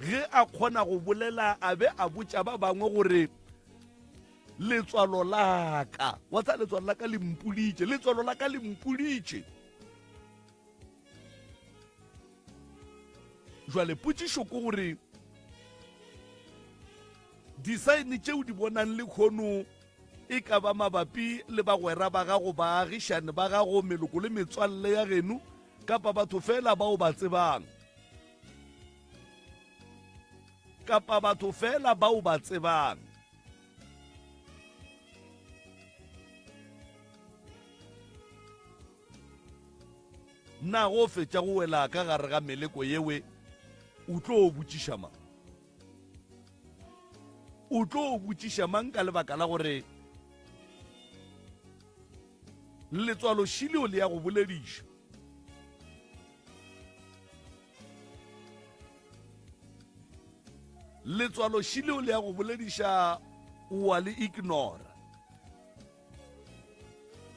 ge a kgona go bolela a be a botša ba bangwe gore letswalo la ka wa tsa letswalo la ka le mpulitše, letswalo la ka le mpulitše. Jwale potšišo ke gore disaene tšeo di bonang le kgono e ka ba mabapi le bagwera ba gago, baagišane ba gago, meloko le metswalle ya geno, kapa batho fela bao ba tsebang, kapa batho fela bao ba tsebang. Na go fetša go wela ka gare ga meleko yewe, o tlo o botšiša mang? O tlo o botšiša mang ka lebaka la gore letswalo šileo le ya go bolediša. Letswalo šileo le ya go bolediša o a le ignora.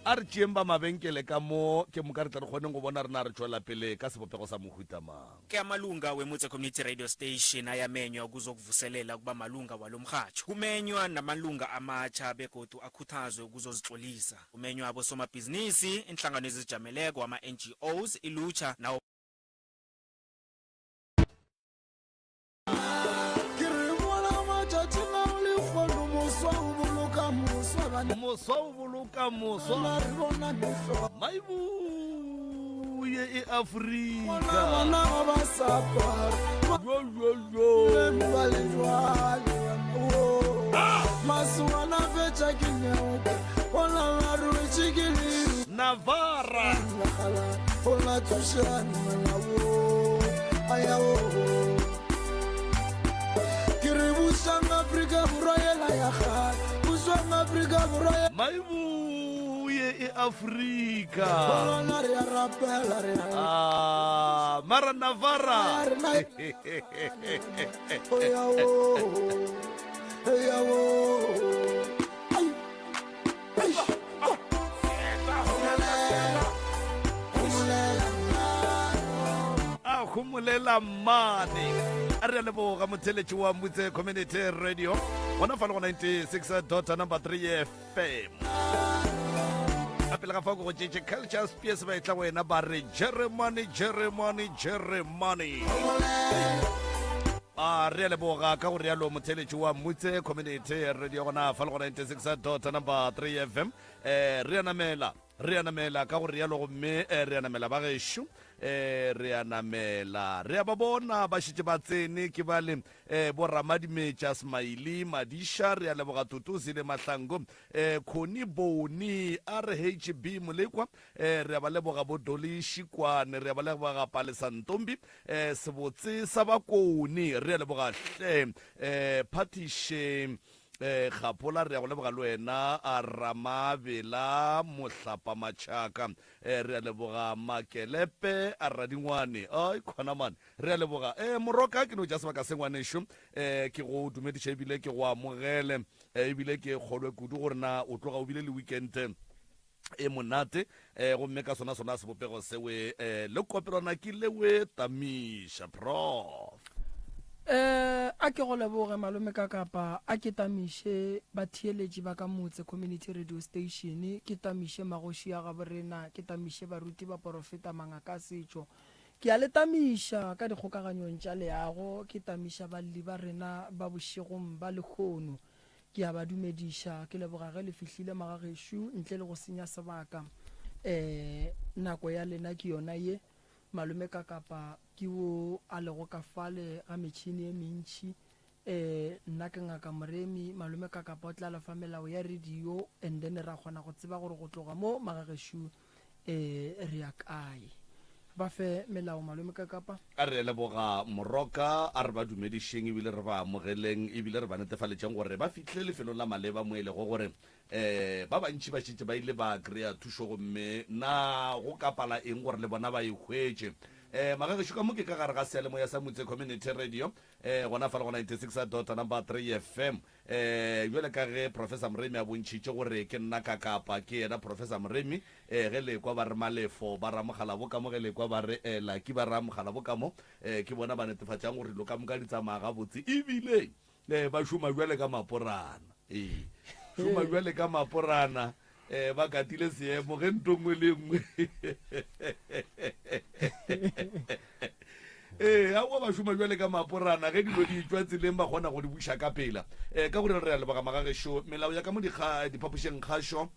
A re tšeeng ba mabenkele ka mo ke mo ka re tla re kgoneng go bona rena re tšwela pele ka sebopego sa mohuta mang. Ke amalunga weMutse Community Radio Station ayamenywa kuzokuvuselela kuba malunga walo mrhatsho. Kumenywa namalunga amatsha begodu akhuthazwe ukuzozitlolisa. Kumenywa abosomabhizinisi, inhlangano ezijameleko, ama-NGOs, ilutsha nawo moswa o boloka moswa maibuye e Afrika Navarra maibuye e Afrika mara Navarra khumulela mane a re leboga motheletši wa Mutse Community Radio gona fa le go 96.3 FM. A pele ga fa go tšetše culture space ba etla wena ba re Jeremane a re leboga ka gore yalo motheletši wa Mutse Community Radio gona fa le go 96.3 FM. Re anamela ka gore yalo gomme re anamela ba gešo re anamela re ba bona ba šitše ba tsene ke ba le boramadimetša Smaili Madisha, re a leboga Tutusi le Mahlango, Khoni Boni, RHB Molekwa, re a ba leboga Bodoli Shikwane, re a ba leboga Palesantombi, Sebotse Sabakoni, re a leboga Patishe Khapola, re a go leboga le wena a Ramabela Mohlapa Machaka, re a leboga Makelepe a Radingwane, ai khona man, re a leboga Moroka ke no ja sebaka se ngwanesho, ke go dumediša ebile ke go amogele ebile ke kgolwe kudu gore na o tloga o bile le weekend e monate gomme ka sona sebopego sewe le kopelwana ke lewe Tamisha Prof. A ke go leboge malome ka kapa a ke tamiše batheeletši ba ka Mutse Community Radio Station, ke tamiše magoši a ga borena, ke tamiše baruti ba porofeta mangaka setšo, ke a le tamiša ka dikgokaganyong tša leago, ke tamiša balli ba rena ba bošegong ba lekgono, ke a ba dumediša, ke leboga ge le fihlile magagešo ntle le go senya sebaka. Nako ya lena ke yona ye malome ka kapa ke wo a lego ka fale ga metšhini e mentši, nna ke ngaka Moremi malome ka kapa o tla lefa melao ya radio and then ra kgona go tseba gore go tloga mo magagešo re ya kae. Ba fe melao malome ka kapa a re leboga Moroka a re ba dumedišeng ebile re ba amogeleng ebile re ba netefaletšeng gore ba fitlhe lefelo la maleba mo e lego gore ba bantši ba šitše ba ile ba kry-a thušo gomme na go kapala eng gore le bona ba e hwetše magagesho ka mo ke ka gare ga sealemoya sa motse community radio gona fela go 96.3 FM jwale ka ge professor Mremi a bontšhitše gore ke nna ka kapa ke yena professor Mremi ge le kwa ba re malefo ba ra mogala bo kamo ge le kwa ba re laki ba ra mogala bo kamo ke bona ba netefatšang gore lo ka moka di tsamaya gabotse ebile ba šoma jwale ka maporana šoma jwale ka maporana ba katile seemo ge ntongwe le nngwe a wa ba šoma jwale ka maporana ge dilo di tšwa tseleng ba kgona go di buša ka pela ka gore re a leboga magagesho melao ya ka mo diphapošeng kgašo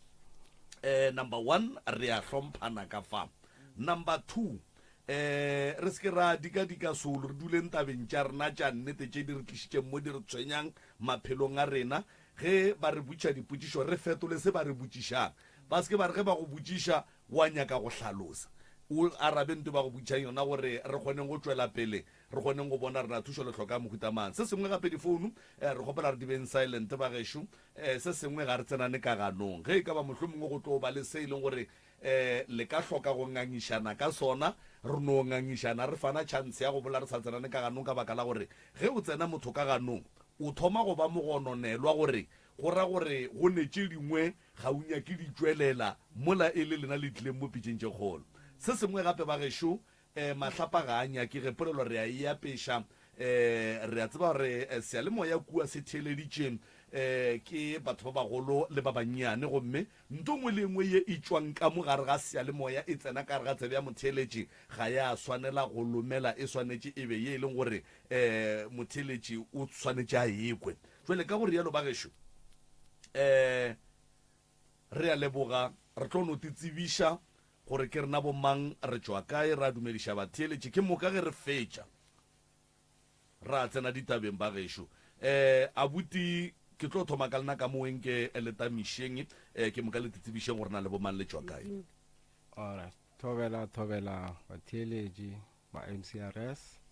number 1 re a hlomphana ka fa number 2 re seke ra dika solo re duleng tabeng tša rena tša nnete tše di re tlišitšeng mo di re tshwenyang maphelong a rena ge ba re butša dipotšišo re fetole se ba re botšišang ba seke ba re ge ba go botšiša wa nyaka go hlalosa o arabe nto ba go botšang yona gore re kgoneng go tšwela pele re kgoneng go bona rena thušo le tlhoka mohutamang se sengwe gape difounu re kgopela re di beng silent ba gešo se sengwe ga re tsenane ka ganong ge e ka ba mohlho mongwe go tlo ba le se e leng gore le ka hloka go ngangišana ka sona re no ngangišana re fana chance ya go bola re sa tsenane ka ganong ka baka la gore ge o tsena motho ka ganong o thoma go ba mogononelwa gore go ra gore go netse dingwe ga o nyake di tšwelela mola e le lena le tlileng mo pitšeng tše kgolo se sengwe gape ba gešo mahlapa ga a nyake ge polelo re a e apeša re a tseba gore sealemoya kua se theeleditšeng ke batho ba bagolo le ba bannyane gomme ntongwe le ngwe ye e tšwang ka mo gare ga sealemoya e tsena ka re ga tsebe ya motheeletši ga ya swanela go lomela e swanetše e be ye e leng gore motheeletši o swanetše a ekwe jwale ka gore yalo ba gešo re a leboga re tlo no tsebiša gore ke rena bomang re tšwa kae ra dumediša batheeletši ke moka ge re fetša ra tsena ditabeng ba gešo abuti ke tlo thoma ka lena ka moeng ke letamišeng ke moka le tsebišeng gore na le bomang le tšwa kae alright thobela batheeletši ba MCRS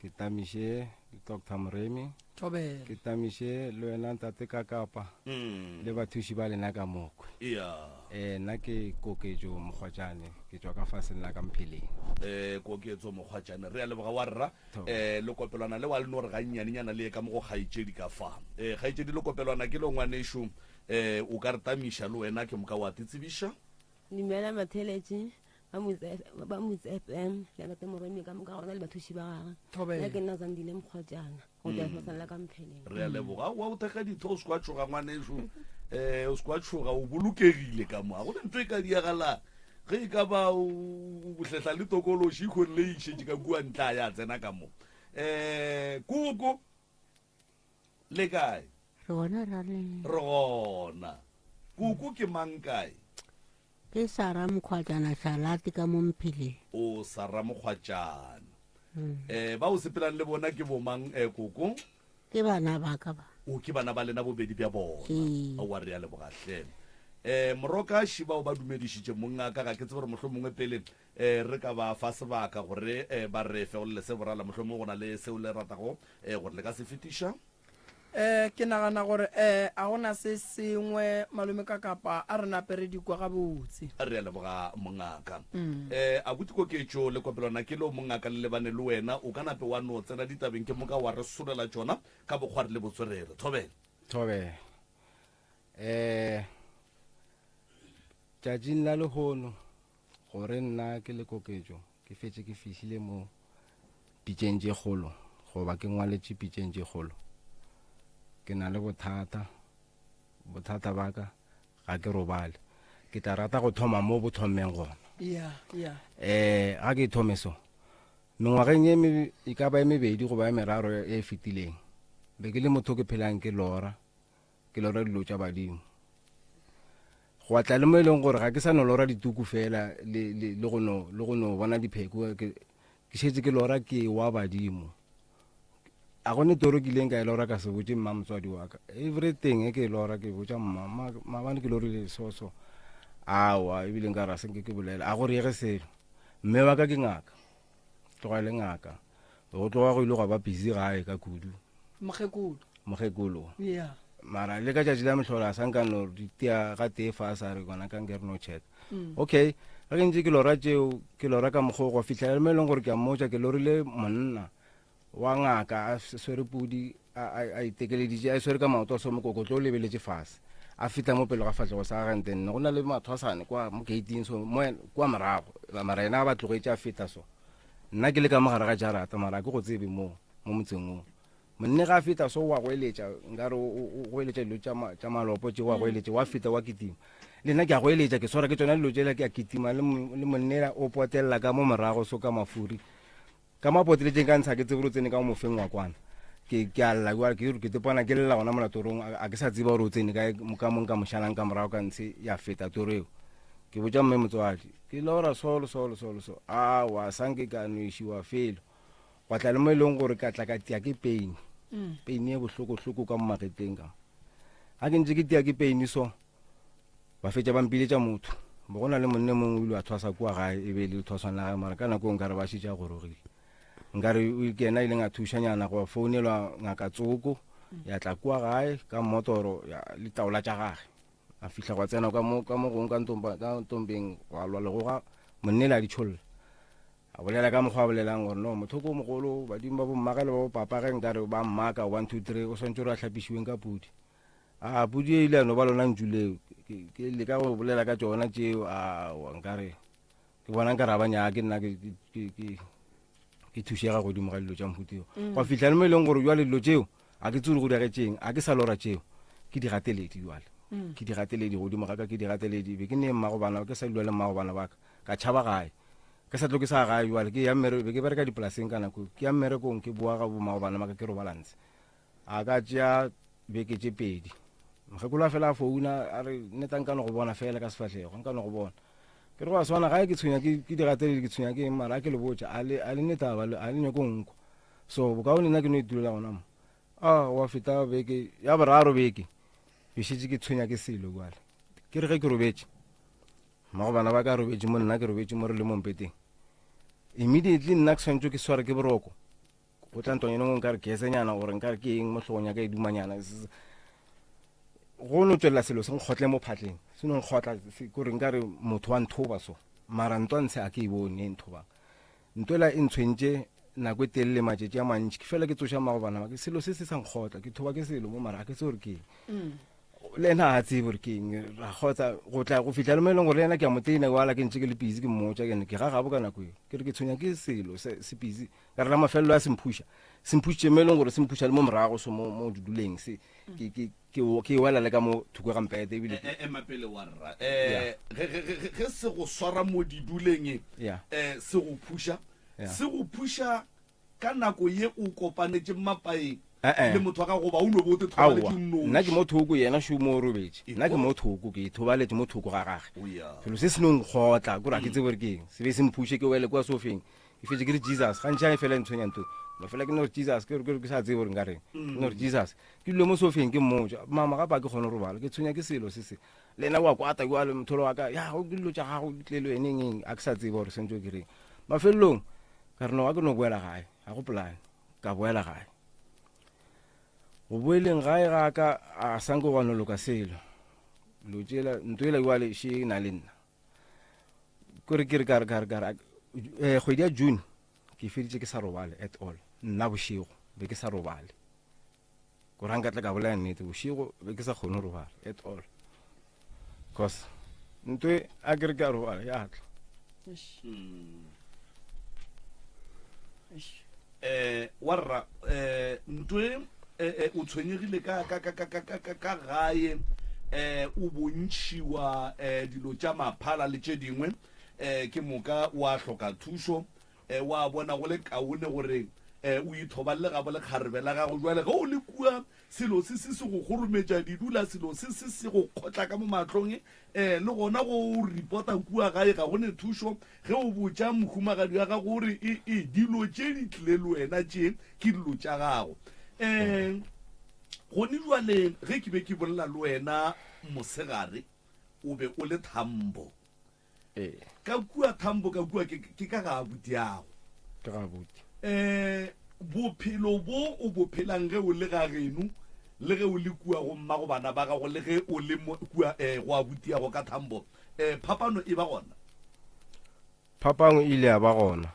ke tamiše Dr. Mremi thobela ke tamiše le wena ntate ka kapa le bathuši ba lena ka mokwe nna ke koketšo mokgwatšane ke tšwa ka faseng la ka mpheleng koketso mokgwatšane re a leboga wa rra le kopelwana le wa le no re gannyanenyana le ye ka mo go kgaetšedi ka fa kgaetšedi le kopelwana ke le ngwanešo o ka re tamiša le wena ke moka wa tetsebiša dumela matheletši ba motse FM le ntate Mremi ka moka gona le bathuši ba gagwe ya ke nna Zandile Mokgwatjana go tla faseng la ka mpheleng re a leboga wa o theka ditho o se kwa tšhoga ngwanešo o se kwa tšhoga o bolokegile ka mo a go le ntho e ka diagalang ge e ka ba o hletla le tokološi ikgone le išetše ka kua ntla ya tsena ka mo koko le kae re gona koko ke mang kae ke Sara Mokgwatjana Salati ka mo mpheleng o Sara Mokgwatjana ba o sepelang le bona ke bomang koko ke bana ba ka ba o ke bana ba lena bobedi bja bona a wa re ya lebogahlele moroka shiba o ba dumedišitše mongaka ga ke tsebe gore mohlho mongwe pele re ka ba fa sebaka gore ba re fe go le se borala mohlho mongwe go na le seo le ratago gore le ka se fetiša ke nagana gore a gona se sengwe malome ka kapa a re napere dikwa ga botse re a leboga mongaka a buti koketšo le kopelwana ke le o mongaka le lebane le wena o ka nape wa no tsena ditabeng ke moka wa re solela tšona ka bokgware le botswerere thobela tšatšing la lehono gore nna ke le koketšo ke fetše ke fihlile mo pitšeng tše kgolo goba ke ngwaletše pitšeng tše kgolo ke na le bothata ba ka ga ke robale ke tla rata go thoma mo bothomeng gona ga ke thome so mengwageng e ka ba e mebedi goba e meraro e fetileng be ke le motho ke phelang ke lora dilo tša badimo go atla le mo e leng gore ga ke sa no lora dituku fela le go no bona dipheko ke šetse ke lora ke wa badimo a gone toro ke ileng ka e lora ka se botse mma motswadi wa ka everything ke lora ke botsa mma maabane ke lorile so awa ebile nka ra senke ke bolela a gore yege selo mme wa ka ke ngaka tloga le ngaka go tloga go ile go ba busy gae ka kudu mokgekolo mara le ka tšatši la mehlola a sanka no ditia ga tee fa a sa re gona ka nkere no chat okay ga ke ntse ke lora tšeo ke lora ka mokgwa go fitlhela me e leng gore ke a mmotsa ke lorile monna wa ngaka a swere pudi a itekeleditše a swere ka maoto a so mokokotlo o lebeletse fase a fitla mo pele ga fatlhego sa gagante nne go na le mathwasane kwa mo gating so kwa morago mara ena a ba tlogetse a feta so nna ke le ka mogare ga jarata mara a ke go tsebe mo motseng o monne ga a feta so wa go eletša nkare o go eletša dilo tša malopo tše wa go eletša wa feta wa kitima le nna ke a go eletša ke swara ke tsona dilo tšela ke a kitima le monne o potelela ka mo morago so ka mafuri ka mapoteletseng ka ntsha ke tsebe o tsene ka mofeng wa kwana ke a lla ke tepana ke lela gona molatorong a ke sa tseba gore o tsene ka mong ka mošalang ka morago ka ntshe ya feta toro eo ke botša mme motswadi ke lora solo wa sanke ka noišiwa felo wa tla le mo e leng gore ka tla ka tia ke peine e bohloko ka mo magetleng ka ga ke ntse ke tia ke peine so ba fetša ba mpiletša motho bo go na le monne mongwe o ile a thwasa kua gae e be le thwaswana la gae mara ka nako nkare ba šitša gorogile nkare ke ena ileng a thušanyana go founelwa ngaka tsoko ya tla kua gae ka mmotoro le taola tša gage a fihla go tsena ka mo gong ka ntompeng wa lwa legoga monne le a ditšholla a bolela ka mokgwa a bolelang gore no motho ko mogolo badimo ba bommagale ba bopapa ge nkare ba mmaka 1 2 3 o swantse gore a tlhapišiweng ka pudi pudi e ile ano ba lona ntsuleo ke le ka go bolela ka tsona tšeo nkare ke bona nkare a banya ke nna ke thušega godimo ga dilo tša mphuteo go fitlha le mo e leng gore jwale dilo tšeo a ke tsore go diagetšeng a ke sa lora tšeo ke digateledi jwale ke digateledi godimo ga ka ke digateledi be ke ne mmagobana ke sa dula le mmagobana baka ka tšhaba gae ke sa tlo ke sa gae jwale ke be ke bereka dipolaseng ka nako ke ya mmerekong ke boa ga bomagobana maka ke robalantse a ka tšea beke tše pedi mokgekolo a fela a founa a re netankano go bona fela ka sefatlhego nkano go bona ke re go a swana gae ke tshwenya ke digateledi ke tshwenya ke mara a ke le botša a le netaba a le nyako nko so bokaone nna ke no itulela gona mo wa feta beke ya boraro beke ke šetse ke tshwenya ke selo jwale ke re ge ke robetše mmagobana ba ka robetše mo nna ke robetše mo re le mompeteng immediately nna ke swantse ke sware ke boroko go tla ntonyene ngo nkare ke esenyana gore nkare ke eng mo tlhogong ya ka e dumanyana go no tswelela selo se nkgotle mo phatleng se no nkgotla kore nkare motho wa nthoba so mara ntwa ntshe a ke e bone nthobang ntwela e ntshwentše nako e telele matšetši a mantši ke fela ke tsoša magobana ke selo se se sa nkgotla ke thoba ke selo mo mara a ke tse gore ke le ena a tsebe gore ke eng ra kgotsa go tla go fitlha le mo e leng gore le ena ke a moteina wala ke ntse ke le busy ke mmotša ke gagabo ka nako eo ke re ke tshwenya ke selo se busy ka re la mafelelo a semphušitše mo e leng gore se mphuša le mo morago so mo duduleng se ke wela le ka mo thuko gampete ebile mapele wa rra ge se go swara mo diduleng se go phuša ka nako ye o kopanetse mapaeng le motho wa ka goba o no bote thobaletse nno nna ke mo thoko yena sho mo robetse nna ke mo thoko ke thobaletse mo thoko ga gage selo se se nong gotla gore a ke tsebe gore ke eng se be se mphushe ke wele kwa sofeng ke fetse ke re Jesus ga ntšha e fela ntshwenyang to ba fela ke no Jesus ke sa tsebe gore nkare no Jesus ke dilo mo sofeng ke mmotsa mama ga ba ke kgone robala ke tshwenya ke selo se le ena wa kwata kwa le mtholo wa ka ya go dilo tša gago ditlelo eneng a ke sa tsebe gore sentse ke reng mafelelong ka re no wa ke no boela gae ga go plan ka boela gae go boeleng gae ga ka a sanke go anoloka selo lo tšela ntwela jwale še na le nna kore ke re kare kgwedi ya June ke feditše ke sa robale at all nna bošego be ke sa robale gore ga nkatla ka bolaya nnete bošego be ke sa kgone go robala at all cause ntwe a ke re ka robala ya tla warra ntwe o tshwenyegile ka gae o bontšhiwa dilo tša maphala le tše dingwe ke moka wa hloka thušo wa bona go le kaone gore o ithoballe gabo le kgarebe la gago jwale ge o le kua selo se se go gorometša didula selo se se go kgotla ka mo matlong le gona go reporta kua gae ga gone thušo ge o botša mohumagadi wa gago gore dilo tše di tlile le wena tše ke dilo tša gago gone jwale ge ke be ke bolela le wena mosegare o be o le Thambo ka kua Thambo ka kua ke ka ga abuti yago ke ga abuti bophelo bo o bophelang ge o le ga geno le ge o le kua go mma go bana ba gago le ge o le kua go abuti yago ka Thambo phapano e ba gona phapang ile ya ba gona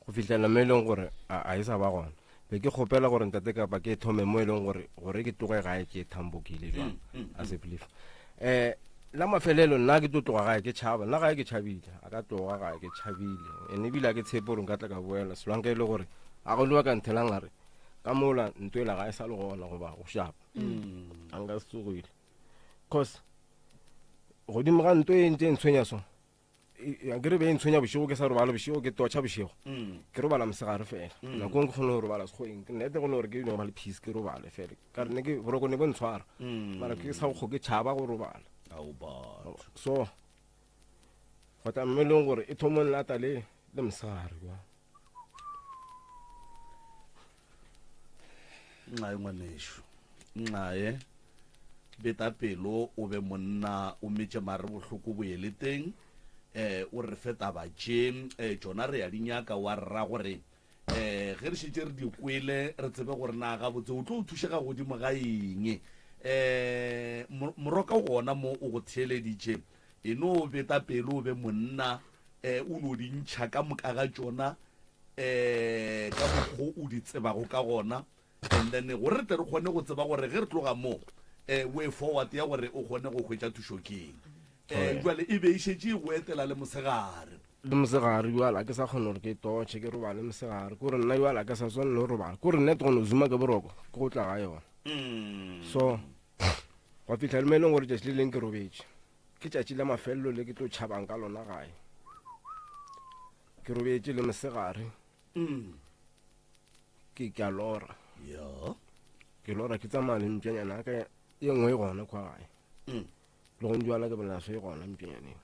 go fitlhela mo e leng gore a e sa ba gona be ke kgopela gore ntate kapa ke thome mo e leng gore ke tloge gae ke thambokile jwang a se believe la mafelelo nna ke tloga gae ke tšhaba nna gae ke tšhabile a ka tloga gae ke tšhabile ene ebile a ke tshepe gore nka tla ka boela selwanka e le gore a go lewa ka nthelang gare ka mola ntwela ga e sa le gona goba go shapa a nka se tsogile cause godimo ga ntwe e ntse ntshwenya so a ke re be ntshwenya bošego ke sa robala bošego ke totšha bošego ke robala mosegare fela nako ke kgone go robala sekgoeng nnete gone gore ke no ba le peace ke robale fela ka re ne ke boroko ne bo ntshwara mara ke sa go ke tšhaba go robala so go tla mme leng gore e thomong lata le mosegare kwa nnae ngwanesho nnae beta pelo o be monna o metse mare bohloko boele teng o re feta ba jeng jona re ya dinyaka wa rra gore ge re šetse re di kwele re tsebe gore na ga botse o tlo o thušega godimo ga eng moroka gona mo o go theeleditše eno beta pelo o be monna o no di ntšha ka moka ga tšona ka mokgo o di tsebago ka gona and then gore re tle re kgone go tseba gore ge re tloga mo way forward ya gore o kgone go hwetša thušo keng jwale e be e šetse go etela le mosegare jwala ke sa kgone gore ke totšhe ke robale mosegare kore nna jwala ke sa swanele go robala kore nnete gone o zuma ke boroko ke go tla ga yona so go fitlha le mo e leng gore tšatši le leng ke robetše ke tšatši la mafelelo le ke tlo tšhabang ka lona gae ke robetše le mosegare ke a lora ke lora ke tsamaya le mpšanyana ka e nngwe e gona kwa gae le go njwala ke bolaso e gona mpšanyaneng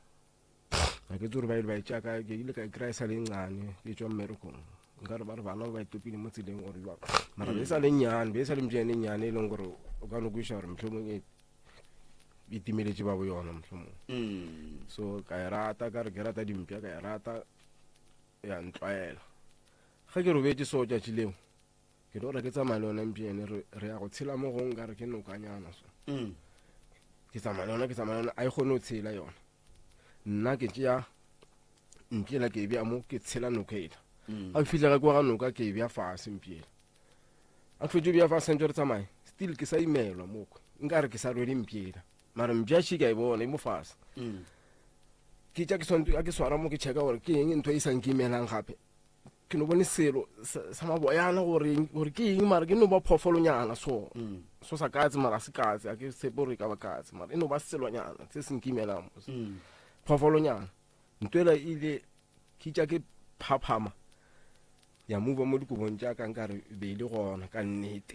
ga ke tse gore ba ile ba etšaka ke ile ka kry-a sa le nnyane ke tswa mmerekong nka re ba re bana ba itopile mo tseleng gore jwalo mara be sa le nnyane be sa le mpšane nnyane e leng gore o ka no kweša gore mohlomong e itimeletše ba bo yona mohlomong so ka e rata ka re ke rata dimpša ka e rata ya ntlwaela ga ke robetse so tšatši leo ke dora ke tsamaya le yona mpšene re ya go tshela mo gong ka re ke nokanyana so ke tsamaya le yona a e kgone go tshela yona nna ke tšea mpšela ke e bja mo ke tshela nokela a fitlha ka kwa ga noka ke e bja fase mpšela a ke fetše o bja fase ntse re tsamaye still ke sa imelwa moko nka re ke sa rwele mpšela mara mpšaši ka e bona e mo fase ke tša ke swara mo ke checka gore ke eng ntho e isang ke imelang gape ke no bone selo sa maboyana gore ke eng mara ke no ba phofolonyana so sa katse mara se katse a ke sepe gore ka ba katse mara e no ba selwanyana se senkimelang phofolonyana ntwela ile ke tša ke phaphama ya mova mo dikobong tša ka nkare be ile gona ka nnete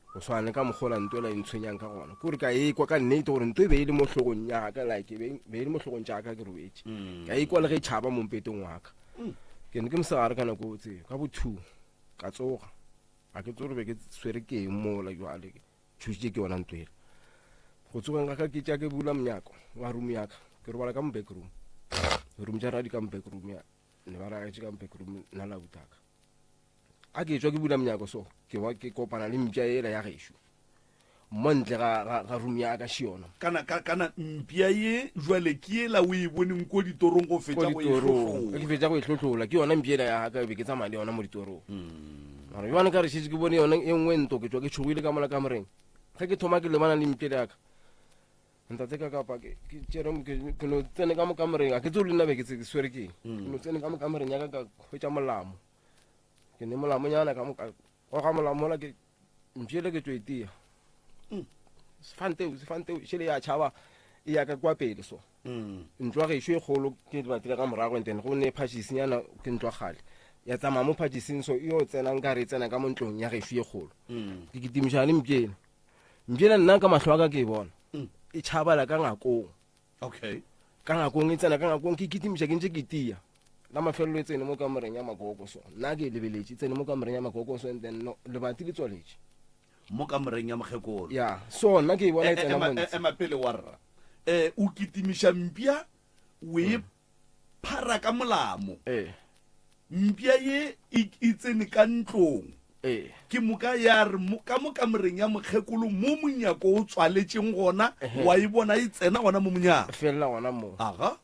go swane ka mogola ntwela e ntshwenyang ka gona kore ka ekwa ka nnete gore ntwe be ile mo hlogong yaka like be ile mo hlogong tšaka ke robetse ka ekwa le ge e tšhaba mo mpetong waka ke ne ke mosegare ka nako o tseo ka bo 2 ka tsoga a ke tsore be ke swere ke eng mola jwale tšhusitše ke yona ntwela go tsogeng ka ke tša ke bula monyako wa room yaka ke robala ka mo backroom room tša radi ka mo backroom ya ne ba ragetše ka mo backroom nna lautaka a ke tswa ke bula monyako so ke kopana le mpša ela ya gešo mo ntle ga room yaka šiona kana mpia ye jwale ke ela o e boneng ko ditorong go fetša go ke fetša go e hlotlola ke yona mpia ela ya ka be ke tsamaya le yona mo ditorong mara yone ka re šetse ke bone yona e nngwe nto ke tswa ke tšhogile ka mola kamereng ge ke thoma ke lebana le mpia yaka ntate ka kapa ke no tsene ka mo kamereng a ke tse o le nna be ke swere keng ke no tsene ka mo kamereng yaka ka hwetša molamo ke ne molamonyana ka moka ga molamo ola ke mpšele ke tswetia sefanteo šele ya tšhaba e yaka kwa pele so ntwa gešo e kgolo ke batile ka morago enten go ne phasisinyana ke ntwa gale ya tsamaya mo phasising so e o tsenang ka re tsena ka mo ntlong ya gešo e kgolo ke kitimiša le mpšela nna ka mahlo a ka ke e bona e tšhabala ka ngakong ka ngakong e tsena ka ngakong ke kitimiša ke ntse ke tia la mafelelo e tsene mo kamereng ya makoko so nna ke lebeletše tsene mo kamereng ya makoko so and then lebati le tswaletše mo kamereng ya mokgekolo ya so nna ke e bona e tsena mo ntse emapele wa rra o kitimiša mpia o e phara ka molamo mpia ye e tsene ka ntlong ke moka ya re ka mo kamereng ya mokgekolo mo monyako o tswaletšeng gona wa e bona e tsena gona mo monyako fela gona mo aga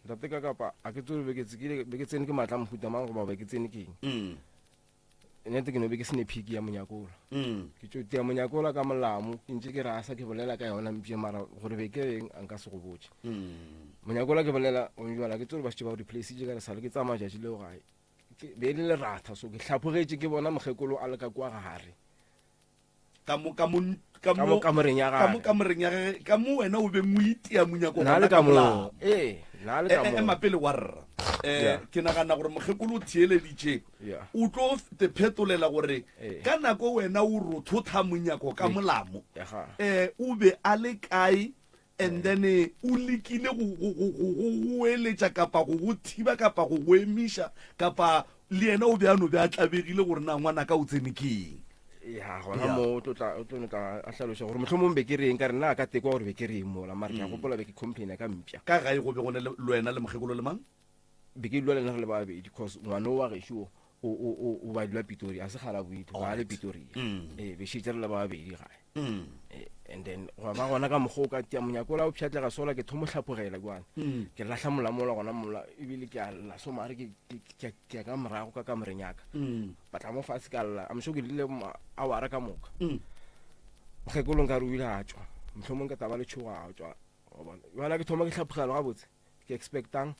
ntate ka kapa a ke tsole be ke tsene ke matla mofuta mang go ba be ke tsene keng nete ke no be ke sene phiki ya monyakola ke tšoti ya monyakola ka molamo ke ntse ke rasa ke bolela ka yona mpše mara gore be ke reng a nka se go botse monyakola ke bolela o njwala ke tsole ba tše ba go replace ka re sale ke tsamaya tšatši leo gae be le ratha so ke tlhapogetše ke bona mogekolo a le ka kwa gare ka mo kamoreng ya gage ka mo wena o be moitia monyako na le ka mo na le ka mo mapele wa rra ke nagana gore mogekolo o thieleditše o tlo te phetolela gore ka nako wena o rothotha monyako ka molamo o be a le kae and then o lekile go eletša kapa go go thiba kapa go go emiša kapa le yena o be ano be a tlabegile gore na ngwana ka o tsene keng ya gona mo o tlo a hlaloša gore mohlomong be ke reng ka re nna ka tekwa gore be ke reng mola mara ke gopola be ke complaina ka mpša ka gae go be go ne le wena le mogekolo le mang be ke lwa lena re le babedi because ngwane o wa gešo o ba dula Pitori a se gala boipo ba le Pitori be šitše re le babedi gae and then go ba gona ka mogo ka tia monyakola o pšhatlega sola ke thomo tlhapogela kwane ke lahla molamola gona mola ebile ke a lla so mare ke ka morago ka kamoreng yaka batla mo fatshe ka lla a mosho ke dile a wara ka moka mogekolo nka re o ile a tswa mohlomong ke taba le tšhoga a tswa yona ke thoma ke tlhapogela gabotse ke expectang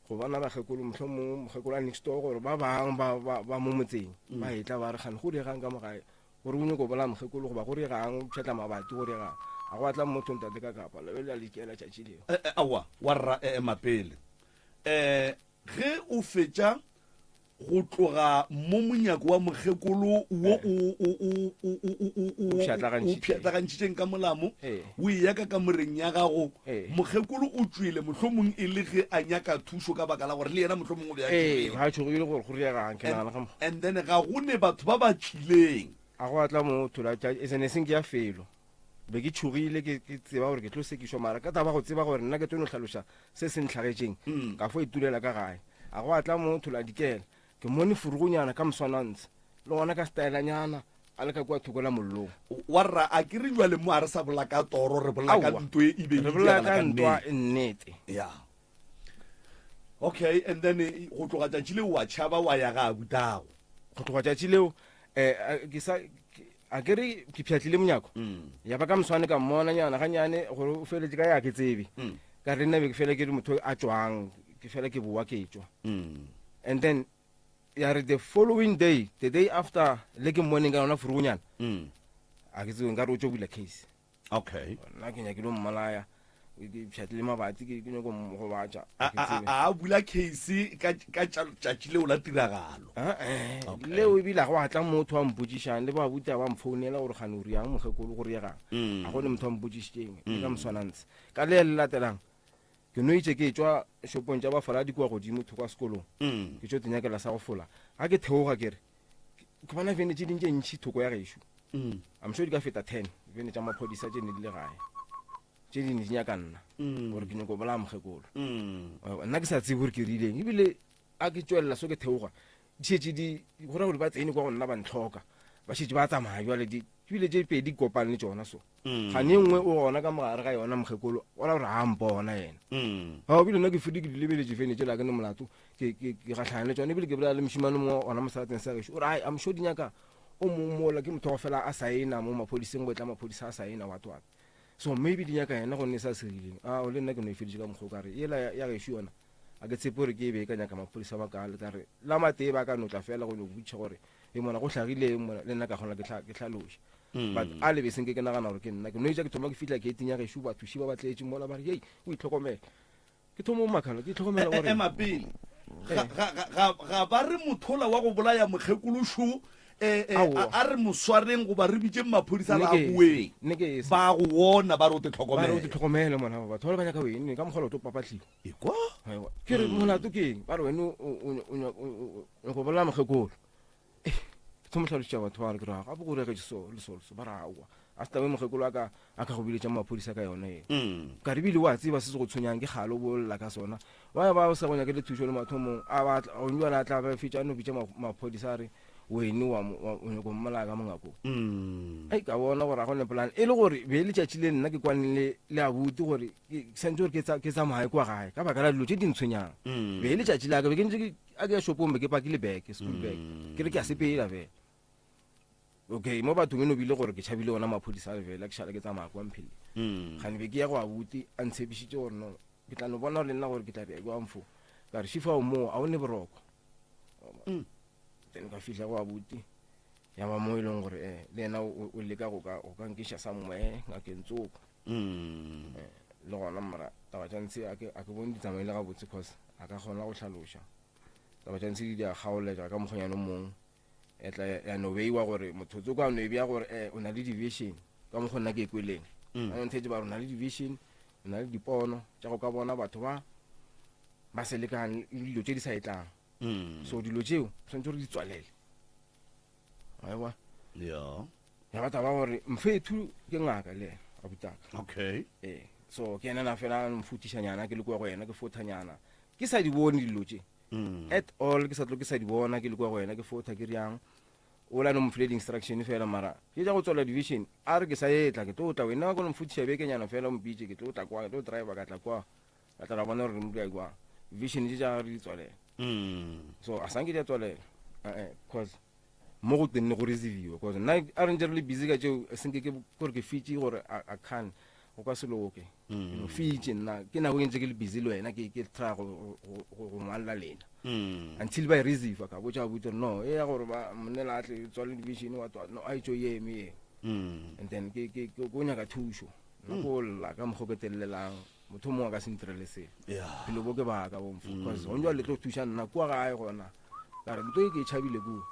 go bona bagekolo mohlomong mogekolo a next door gore ba bang ba mo motseng ba etla ba re gane go diregang ka mogae gore o nyako bola mogekolo goba go diregang pšhatla mabati go diregang a go atla motho ntate ka kapa lebelela lekela tšatši leo awa wa rra mapele ge o fetša go tloga mo monyako wa mogekolo wo o pšhatlagantšhitšeng ka molamo o eya ka moreng ya gago mogekolo o tswile mohlomong e le ge a nyaka thušo ka baka la gore le yena mohlomong o be ga tšhogile gore go diregang ke nagana and then ga go ne batho ba ba tlileng a go atla motho la e sene seng ke ya felo be ke tšhogile ke tseba gore ke tlo sekišwa mara ka taba go tseba gore nna ke tlo no hlaloša se se ntlhagetšeng ka fo itulela ka gae a go atla motho la dikela ke mone furugonyana ka moswanantse le gona ka stylanyana a le ka kwa thukola mollong wa rra a ke re jwa le mo a re sa bola ka toro re bola ka ntwa e re bola ka ntwa nnete ya okay and then go tloga tšatši leo wa tšhaba wa ya ga abutago go tloga tšatši leo a kere ke pšhatlile monyako ya ba ka moswane ka mmona nyana ganyane gore o feletse ka ya ke tsebe ka re nna be ke fela ke di motho a tswang ke fela ke boa ke tswa and then ya re the following day the day after le ke morning ka yona furugonyana a ke tsebe nka re o tšo bula case okay nna ke nyakile mmalaya ke pšhatlile mabati ke nyako go batša a bula case ka tšatši leo la tiragalo leo ebile go atla motho a mpotšišang le ba buta ba mfounela gore gane o riang mogekolo go regang a gone motho a mpotšišitšeng ka moswanantse ka le le latelang ke no itse ke tswa shopong tša bafala di kwa godimo thoko a sekolong ke tšo tenyakela sa go fola ga ke theoga kere ke bona vene tše dintše ntšhi thoko ya gešo amso di ka feta 10 vene tša maphodisa tše ne di le gae tše di ne di nyaka nna gore ke nyako bola mogekolo nna ke sa tsebe gore ke rileng ebile a ke tswelela so ke theoga ditšhetše di gora gore ba tsene kwa go nna ba ntlhoka ba šetse ba tsamaya jwale ebile tše pedi kopane le tšona so gane nngwe o gona ka mogare ga yona mogekolo ola gore a mpona yena ga ebile nna ke fedi ke dilebeletše fene tšela ke ne molato ke gatlhane le tsone ebile ke bolela le mošimane mongwe ona mosarateng sa gešo ore ai amso di nyaka o mongmola ke motho go fela a saena mo maphodiseng go etla maphodisa a saena watwat so maybe di nyaka yena gonne sa serileng o le nna ke no e feditše ka mokgo kare ela ya gešo yona a ke tshepe gore ke e be ka nyaka maphodisa ba ka le kare la matee ba ka notla fela go no botša gore e mona go tlhagileng mona le nna ka kgona ke tlhaloša but a le beseng ke nagana gore ke nna ke no itša ke thoma ke fitlha ke tinya gešo bathuši ba batletše mola ba re hei o itlhokomela ke thoma mo makalo ke itlhokomela gore mapele ga ba re mothola wa go bolaya mogekološo a re moswareng goba re bitse maphodisa la bueng ba go bona ba re o te tlhokomele mona batho ba le banyaka wene ka mogolo o to papatlhiwa ekwa ke re molato ke eng ba re wene o go bolela mogekolo ke motlhalošitša batho ba re ke ra gape go regetše so le solso ba re aowa a se tabe mogekolo a ka go biletša maphodisa ka yona ene ka re bile wa tseba se se go tshwenyang ke gale o bolela ka sona wa ba o sa go nyakele thušo le mathomong a nyala a tla ba fetša no bitša maphodisa a re wene wa go mmala ka mongako ai ka bona gore go ne plan e le gore be le tšatši le nna ke kwanile le abuti gore ke sentse gore ke tsamaye kwa gae ka baka la dilo tše dintshwenyana be le tšatši la ka be ke ntse a ke shopong be ke pakile bag school bag ke re ke a sepela fela okay mo bathong eno bile gore ke tšhabile gona maphodisa le fela ke šala ke tsamaya kwa mphele gane be ke ya go abuti a ntshepišitše gore no ke tla no bona le nna gore ke tla be kwa mfo ka re shifa o mo a o ne boroko then ka fihla go abuti ya ba mo e leng gore le ena o leka go ka nkiša somewhere nga ke ntsoko le gona mara taba tšantse a ke bone ditsamaile ga botse cause a ka kgona go tlhaloša taba tšantse di a kgaoletša ka mokgonyano mongwe etla ya no beiwa gore mothotso kwa no e bea gore o na le division ka mokgwa nna ke kweleng a ntse ba rona le division o na le dipono tša go ka bona batho ba se lekane le dilo tše di sa etlang so dilo tšeo tshwanetse gore di tswalele aiwa ya batla ba gore mfethu ke ngaka le a butaka okay so ke ena na fela mfutišanyana ke le kwa go yena ke fothanyana ke sa di bone dilo tše at all ke sa tlo ke sa di bona ke le kwa go yena ke fotha ke riang o la no mfile instruction fela mara ke ja go tswela division a re ke sa etla ke tlo tla wena go no mfutiša bekenyana fela mpitše ke tlo tla kwa ke tlo driver ka tla kwa ka tla bona gore mo dia kwa vision di ja re di tswalela so a sanke di tswalela cause mo go tenne go reserviwa cause nna a re ntse re le busy ka tšeo senke ke gore ke fitše gore a can go ka seloke no fitše nna ke nako e ntse ke le busy le wena ke try go ngwalla lena until ba reserve ka botša botse no e ya gore ba monnela atle tswale division wa tswa no a itšo ye me and then ke go nyaka thušo nna go lla ka mokgoketelelang motho mongwe ka se ntirele selo pele bo ke baka bomfo because onjwa le tlo thuša nna kwa gae gona ka re ntho e ke tšhabile kuo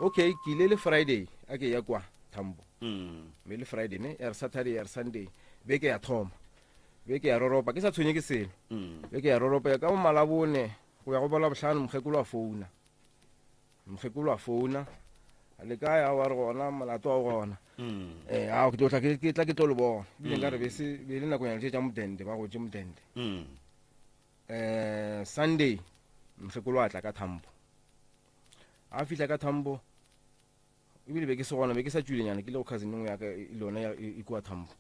okay ke ile le Friday a ke ya kwa Tambo me le Friday ne ya Saturday ya Sunday beke ya thoma beke ya roropa ke sa tshwenye ke selo beke ya roropa ka mo malabone go ya go bola bohlano mkhekolo a founa le ka ya wa re gona malato a gona a ke tla ke tlo le bona bile nka re be le nako ya tša modende ba go tše modende Sunday mkhekolo a tla ka Tambo a fihla ka Tambo ebile be ke se gona be ke sa tšulenyana ke le go cousin ya ka lona ya kwa Tambo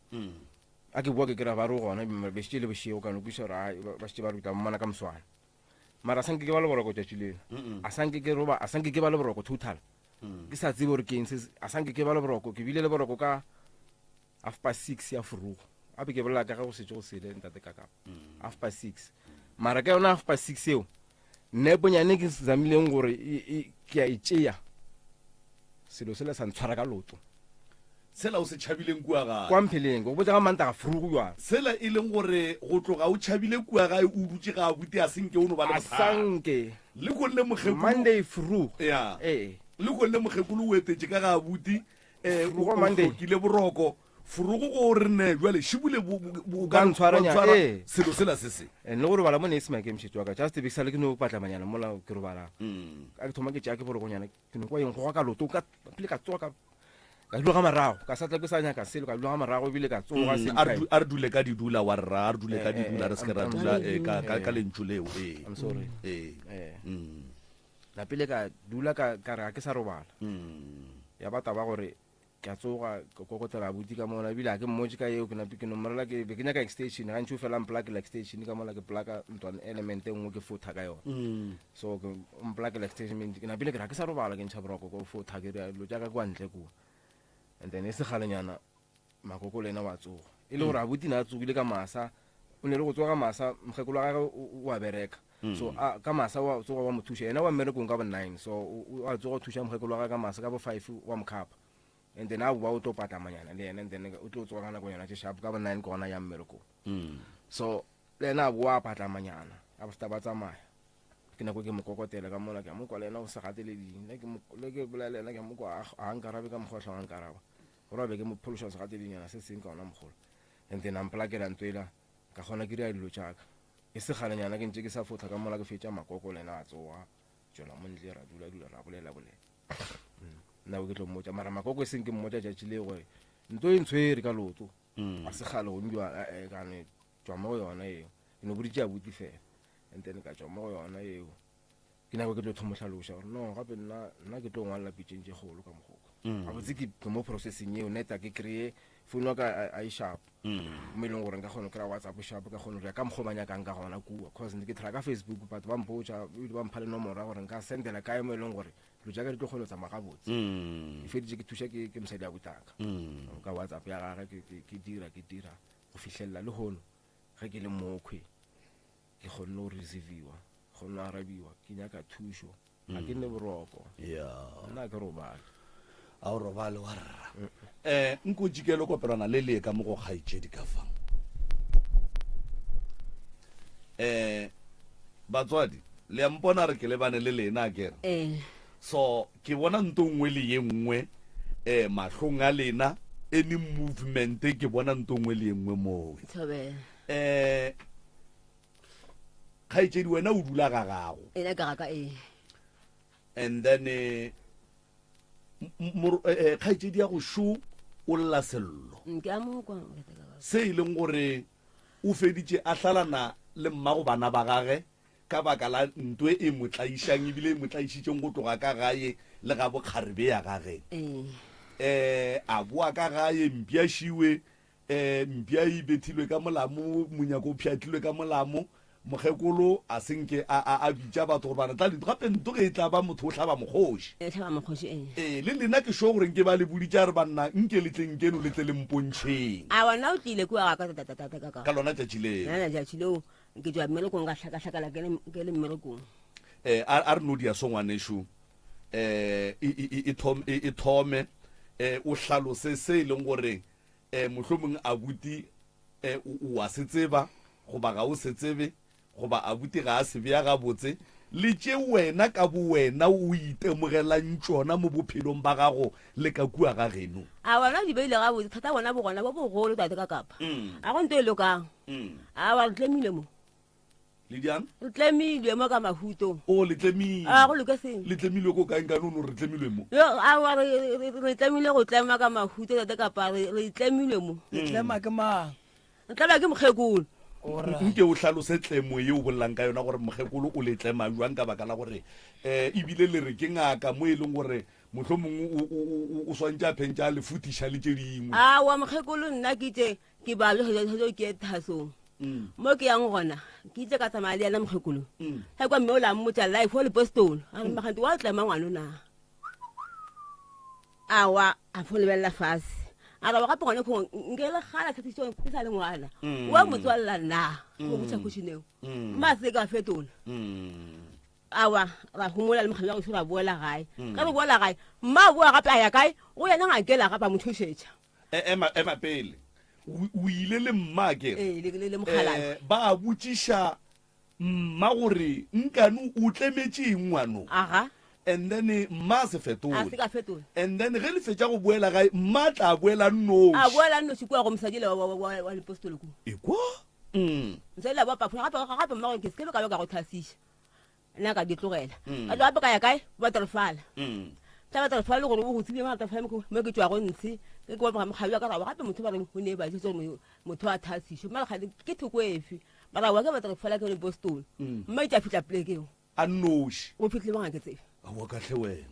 a ke bua ke kry-a ba re gona be šitše le bošego ka no kwiša gore ba šitše ba ruta mmana ka moswana mara a sanke ke ba le boroko tšatši lena a sanke ke ba le boroko total ke sa tsebe gore keng a sanke ke ba le boroko ke bile le boroko ka 6:30 ya furugo a be ke bolela ka ga go setse go sele ntate ka kapa 6:30 mara ka yona 6:30 eo neponyane ke zamileng gore ke a itšea selo se le sa ntshwara ka loto sela o se tšhabileng kua gae kwa mpheleng go botsa ga manta ga furugo jwana sela e leng gore go tloga o tšhabile kua gae o dutse ga abuti a senke o no ba le asanke le gonne mogekolo Monday furugo le gonne mogekolo o etetse ka ga abuti Furugo Monday. o kile boroko furugo go re ne jwale shibule bo Ka ntshwaranya, selo sela se se le gore bala mo ne se maikemišetso wa ka just be ke sale ke no patlamanyana mola ke robala ka ke thoma ke tšea ke borogonyana ke no kwa eng go ka loto ka pele ka tsoga ka dula ga marago ka sa tla ke sa nyaka selo ka dula ga marago ebile ka tsoga a re dule ka didula wa rra a re dule ka didula re se ke ra dula ka lentšu leo I'm sorry la pele ka dula ka re ga ke sa robala ya bata ba gore ke a tsoga kokotela abuti ka mona ebile a ke mmotse ka eo ke no mmorela ke be ke nyaka extension ga ntse o fela mplakela extension ka mola ke plaka ntwana element e nngwe ke fotha ka yona so ke mplakela extension ke napile ke ra ke sa robala ke ntšha boroko ko fotha ke re lo jaaka kwa ntle kua and then e se galenyana makoko le ena wa tsoga e le gore abuti na a tsogile ka masa o ne le go tsoga ka masa mokgekolo wa gage wa bereka so ka masa wa tsoga wa mo thuša ena wa mmerekong ka bo 9 so a tsoga o thuša mokgekolo wa gage ka masa ka bo 5 wa mokapa and then a boa o tlo patlamanyana le ena and then o tlo tsoga ka nako yona tše sharp ka bo 9 ke gona ya mmerekong so le ena a boa a patlamanyana a ba ba tsamaya ke nako ke mo kokotela ka mola ke mo kwa le ena o se gateleding le ke bolela le ena ke mo kwa a nkarabe ka mokgwa tlhong a nkaraba gore be ke mo phološa se gateledinyana se seng ka ona mogolo and then a mplakela ntwela ka gona ke ria dilo tšaka e se galenyana ke ntse ke sa fotha ka mola ke fetša makoko le ena a tsoga tšwela mo ntle ra dula ra bolela nna ke tlo mmotša mara makoko e seng ke mmotša tšatši le gore ntho e ntshwere ka loto a se gale go njwa kane tšwa mo go yona eo ke no boditše abuti fela and then ka tšwa mo go yona eo ke nako ke tlo thomohlaloša gore no gape nna ke tlo ngwalela pitšeng tše kgolo ka mogoko a botse ke mo processing eo neta ke kreye phone wa ka a sharp mo e leng gore nka kgone go kry-a whatsapp sharp ka kgone gore ka mokgomanyakang ka gona kua cause ke thala ka Facebook batho ba mpotsa ebile ba mpha le nomoro ya gore nka sendela kae mo e leng gore dilo jaaka di tlo kgone go tsamaya gabotse e feditse ke thuša ke mosadi ya botaka ka whatsapp ya gage ke dira go fitlhelela le gono ge ke le mokhwe ke kgonne go receiviwa kgonne arabiwa ke nyaka thušo ga ke nne boroko nna ke robale a o robale wa rra nko jikelo kopelana le le ka mo go kgaitšedi ka fang batswadi le a mpona re ke lebane le lena kere so ke bona nto nngwe le ye nngwe mahlong a lena any movement ke bona nto nngwe le ye nngwe moo kgaitšedi wena o dula ga gago and then kgaitšedi ya go šo o lla sello se e leng gore o feditše a hlalana le mmago bana ba gage ka baka la ntwe e motlaišang ebile e motlaišitšeng go tloga ka gae le ga bokgarebe ya gage a boa ka gae mpia šiwe mpia e bethilwe ka molamo monyako o pšhatlilwe ka molamo mogekolo a senke a bitša batho gore bana tla gape nto ge e tla ba motho o tlhaba mokgoši le lena ke sho goreng ke ba le boditša re banna nke letlenkeno le tle le mpontšheng ka lona tšatši leo ke jwa mmerekong ga hlaka-hlakala ke le mmerekong a re no dia songwanešo e thome o hlalose se e leng gore mohlomong abuti o a se tseba goba ga o se tsebe goba abuti ga a se bea gabotse le tše wena ka bo wena o itemogelang tšona mo bophelong ba gago le ka kua ga geno a wena di beile gabotse thata bona bogona bo bogolo tate ka kapa a go nto e lokang a wa re tlemile mo le diang re tlemilwe mo ka mahuto o le tlemile a go loke seng le tlemilwe ko kaeng ka nono re tlemilwe mo a wa re tlemile go tlema ka mahuto tate kapa re tlemilwe mo tlema ke mang re tlema ke mokgekolo nke o hlalose tlemo ye o bolelang ka yona gore mokgekolo o le tlema jwang ka baka la gore ebile le re ke ngaka mo e leng gore mohlomongwe o swantse a phentša a le futiša le tše dingwe a wa mokgekolo nna ke itse ke balogejo ke thasong mo ke yang gona ke itse ka tsamaya le yana mokgekolo ga kwa mme o la mmotsa life o le postone a re maganti wa tlema ngwana na a wa a fo lebelela fase a ra gape gone kgong nke le gala thatišong ke sa le ngwana wa motswalela na go botsa kgošineo mma se ka fetola awa ra gomola le mogala go se ra boela gae ka re boela gae mma a boa gape a ya kae go yena ngakela gape a mothušetša ema pele o ile le mma ke ba botšiša mma gore nkane o tlemetšeng ngwano aga and then mma se fetola a se ka fetola and then ge le fetša go boela gae mma tla boela nnoši a boela nnoši kua go mosadile wa lepostolo ko ekwa mosadile wa papona gape mma gore ke sekebe ka be ka go thasiša nna ka di tlogela ka tlo gape ka ya kae baterefala tla baterefala le gore o go tsile baterefala mo ke tswa go ntse ke kwa mogabja ka rabo gape motho ba re o ne ba tse gore motho a thasišo mara ga ke thoko efe bara wa ke baterefala ke le bostone mma itša fitlha plekeo a nnoši o fitlhe ba ngake tsebe a wa katlhe wena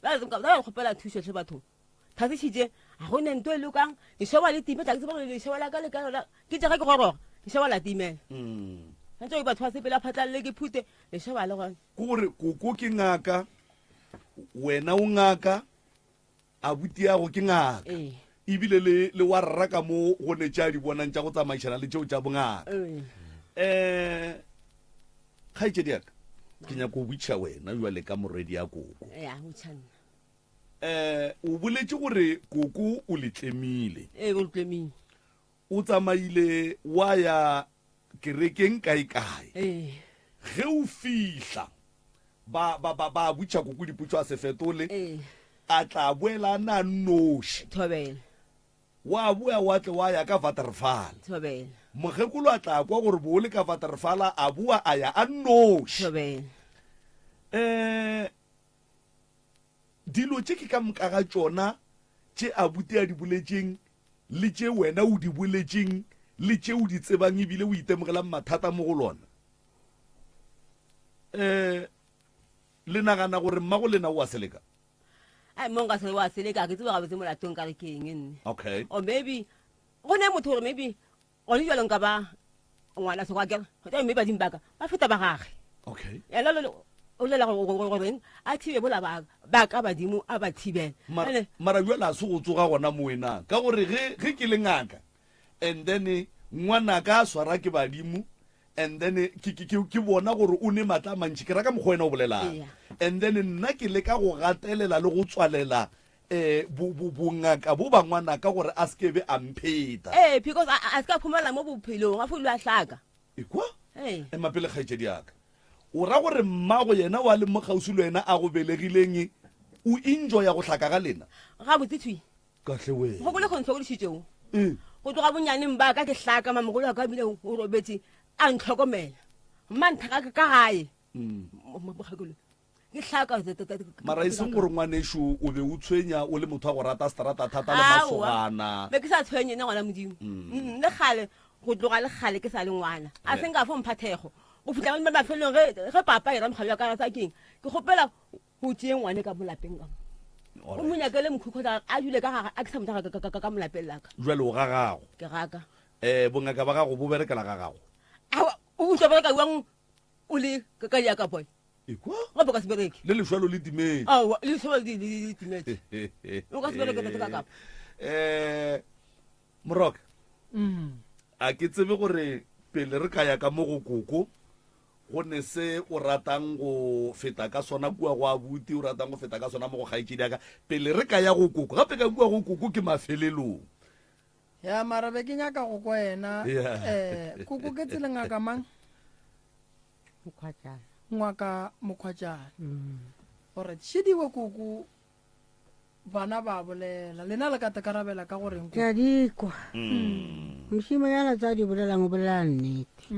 ba re kgopela thušo tlhe batho thasišitše ga go ne nto e lokang lešoba le time tla ke tseba gore lešoba la ka le ka ke tšega ke goroga lešoba la timela ntse ke batho ba sepela phatlalele ke phute lešoba le gone kore koko ke ngaka wena o ngaka abuti yago ke ngaka ebile le wa rra ka mo go ne tša di bonang tša go tsamaišana le tšeo tša bongaka kgaitšedi yaka ke nyako o botšiša wena jale ka moredi ya koko o boletše gore koko o le tlemile o tsamaile wa ya kerekeng kae ge o fihla ba botša koko dipotso a se fetole a tla boela na nnoši wa boya wa tle wa ya ka vaterfala mogekolo a tla kwa gore boole ka vaterfala a boa a ya a nnoši dilo tše ke ka moka ga tšona tše abuti a di boletšeng le tše wena o di boletšeng le tše o di tsebang ebile o itemogelang mathata mo go lona le nagana gore mmago lena o a seleka ai mo nka se wa seleka ke tseba ga botse molatong ka re ke eng nne okay or maybe go ne motho gore maybe o le jalo nka ba ngwana se kwa kere go tla mme ba dimbaka ba feta ba gage okay ya lo o lela gore a thibe bola ba ka badimo a ba thibela mara jwale a se go tsoga gona mo wena ka gore ge ke le ngaka and then ngwana ka swara ke badimo and then ke bona gore o ne matla mantši ke raka mokgwa wena o bolelang and then nna ke le ka go gatelela le go tswalela bongaka bo bangwana ka gore a sekebe a mpheta because a se ka phumala mo bophelong a folo a hlaka ekwa mapele kgaetšedi aka o ra gore mmago yena wa le mogausi le wena a go belegileng o enjoya go hlaka ga lena ga botse thwi kahle wena go bole kgontse go dišitšego go tloga bonyaneng ba ka ke hlaka mamogolo a ka bile o robetse a ntlhokomela mmanthaka ka gae mogakolo ke hlaka mara e seng gore ngwanešo o be o tshwenya o le motho wa go rata strata thata le masogana be ke sa tshwenye na ngwana modimo le gale go tloga le gale ke sa le ngwana a seng ka fo mphathego go fitlha mo mafelong ge papa e ra mogalo ya ka tsa keng ke gopela go tšee ngwane ka molapeng ka o monyakele mokhukhota a dule ka gaga a ke sa mothaga ka molapeng la ka jwale o ga gago ke raka bongaka ba gago bo berekela ga gago o utlwa bereka uang o le ka diaka boy ekwa gape ka se bereke le lešwalo le timetse lesolo le timetse o ka se bereke ka kapa moroka a ke tsebe gore pele re ka ya ka mo go koko go ne se o ratang go feta ka sona kua go abuti o ratang go feta ka sona mo go kgaetšedi aka pele re ka ya go koko gape ka kua go koko ke mafelelong ya mara be ke nyaka go kwa ena koko ke tsele ngaka mang ngwaka mokgwatšana gore tšhidiwe koko bana ba bolela lena le ka tekarabela ka goreng ke a dikwa mošimanyana tsa di bolelang o bolela nnete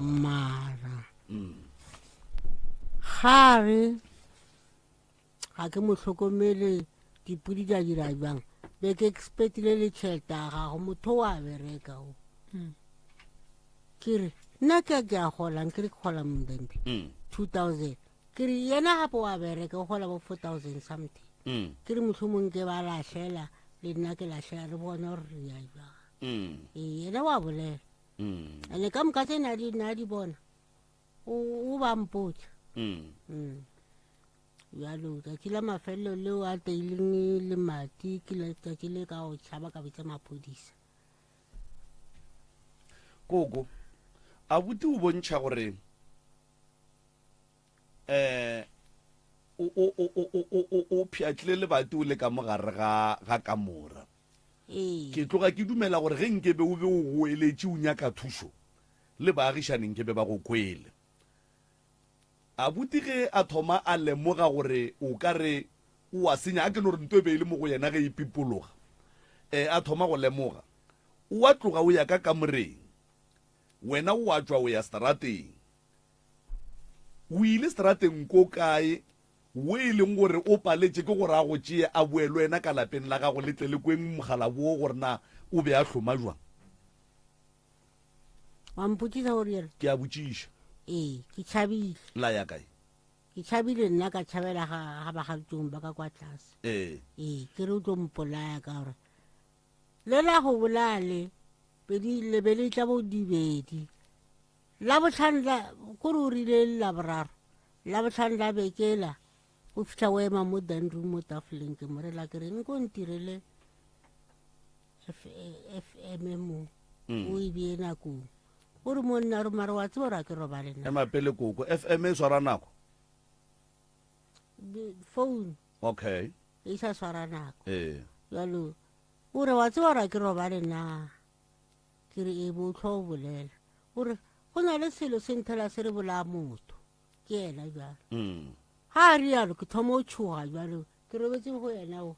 mara gare ga ke mo tlhokomele dipudi di a dira jang be ke expectile le tšhelete a gago motho wa bereka o kere nna ke a golang ke re ke gola mondempe 2000 ke re yena gape wa bereka o gola bo 4000 something ke re mohlomong ke ba latlhela le nna ke latlhela re bone gore re ya jang yena wa bolela ane ka moka tse na di bona o ba mpotsa jalo tsatsi la mafelelo leo a teileng le mati ke letsatsi le ka go tšhaba ka bitsa maphodisa koko a buti o bontšha gore o pšhatlile lebati o le ka mogare ga kamora ke tloga ke dumela gore ge nkebe o be o goeletše o nyaka thušo le baagišaneng ke be ba go kwele a buti ge a thoma a lemoga gore o ka re o a senya a ke no re nto e be e le mo go yena ge e pipologa a thoma go lemoga o a tloga o ya ka kamoreng wena o a tšwa o ya strateng o ile strateng ko kae wo e leng gore o paletše ke gore a go tšee a boelo wena ka lapeng la gago le tle le kweng mogala boo gore na o be a hloma jwang wa mpotsisa gore yena ke a botšiša ke tšhabile la ya kae ke tšhabile nna ka tšhabela ga bagaditšong ba ka kwa tlase ke re o tlo mpolaya ka gore le la go bolale lebe le tla bo dibedi la botlhanla kore o rile la boraro la botlhanla bekela o fitlha o ema mo danroom mo tafoleng ke morela ke reng ko ntirele fm mo o e bie nakong o re monna re mare wa tsebo ra ke robale nna ema pele koko fm e swara nako phone okay e sa swara nako jalo o re wa tsebo ra ke robale na ke re e botlho o bolela o re go na le selo se nthela se re bola motho ke ena jalo ga a rialo ke thoma o tshoga jalo ke robetse go yena o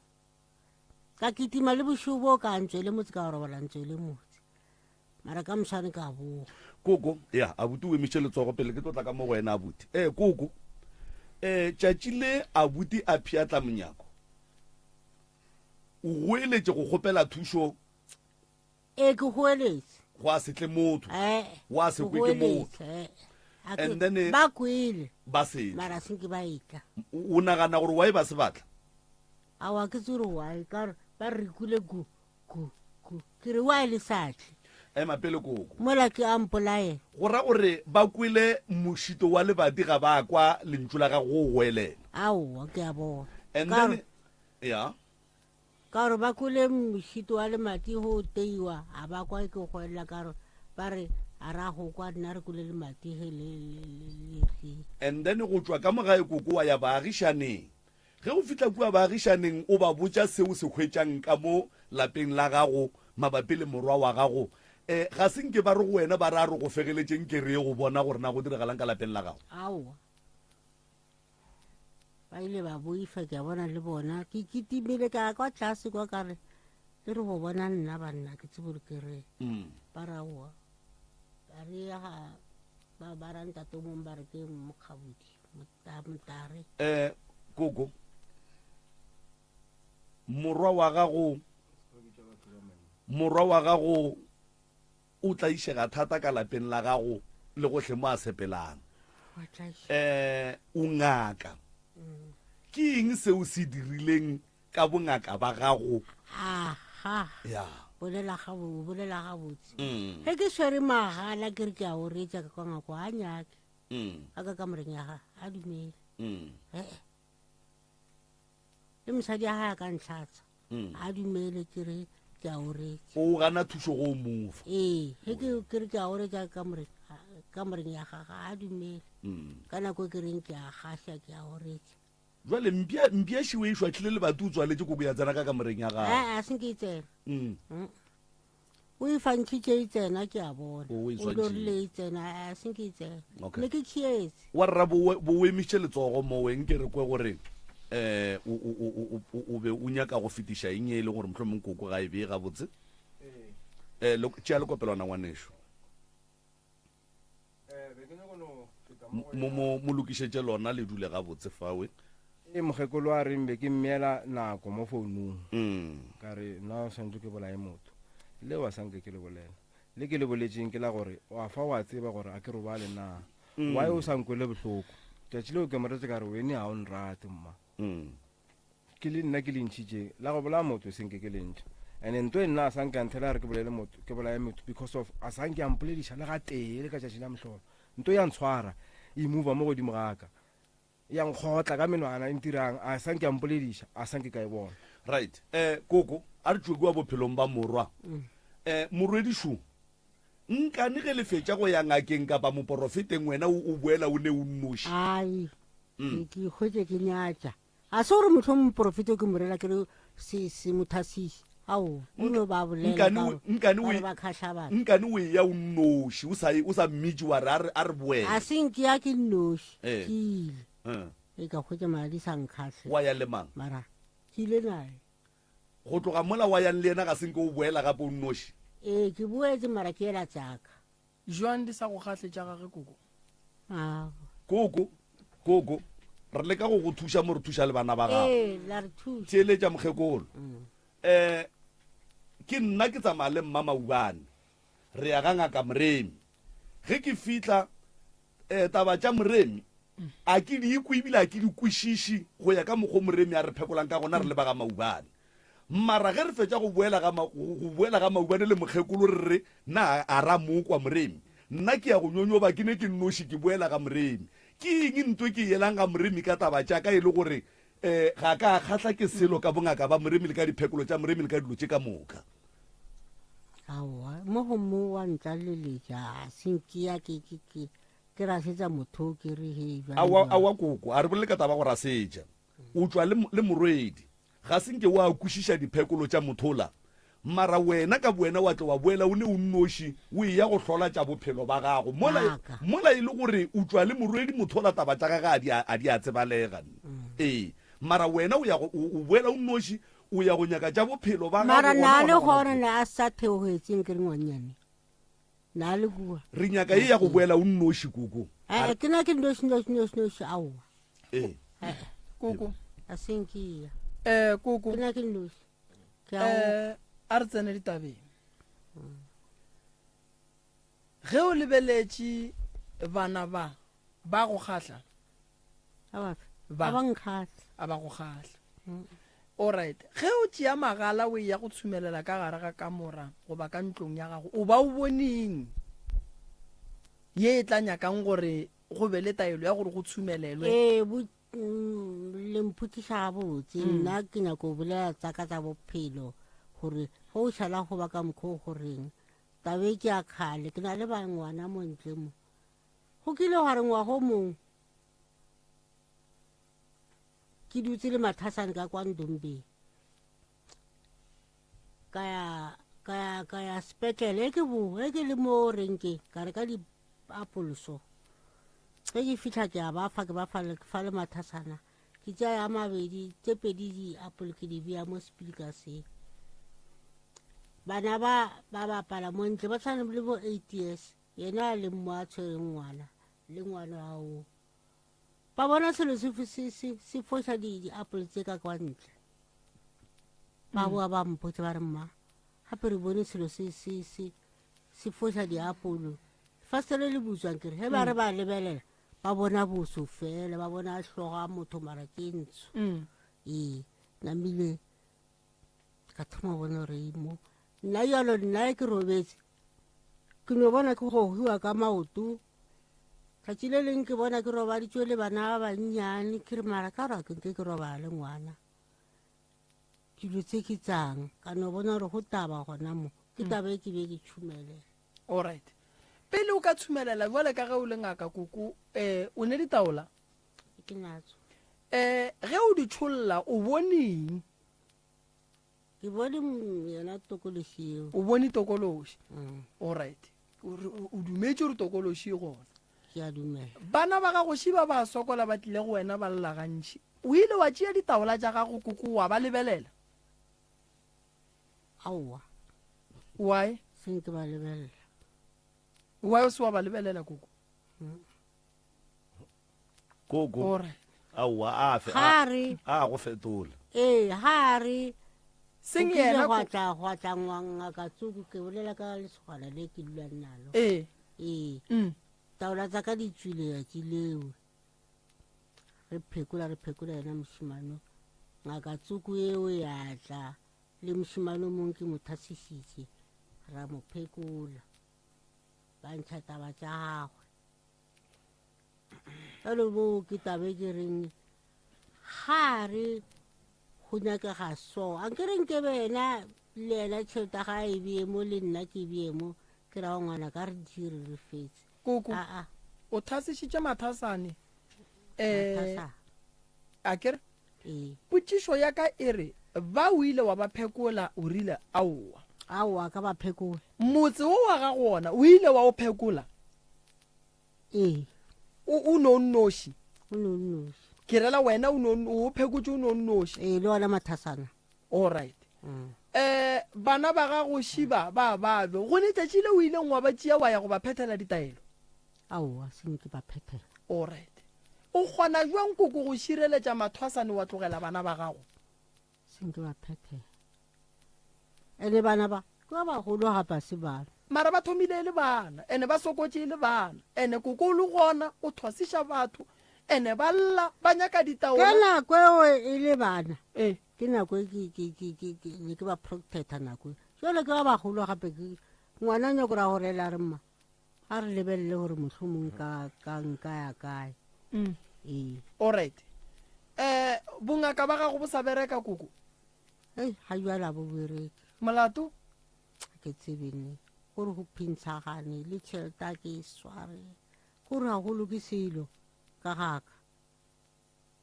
ka kitima le bošobo ka ntswe le motse ka go robala ntswe le motse mara ka mosane ka boga koko ya abuti o emiše letsogo pele ke tlotla ka mo go wena abuti koko tšatši le abuti a phiatla monyako o goeletše go kgopela thušo ke goeletse go a setle motho wa se kwe ke motho And then ba kwele ba se mara senke ba etla o nagana gore wa e ba se batla awa ke tsore wa ka ba re kule ku ke re wa le satle ema pele koko mola ke ampolae go ra gore ba kwile mošito wa lebati ga ba kwa lentšu la ga go goelela aowa ke a bona and then ya ka gore ba kwele mošito wa lemati go teiwa a ba kwa ke goelela ka gore ba re a ra go kwa nna re kule lemati ge le and then go tswa ka mogae koko wa ya baagišaneng ge o fitlha kua baagišaneng o ba botša seo se hwetšang ka mo lapeng la gago mabapi le morwa wa gago ga senke ba re go wena ba re a re go fegeletseng ke reye go bona gore na go diragalang ka lapeng la gago aowa ba ile ba boifa ke a bona le bona ke kitimile ka kwa tlase kwa kare le re go bona nna banna ke tsebore ke re ba raowa ba re ga ba ranta to mo ba re ke mokgabudi motare koko morwa wa gago o tla išega thata ka lapeng la gago le gotlhe mo a sepelang o ngaka ke eng seo se dirileng ka bongaka ba gago aha ya bolela gabotse ge ke swere magala ke re ke a o reetsa ka kwa ngako a nyake a ka kamoreng ya ga a dumele le mosadi a ga ya ka ntlhatsa a dumele ke re ke a o reetsa o gana thuso go mofa ge ke re ke a o reetsa kamoreng ya gaga a dumele ka nako ke reng ke a gaša ke a o reetsa jwale mpia šiwe e šwatlhile le batu o tswaletse koko ya tsena ka kamoreng ya gago a senke e tsena o e fantšhitše e tsena ke a bona O e o lorile e tsena a senke e tsena Okay. ne ke tšhietse wa rra bo o emišitše letsogo mo weng ke re kwe gore o be o nyaka go fetiša eng e le gore motlho mong koko ga e bee gabotse tšea lekopelwana ngwanešo mo lokišetše lona le dule gabotse fawe mogekolo a reng be ke mmeela nako mo founung ka re nna o swantse ke bolae motho le wa sanke ke le bolela le ke le boletseng ke la gore wa fa wa tseba gore a ke robale na wa o sankwele bohloko tšatši leo ke moretse ka re wene ga o nrate mma ke le nna ke le ntšhitše la go bola motho senke ke lentšha and ntho e nna a sanke a nthela re ke bolae motho because of a sanke a mpolediša le ga tee le ka tšatši la mohlolo ntho ya ntshwara e mova mo godimo gaka ya nkgotla ka menwana ntirang a sanke a mpolediša a sanke ka e bona right koko a re tšwe kua bophelong ba morwa morwedišo nkane ge le fetša go ya ngakeng kapa moporofeteng wena o boela o ne o nnoši ai ke hwetse ke nyatša a se gore motho o moporofete ke morela ke re se mothasise ao o no ba bolelare ba kgatlha batho nkane o eya o nnoši o sa mmitši wa re a re boela a senke ya ke nnoši keile e ka hwetse madi sa nkgatlhe wa ya le mang mara ke ile nae go tloga mola wa yang le ena ga senke o boela gape o nnoši ke boetse mara ke ela tsaka jwang di sa go kgatlhe tša gage koko koko re leka go go thuša mo re thuša le bana ba gago la re thuša theeletša mokgekolo ke nna ke tsamaya le mma maubane re ya ga ngaka moremi ge ke fitlha taba tša moremi a ke di ikwe ebile a ke di kwešiši go ya ka mokgwa moremi a re phekolang ka gona re le ba ga maubane mara ge re fetša go boela ga maubane le mokgekolo re re na a ra mo kwa moremi nna ke ya go nyonyoba ke ne ke nnoši ke boela ga moremi ke eng ntwe ke yelang ga moremi ka taba tšaka e le gore ga ka kgatlha ke selo ka bongaka ba moremi le ka diphekolo tša moremi le ka dilo tše ka moka aowa mo go mo wa ntlaleletša senkia ke rasetša motho ke re awa koko a re bolele ka taba go rasetša o tswa le morwedi ga senke wa kwešiša diphekolo tša mothola mara wena ka boena wa tle wa boela o ne o nnoši o eya go hlola tša bophelo ba gago mola e le gore o tswa le morwedi mothola taba tša gage a di a tsebalega mara wena o boela o nnoši o ya go nyaka tša bophelo ba mara na le gore na a sa theogetseng ke re ngwannyane na le kua re nyaka e ya go boela o nnoši koko ke na ke nnoši aowa koko a senkia koko ke na ke nnoši a re tsene ditabeng ge o lebeletše bana ba go kgahla Ba. a bankgatlha a ba go kgahla alright ge o tšea magala o ya go tshumelela ka gare ga kamora goba ka ntlong ya gago o ba o boneng ye e tla nyakang gore go be le taelo ya gore go tshumelelwe ee le mphutiša gabotse nna ke nyako bolela tsaka tsa bophelo gore go o šala go ba ka mokgwa o goreng tabe ke a kgale ke na le bangwana mo ntle mo go kile gwa re ngwago mongwe ke dutse le mathasane ka kwa Ndombe ka ya sepetlele ke le mo renkeng ka reka diapoloso ge ke fitlha ke a bafa ke fa le mathasana ke tsaya tse pedi diapole ke di bea mo speakerseng bana ba bapala mo ntle ba tshwane le bo 8 years yena le mo a tshwereng ngwana le ngwana ao ba bona selo se foša diapole tse ka kwa ntle ba boa ba mpotse ba re mma gape re bone selo se foša diapole fasele le butswang kere ge ba re ba lebelela ba bona boso fela ba bona hloga motho mara ke ntsho ee namile ka thoma bona gore imo nna yalo nna ke robetse ke no bona ke go hiwa ka maoto tšatši le leng ke bona ke robaditšwe le bana ba bannyane ke re mara ka ra ke roba le ngwana dilo tse ke tsang ka no bona gore go taba gona mo ke taba e ke be ke tšhumelela alright pele o ka tshumelela jwale ka ge o le ngaka koko o ne ditaola ke natso ge o di tšholla o boneng ke bone yona tokološi eo o bone tokološi alright o dumetse gore tokološi e gona ke a dumela bana ba gago šiba ba sokola ba tlile go wena ba lla gantši o ile wa tšea ditaola tša gago koko wa ba lebelela aowa why senke ba lebelela why o se wa ba lebelela koko koko alright aowa gare a go fetola ee gare seng yena gwa tla ngaka tsuku ke bolela ka lesogana le ke dulang nalo ee taola tsa ka di tswile ke leo re phekola yena mošimano ngaka tsuku eo ya tla le mošimano mongwe ke mo thasišitše ra mo phekola ba ntšha taba tša gagwe jalo bo ke tabe ke reng gare go nyakega so a ke reng ke bena le ena tšhelete ga e beemo le nna ke beemo ke ra ngwana ka re dire re fetse koko o thasišitše mathasane a kere potšišo ya ka e re ba o ile wa ba phekola o rile aowa ka ba phekola motse wo wa ga gona o ile wa o phekola o nonnoši ke rela wena o phekotse o nonnoši le wona mathasana alright bana ba gago šiba ba babe go ne tšatši le o ileng wa ba tšea wa ya go ba phethela ditaelo aowa senke ba phethela alright o kgona jwang koko go šireletša mathwasane wa tlogela bana ba gago senke ba phethela ene bana ba kwa bagolo gapa se bana mara ba thomile le bana ene ba sokotše le bana ene koko o le gona o thwasiša batho ene ba lla ba nyaka ditaola ke nako eo e le bana ke nako e ke ba protecta nako jale ke ba bagolo gape ngwana nyako ra go rela re mma a re lebelele gore mohlomong ka nka ya kae alright bongaka ba gago bo sa bereka koko ga jala bo bereke molato ke tsebene gore go phintshagane le tšhelete ke sware gore ga go loke selo ka gaka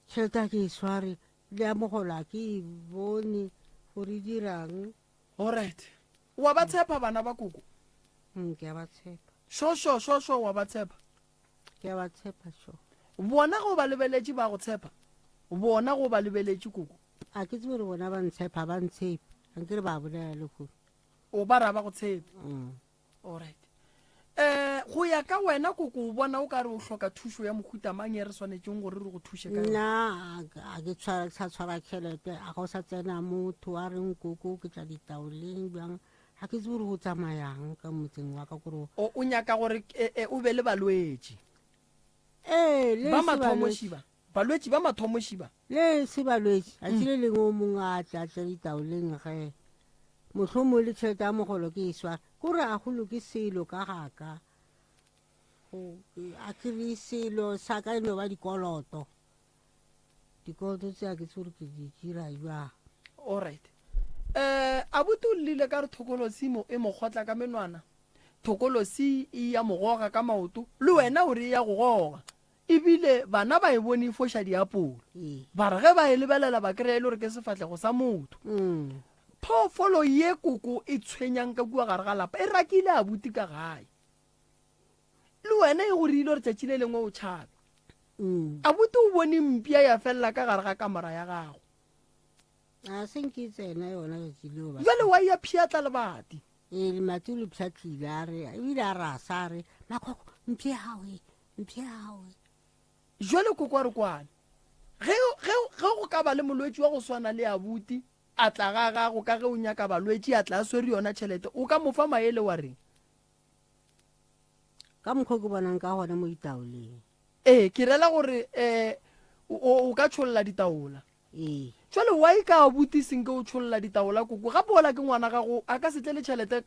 tšhelete ke sware le ya mogola ke bone gore dirang alright wa ba tshepa bana ba koko ke a ba tshepa šošo wa ba tshepa ke a ba tshepa sho bona go ba lebeletše ba go tshepa bona go ba lebeletše koko a ke tsebe re bona ba ntshepa ba ntshepe ankere ba bolela le go o ba ra ba go tshepe alright go ya ka wena koko o bona o ka re o hloka thušo ya mohuta mang e re swanetšeng gore re go thuše ka nna a ke sa tshwara tšhelete a go sa tsena motho a reng koko ke tla ditaoleng bjang ga ke tse gore go tsamayang ka motseng wa ka kore o nyaka gore o be le balwetši le ba se mathomoši ba balwetši ba mathomoši ba le se balwetse a tsile lengwe o mongwe a tla ditaoleng ge motlho mo le tšhelete ya mogolo ke e swara kore a golo ke selo ka gaka a kry selo sa ka eno ba dikoloto tse a ke tse gore ke di dira jwang alright a bute o lile ka re thokolosi e mokgotla ka menwana thokolosi e ya mogoga ka maoto le wena o re ya go goga ebile bana ba e bone e foša diapolo ba re ge ba e lebelela ba kry-e le gore ke sefatlego sa motho phoofolo ye koko e tshwenyang ka kua gare ga lapa e rakile a buti ka gae le wena e go rile gore tšatši le lengwe o tšhabe a bute o bone mpia ya felela ka gare ga kamera ya gago a senke tsena yona tšatši leo jale wa ya phiatla lebati lemati o le pšhatlhile ebile a rasa a re makoko mphe gawe jale koko a re kwane ge go ka ba le molwetši wa go swana le abuti a tla ga gago ka ge o nyaka balwetši a tla a swere yona tšhelete o ka mofa maele wa reng ka mokgwa ke bonang ka gone mo ditaoleng ke rela gore o ka tšholola ditaola jale wa e ka abuti senke o tšholola ditaola koko gape ola ke ngwana gago a ka setle le tšhelete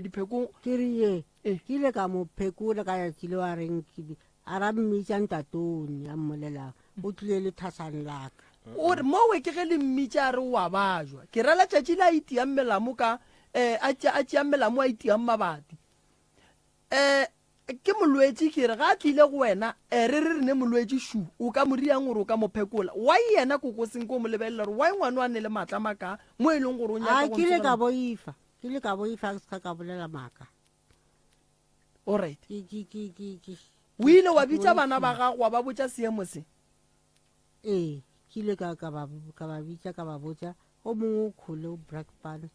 diphekong ke re ke ile ka mo phekola ka yatšile wa reng a ra mmitša ntatone a mmolelang o tlile le thasane laka ore mowe ke ge le mmitša a re wa bajwa ke rela tšatši le a itiang melamo ka a tšeang melamo a itiang mabati ke molwetši ke re ga a tlile go wena re ne molwetši shu o ka moriang gore o ka mo phekola wa yena koko senke o mo lebelela gore wa ngwane wa ne le matla maka mo e leng gore o nyaka ke ile ka boifa ke se ka bolela maka alright o ile wa bitša bana ba gago wa ba botša seemo se ke ile ka ba bitša ka ba botša o mongwe o kgole o brakpan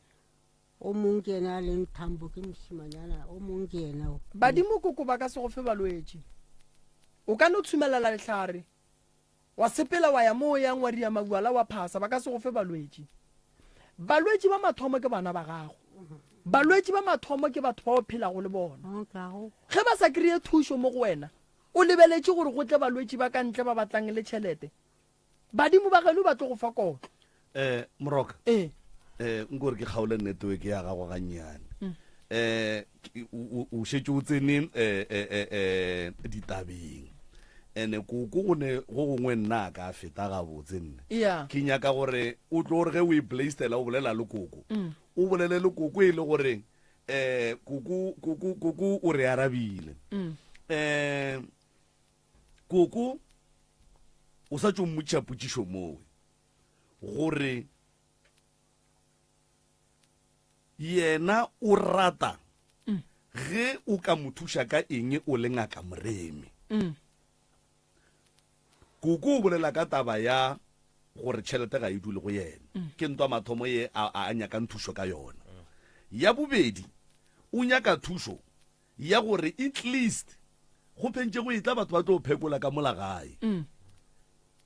o mongwe ke ena a leng thambo ke mosimanyana o mongwe ke ena o badimo koko ba ka se go fe balwetši o ka no tshumelela letlhare wa sepela wa ya mo o yang wa ria mabuala wa phasa ba ka se go fe balwetši ba mathomo ke bana ba gago balwetši ba mathomo ke batho ba o phelago le bona ge ba sa kry-e thušo mo go wena o lebeletše gore go tle balwetši ba ka ntle ba batlang le tšhelete badimo ba geno ba tlo go fa kotlo moroka nkore ke kgaole network ya gago gannyane o šetse o tsene ditabeng ene koko go gongwe nna a ka feta gabotse nne ke nyaka gore o tlo gore ge o e blastela o bolela le koko o bolele le koko e le gore koko o re arabile koko o sa tšo mmotša potšišo mowe gore yena o rata ge o ka mo thuša ka eng o le ngaka moremi koko o bolela ka taba ya gore tšhelete ga e dule go yena ke ntwa mathomo ye a nyakang thušo ka yona ya bobedi o nyaka thušo ya gore at least go phentše go etla batho ba tlo phekola ka mola gae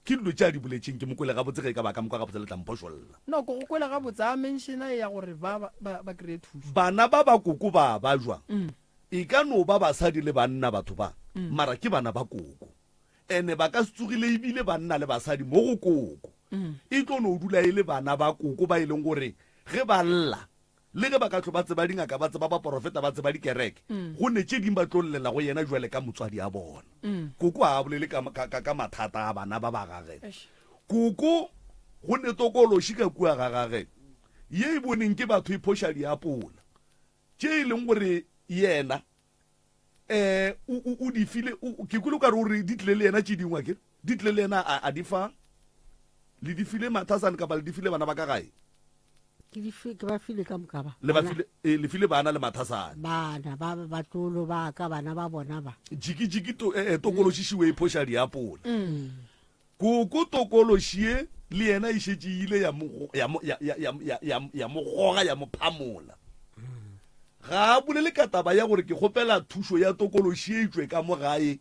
ke dilo tša di boletšeng ke mokwele gabotse ge ka baka moka gabotse le tlamphošolla noko go kwela gabotse a menšina ya gore ba kry-e thušo bana ba bakoko ba jwang e ka no ba basadi le banna batho ba mara ke bana ba koko ene ba ka se tsogile ebile banna le basadi mo go koko e tlo no dula e le bana ba koko ba e leng gore ge ba lla le ge ba ka tlo ba tseba dingaka ba tseba ba porofeta ba tseba dikereke go ne tše ding ba tlo llela go yena jwale ka motswadi a bona koko a bolele ka mathata a bana ba ba gage koko go ne tokološi ka kua ga gage ye e boneng ke batho e phoša diapola tše e leng gore yena o di file ke kule ka re ore di tlile le yena tše dingwe ke di tlile le yena a di fa le di file mathasane kapa le di file bana ba ka gae ke ba file ka mokaba le file bana le mathasane bana ba batlolo ba ka bana ba bona ba jiki tokološišiwe e phoša diapola koko tokološie le yena e šetše ile ya mo goga ya mo phamola ga a bolele ka taba ya gore ke kgopela thušo ya tokološie e tšwe ka mo gae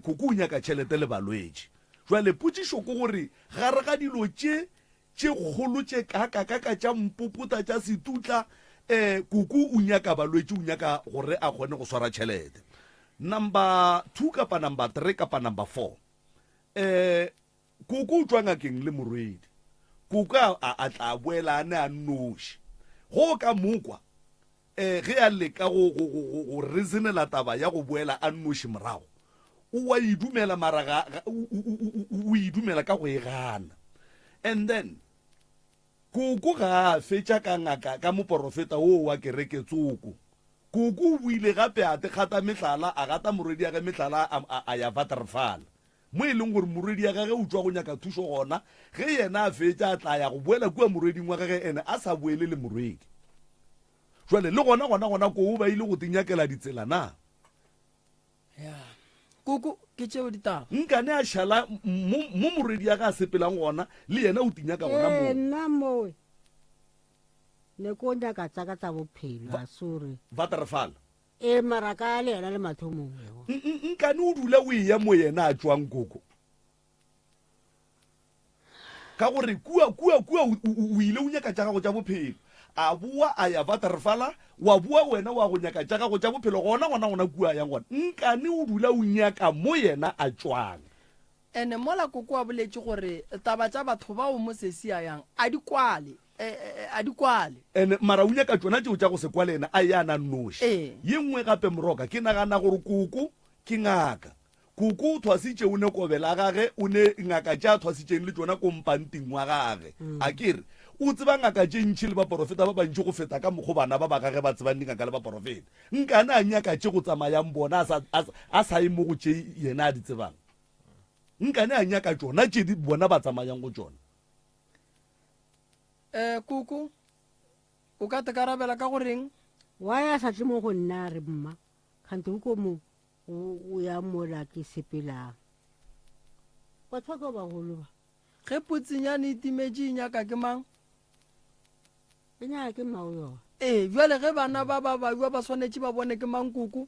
koko o nyaka tšhelete le balwetše jwale potšišo ko gore gare ga dilo tše kgolo tše kaka tša mpopota tša setutla kuku o nyaka balwetse o nyaka gore a kgone go swara tšhelete. Number 2 kapa number 3 kapa number 4 kuku o tswa ngakeng le morwedi, kuku a tla boela a ne a nnoši go ka mokwa ge a leka go reasonela taba ya go boela a nnoši morago, o wa idumela mara o idumela ka go e gana. And then kuku ga a fetša ka ngaka ka moporofeta wo wa kereke tsoko, kuku o buile gape a te kgata mehlala, a gata morwedi ya ge mehlala a ya Waterval, mo e leng gore morwedi ya gage o tswa go nyaka thuso gona, ge yena a fetša a tla ya go boela kua morweding wa gage ene a sa boele le morwedi. Jwale le gona ko o ba ile go tinyakela ditsela na kuku ke tšeo ditaba nkane a šala mo morwedi ya ga a sepelang gona le yena o tinyaka gona mo nna moe ne ko nyaka tsaka tsa bophelo a sore Waterval. maraka le yena le mathomong Nkane o dula o eya mo yena a tswang koko ka gore kua o ile o nyaka tša gago tša bophelo, a bua a ya Waterval, wa bua wena wa go nyaka tša gago tša bophelo gona kua yang gona. Nkane o dula o nyaka mo yena a tswang. ene mola koko wa boletše gore taba tša batho bao mo sesia yang a di kwale ene mara o nyaka tsona tšeo tša go se kwa le ena a yana nnoši. Ye nngwe gape moroka ke nagana gore kuku ke ngaka, kuku o thwasitše o ne kobela gage, o ne ngaka tša thwasitšeng le tsona kompanting wa gage. A kere o tseba ngaka tše ntšhi le baporofeta ba bantši go feta ka mokgo bana ba ba gage ba tsebang dingaka le baporofeta. Nkane a nyaka tše go tsamayang bona a sa ye mo go tše yena a di tsebang. Nkane a nyaka tšona tše di bona ba tsamayang go tšona. kuku o ka tekarabela ka goreng wa ya sa tle mo go nna re mma kgante o ko mo o ya mola ke sepelang batho ba ka bagolo ba ge putsinyane itimetše nyaka ke mang e nyaka ke mmao yona bjale ge bana ba baiwa ba swanetše ba bone ke mang kuku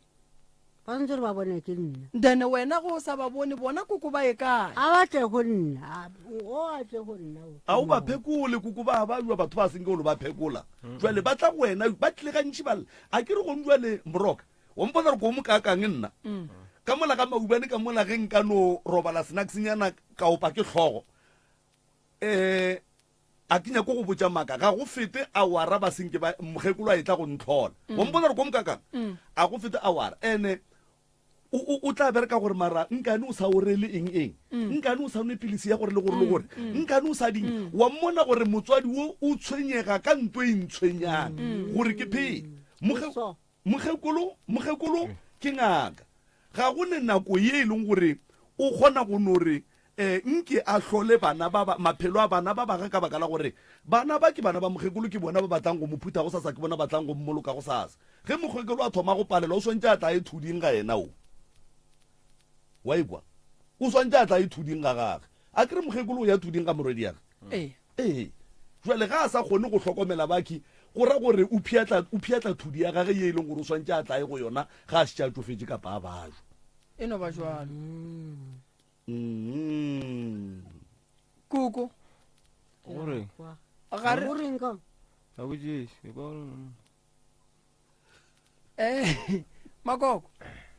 ba ntse re ba bone ke nna then wena go sa ba bone bona kuku ba e kae a batle go nna o a tle go nna a o ba phekole kuku ba baiwa batho ba senke lo ba phekola. Jwale ba tla go wena ba tle gantši bale a ke re go jwale moroka wa mpona re ko mo ka kang nna ka mola ka maubane ka mola ge nka no robala snacksnyana ka opa ke tlhogo a ke nyako go botša maka ga go fete awara ba senke ba mogekolo a e tla go ntlhola wa mpona re ko mo ka kang a go fete awara ene o tla bereka gore mara nkane o sa o rele eng nkane o sa nwe pilisi ya gore le gore nkane o sa ding wa mmona gore motswadi wo o tshwenyega ka ntwe e ntshwenyana gore ke phele mogekolo ke ngaka ga go ne nako ye e leng gore o kgona go nore nke a hlole bana ba maphelo a bana ba baga ka baka la gore bana ba ke bana ba mogekolo ke bona ba batlang go mophuta go sasa ke bona batlang go mmoloka go sasa ge mogekolo a thoma go palela o swantse a tla e thuding ga yena o wa ikwa o swantse a tla e thuding ga gage a kere mogekolo o ya thuding ga morwedi yage jwale ga a sa kgone go hlokomela baki go ra gore o phiatla thudi ya gage ye e leng gore o swantse a tlae go yona ga a se tša tsofetse kapa a bajo e no ba jwalo kuku gore goreng ka a boješe ba makoko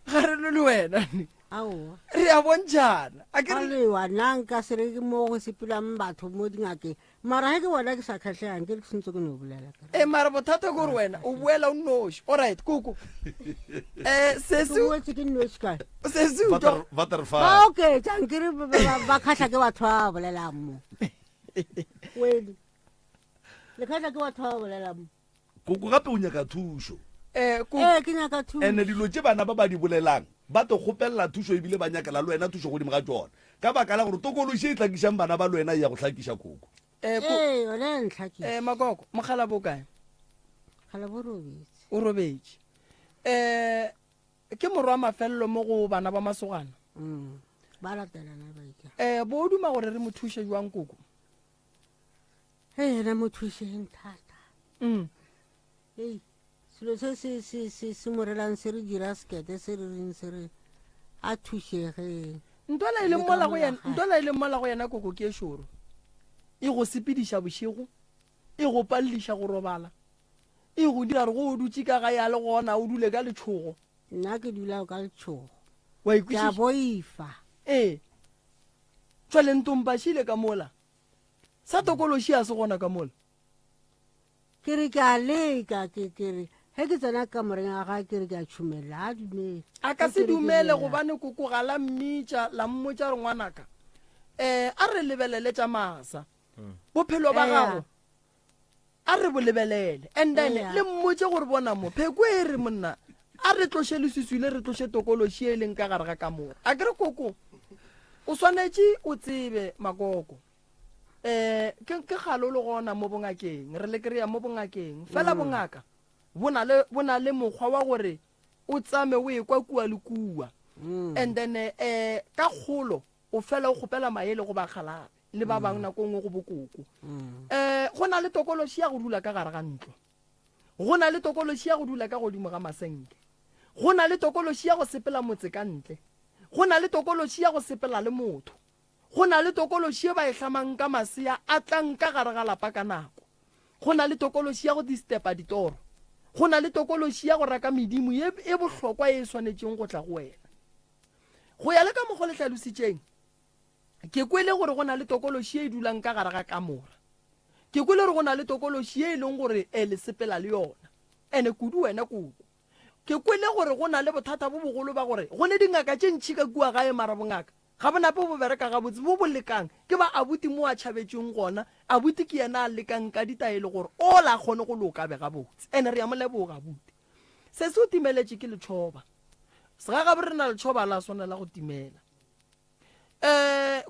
ga re le wena aowa re a bontšhana a ke a lewa nna nka se re ke mo go sepelang batho mo dingakeng mara ge ke bona ke sa kgatlhegang ke sentse ke ne o bolela mara bothata kore wena o boela o nnoši alright kuku sese ke nnoši kae Waterval ba oketsang kere ba kgatlha ke batho ba bolelang mo wele le kgatlha ke batho ba bolelang mo koko gape o nyaka thuso ke nyaka thuso ene dilo tše bana ba ba di bolelang ba te kgopelela thuso ebile ba nyakela le wena thuso godimo ga tsona ka baka la gore tokološi e tlakišang bana ba le wena ya go hlakiša koko yone ntlhakise makoko mogala bo kae kgala bo robetse o robetše ke morwa mafelelo mo go bana ba masogana ba latelana baika bo o duma gore re mo thuše jwang koko ena mo thušeng thata selo se morelang se re dira sekete se re reng se re a thušege ntola e leng mola go yena koko ke e šoro e go sepediša bošego e go palliša go robala e go dira re go o dutse ka ga ya le gona o dule ka letšhogo nna ke dula ka letšhogo wa ke a ikwešiša boifa tswale ntompašile ka mola sa tokološi a se gona ka mola ke re ke a leka ke re he ke tsena ka moreng a ga ke re ke a tšhumela a dumele a ka se dumele gobane koko ga la mmitša la mmotša re ngwanaka a re lebelele tša masa bophelo ba gago a re bo lebelele and then le mmotse gore bona mo pheko e re monna a re tloše leswiswile re tloše tokološi e leng ka gare ga kamora a kere koko o swanetše o tsebe makoko ke galo le gona mo bongakeng re le kry-a mo bongakeng fela bongaka bo na le mokgwa wa gore o tsame o e kwa kua le kua and then ka kgolo o fela o kgopela maele go bakgalabe le ba bangwe nako ngwe go bokoko go na le tokološi ya go dula ka gare ga ntlo go na le tokološi ya go dula ka godimo ga masenke go na le tokološi ya go sepela motse ka ntle go na le tokološi ya go sepela le motho go na le tokološi e ba e hlamang ka masea a tlang ka gare ga lapa ka nako go na le tokološi ya go distepa ditoro go na le tokološi ya go raka medimo e bohlokwa e swanetšeng go tla go wena go ya le ka mokgwa le hlalositšeng ke kwele gore go na le tokološi e dulang ka gare ga kamora ke kwele gore go na le tokološi e leng gore le sepela le yona ene kudu wena koko ke kwele gore go na le bothata bo bogolo ba gore go ne dingaka tše ntšhi ka kua gae mara bongaka ga bonape bo bereka gabotse bo bolekang ke ba abuti mo a tšhabetšeng gona abuti ke yena a lekang ka ditaele gore o la kgone go loka be gabotse ene re ya moleboga abuti se se o timeletše ke letšhoba se ga gabe re na letšhoba la swanela go timela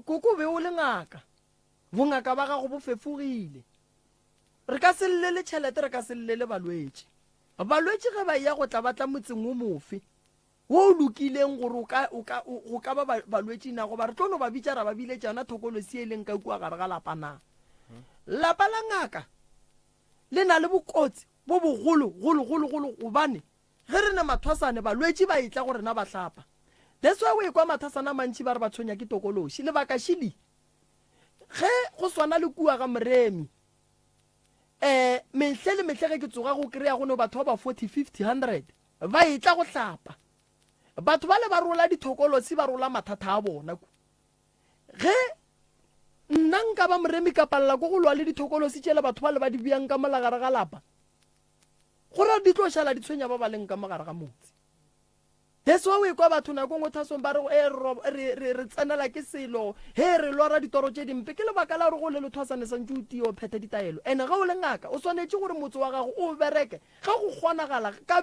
koko be o le ngaka bongaka ba gago bo fefogile re ka se llele tšhelete re ka se llele balwetše ge ba ya go tla batla motseng o mofe wo o lokileng gore go ka ba balwetše nago ba re tlono ba bitša ra ba bile tšana thokolosi e leng ka kua gare ga lapa na lapa la ngaka le na le bokotsi bo bogologologolo gobane ge re ne mathwasane balwetše ba etla gore na ba hlapa that's why o ekwa mathasana mantši ba re ba tshwenya ke tokološi lebaka šili ge go swana le kua ga moremi mehle le mehle ge ke tsoga go kry-a gone batho ba ba 40 50 100 ba etla go hlapa batho ba le ba rola dithokolosi ba rola mathata a bona ge nna nka ba moremi ka palela ko go lwa le dithokolosi tšele batho ba le ba di beang ka molagare ga lapa gore di tlo šala di tshwenya ba ba leng ka mogare ga motse that's why o ekwa batho nako ngwe thasong ba re tsenela ke selo he re lora ditoro tše dimpe ke lebaka la gore go le lethwasane santse o tio phethe ditaelo ene ga o le ngaka o swanetše gore motse wa gago o bereke ga go kgonagala ka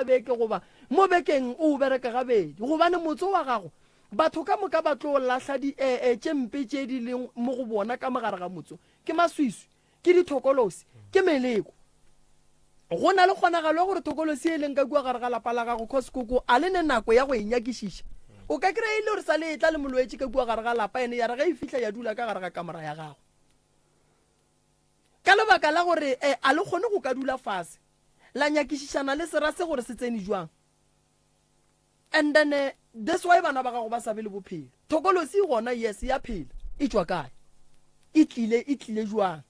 beke goba mo bekeng o bereke gabedi gobane motse wa gago batho ka moka ba tlo lahla tše mpe tše di leng mo go bona ka mogare ga motse ke maswiswi ke dithokolosi ke meleko go na le kgonagalo gore tokolosi e leng ka kua gare ga lapa la gago cause koko a le ne nako ya go e nyakišiša o ka kry-a ile gore sa le etla le molwetše ka kua gare ga lapa ene ya re ge e fitlha ya dula ka gare ga kamera ya gago ka lebaka la gore a le kgone go ka dula fase la nyakišišana le sera se gore se tsene jwang and then that's why bana ba gago ba sabe le bophelo tokolosi gona yes ya phela e tšwa kae e tlile jwang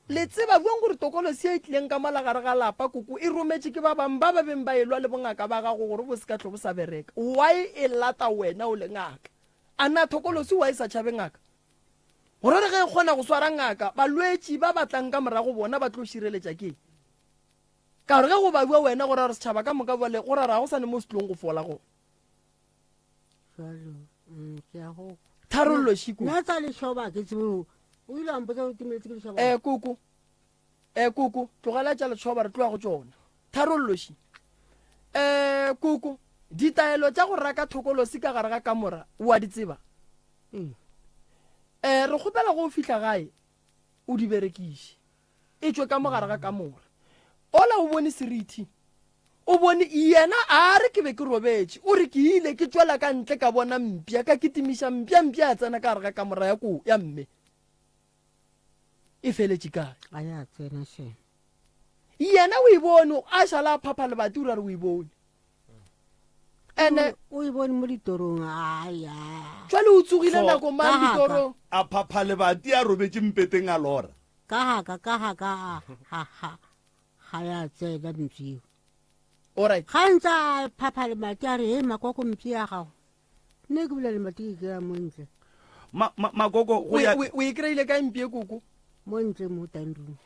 le tseba buang gore tokolosi e tlileng ka malagare ga lapa koko e rometše ke ba bang ba beng ba elwa le bongaka ba gago gore bo se ka tlo bo sa bereka why e lata wena o le ngaka a na tokolosi wa e sa tšhabe ngaka gore re ge e kgona go swara ngaka balwetši ba batlang ka morago bona ba tlo šireletša ke ka gore ge go ba bua wena gore re setšhaba ka moka bole gore ra go sa ne mo setlong go fola go tharollo shiko nna tsa lešoba ke tsebo o ile ampotsa o timeletse ke lešoba kuku tlogela tša letšhoba re tloa go tšona tharolloši kuku ditaelo tša go raka thokolosi ka gare ga kamora o a di tseba re kgopela go fihla gae o di berekiše e tšwe ka mogare ga kamora ola o bone serithi o bone yena a re ke be ke robetše o re ke ile ke tšwela ka ntle ka bona mpia ka kitimiša mpia a tsena ka gare ga kamora ya mme e feletše kae a ya tsena she yena o e bone a šala a phapha lebati o ra re o e bone ene o e bone mo ditorong aya jwale o tsogile nako mang ditorong a phapha lebati a robetše mpeteng a lora ka haka ha ya tsela mpsio alright ga ntsa phapha le mati a re he makoko mpsi ya gago nne ke bolela le mati ke ya montle makoko go ya o e kry-ile ka mpie koko montle mo tandung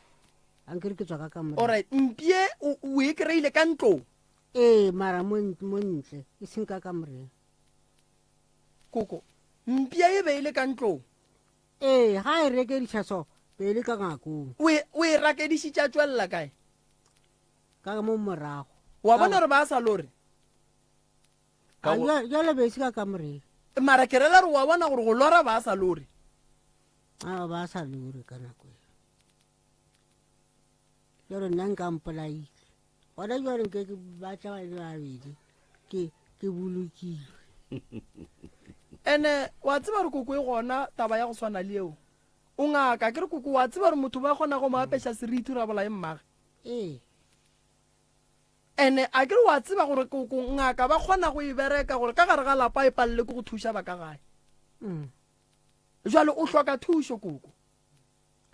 ankere ke tswa ka kamore alright mpie o e kry-ile ka ntlong mara montle e seng ka kamoreng koko mpie e beile ka ntlong ga e rekediša so pele ka ngakong o e rakedišitše a tswelela kae ka mo morago wa bona gore ba sa lore jale be se ka kamoreng mara ke rela re wa bona gore go lora ba sa lore ba sa lore ka nako e jalo nna nka mpolaile gona jale nke ke batla ba le babedi ke bolokilwe ene wa tseba re koko e gona taba ya go swana le eo o ngaka ke re koko wa tseba re motho ba kgona go maapeša seriti ra bola e mmage ene a ke re wa tseba gore koko ngaka ba kgona go e bereka gore ka gare ga lapa e palele ke go thuša ba ka gae jalo o hloka thušo koko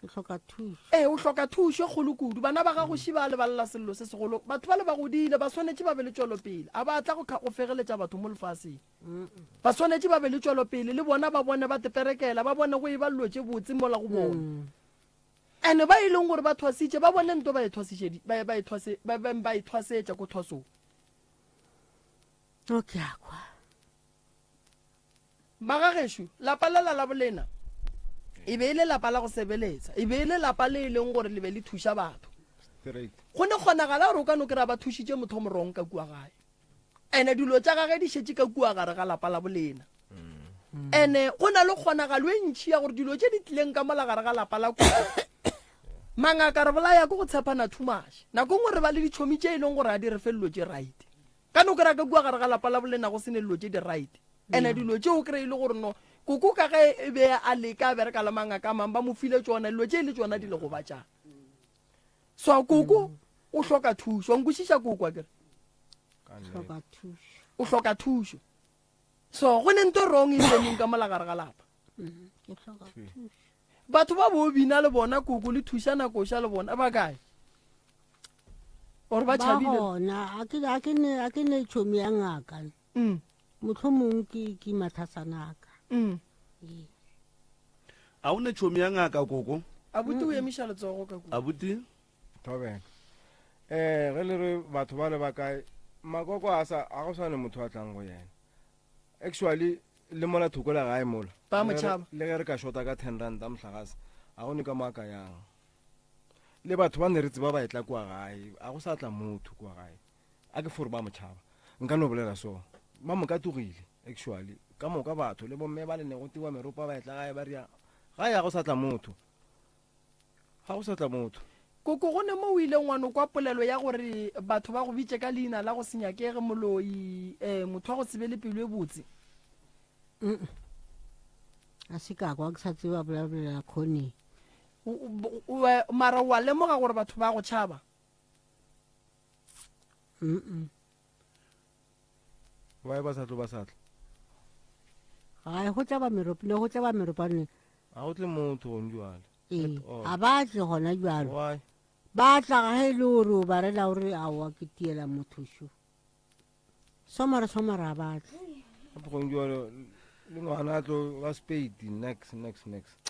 ke tlhoka thuso o hloka thušo kgolo kudu bana ba gago šiba le balela sello se segolo batho ba le ba godile ba swanetše ba be le tšwelopele a ba tla go fegeletša batho mo lefaseng ba swanetše ba be le tšwelopele le bona ba bone ba teperekela ba bone go e ba lotše botse mola go bona ande ba e leng gore ba thwasitše ba bone nto ba e thwasetša ko thwasong ke akwa magagešo lapa lela la bolena e be e le lapa la go sebeletsa e be e le lapa le e leng gore le be le thuša batho go ne kgonagala gore o ka no kry-a ba thušitše motho o morong ka kua gae ande dilo tša gage di šetse ka kua gare ga lapa la bolena ande go na le kgonagalo e ntšhi ya gore dilo tše di tlileng ka mola gare ga lapa la kua mangaka re bolaya ko go tshepana too much nako ngwe re ba le ditšhomi tše e leng gore a di re fe dilo tše right ka no kry-a ka kua gare ga lapa la bolena go se ne dilo tše di right ande dilo tše o kry-ile gore no koko ka ge e be a leka a bereka le mangaka mang ba mo file tsona dilo tše le tsona di le go batšang so koko o hloka thušo nkwešiša koko a kere o hloka thušo so go ne nto rong e seneng ka mola gare ga lapa batho ba bo bina le bona koko le thušana koša le bona ba kae gore ba tšhabile gona a ke ne tšhomi ya ngaka motlho mongwe ke mathasanaka a o ne tšhomi ya ngaka koko abuti o emiša letsogo ka koko abuti thobela ge le re batho ba le ba kae makoko a go swane motho a tlang go yena actually le mola thoko la gae mola ba motšhaba le ge re ka shota ka 10 rand a motlhagase a go ne ka maaka yang le batho ba ne re tseba ba etla kua gae a go sa tla motho kua gae a ke fore ba motšhaba nka no bolela so ba mo ka togile actually ka moka batho le bomme ba le nego tiwa meropa ba etla gae ba ria gae a go sa tla motho ga go sa tla motho koko go ne mo o ile ngwane kwa polelo ya gore batho ba go bitse ka leina la go senyakege moloi motho wa go tsebe le pelo e botse a se ka kwa ke sa tseba bolela khone mara wa lemoga gore batho ba go tšhaba ba ba sa tlo ba sa tla ga go tla ba meropile go tla ba meropane a go tle motho o njwale a ba tle gona jalo ba tla ga e le gore o ba rela gore a wa ke tiela mothušo somara a batla go njwale le ngwana a tlo wa spade next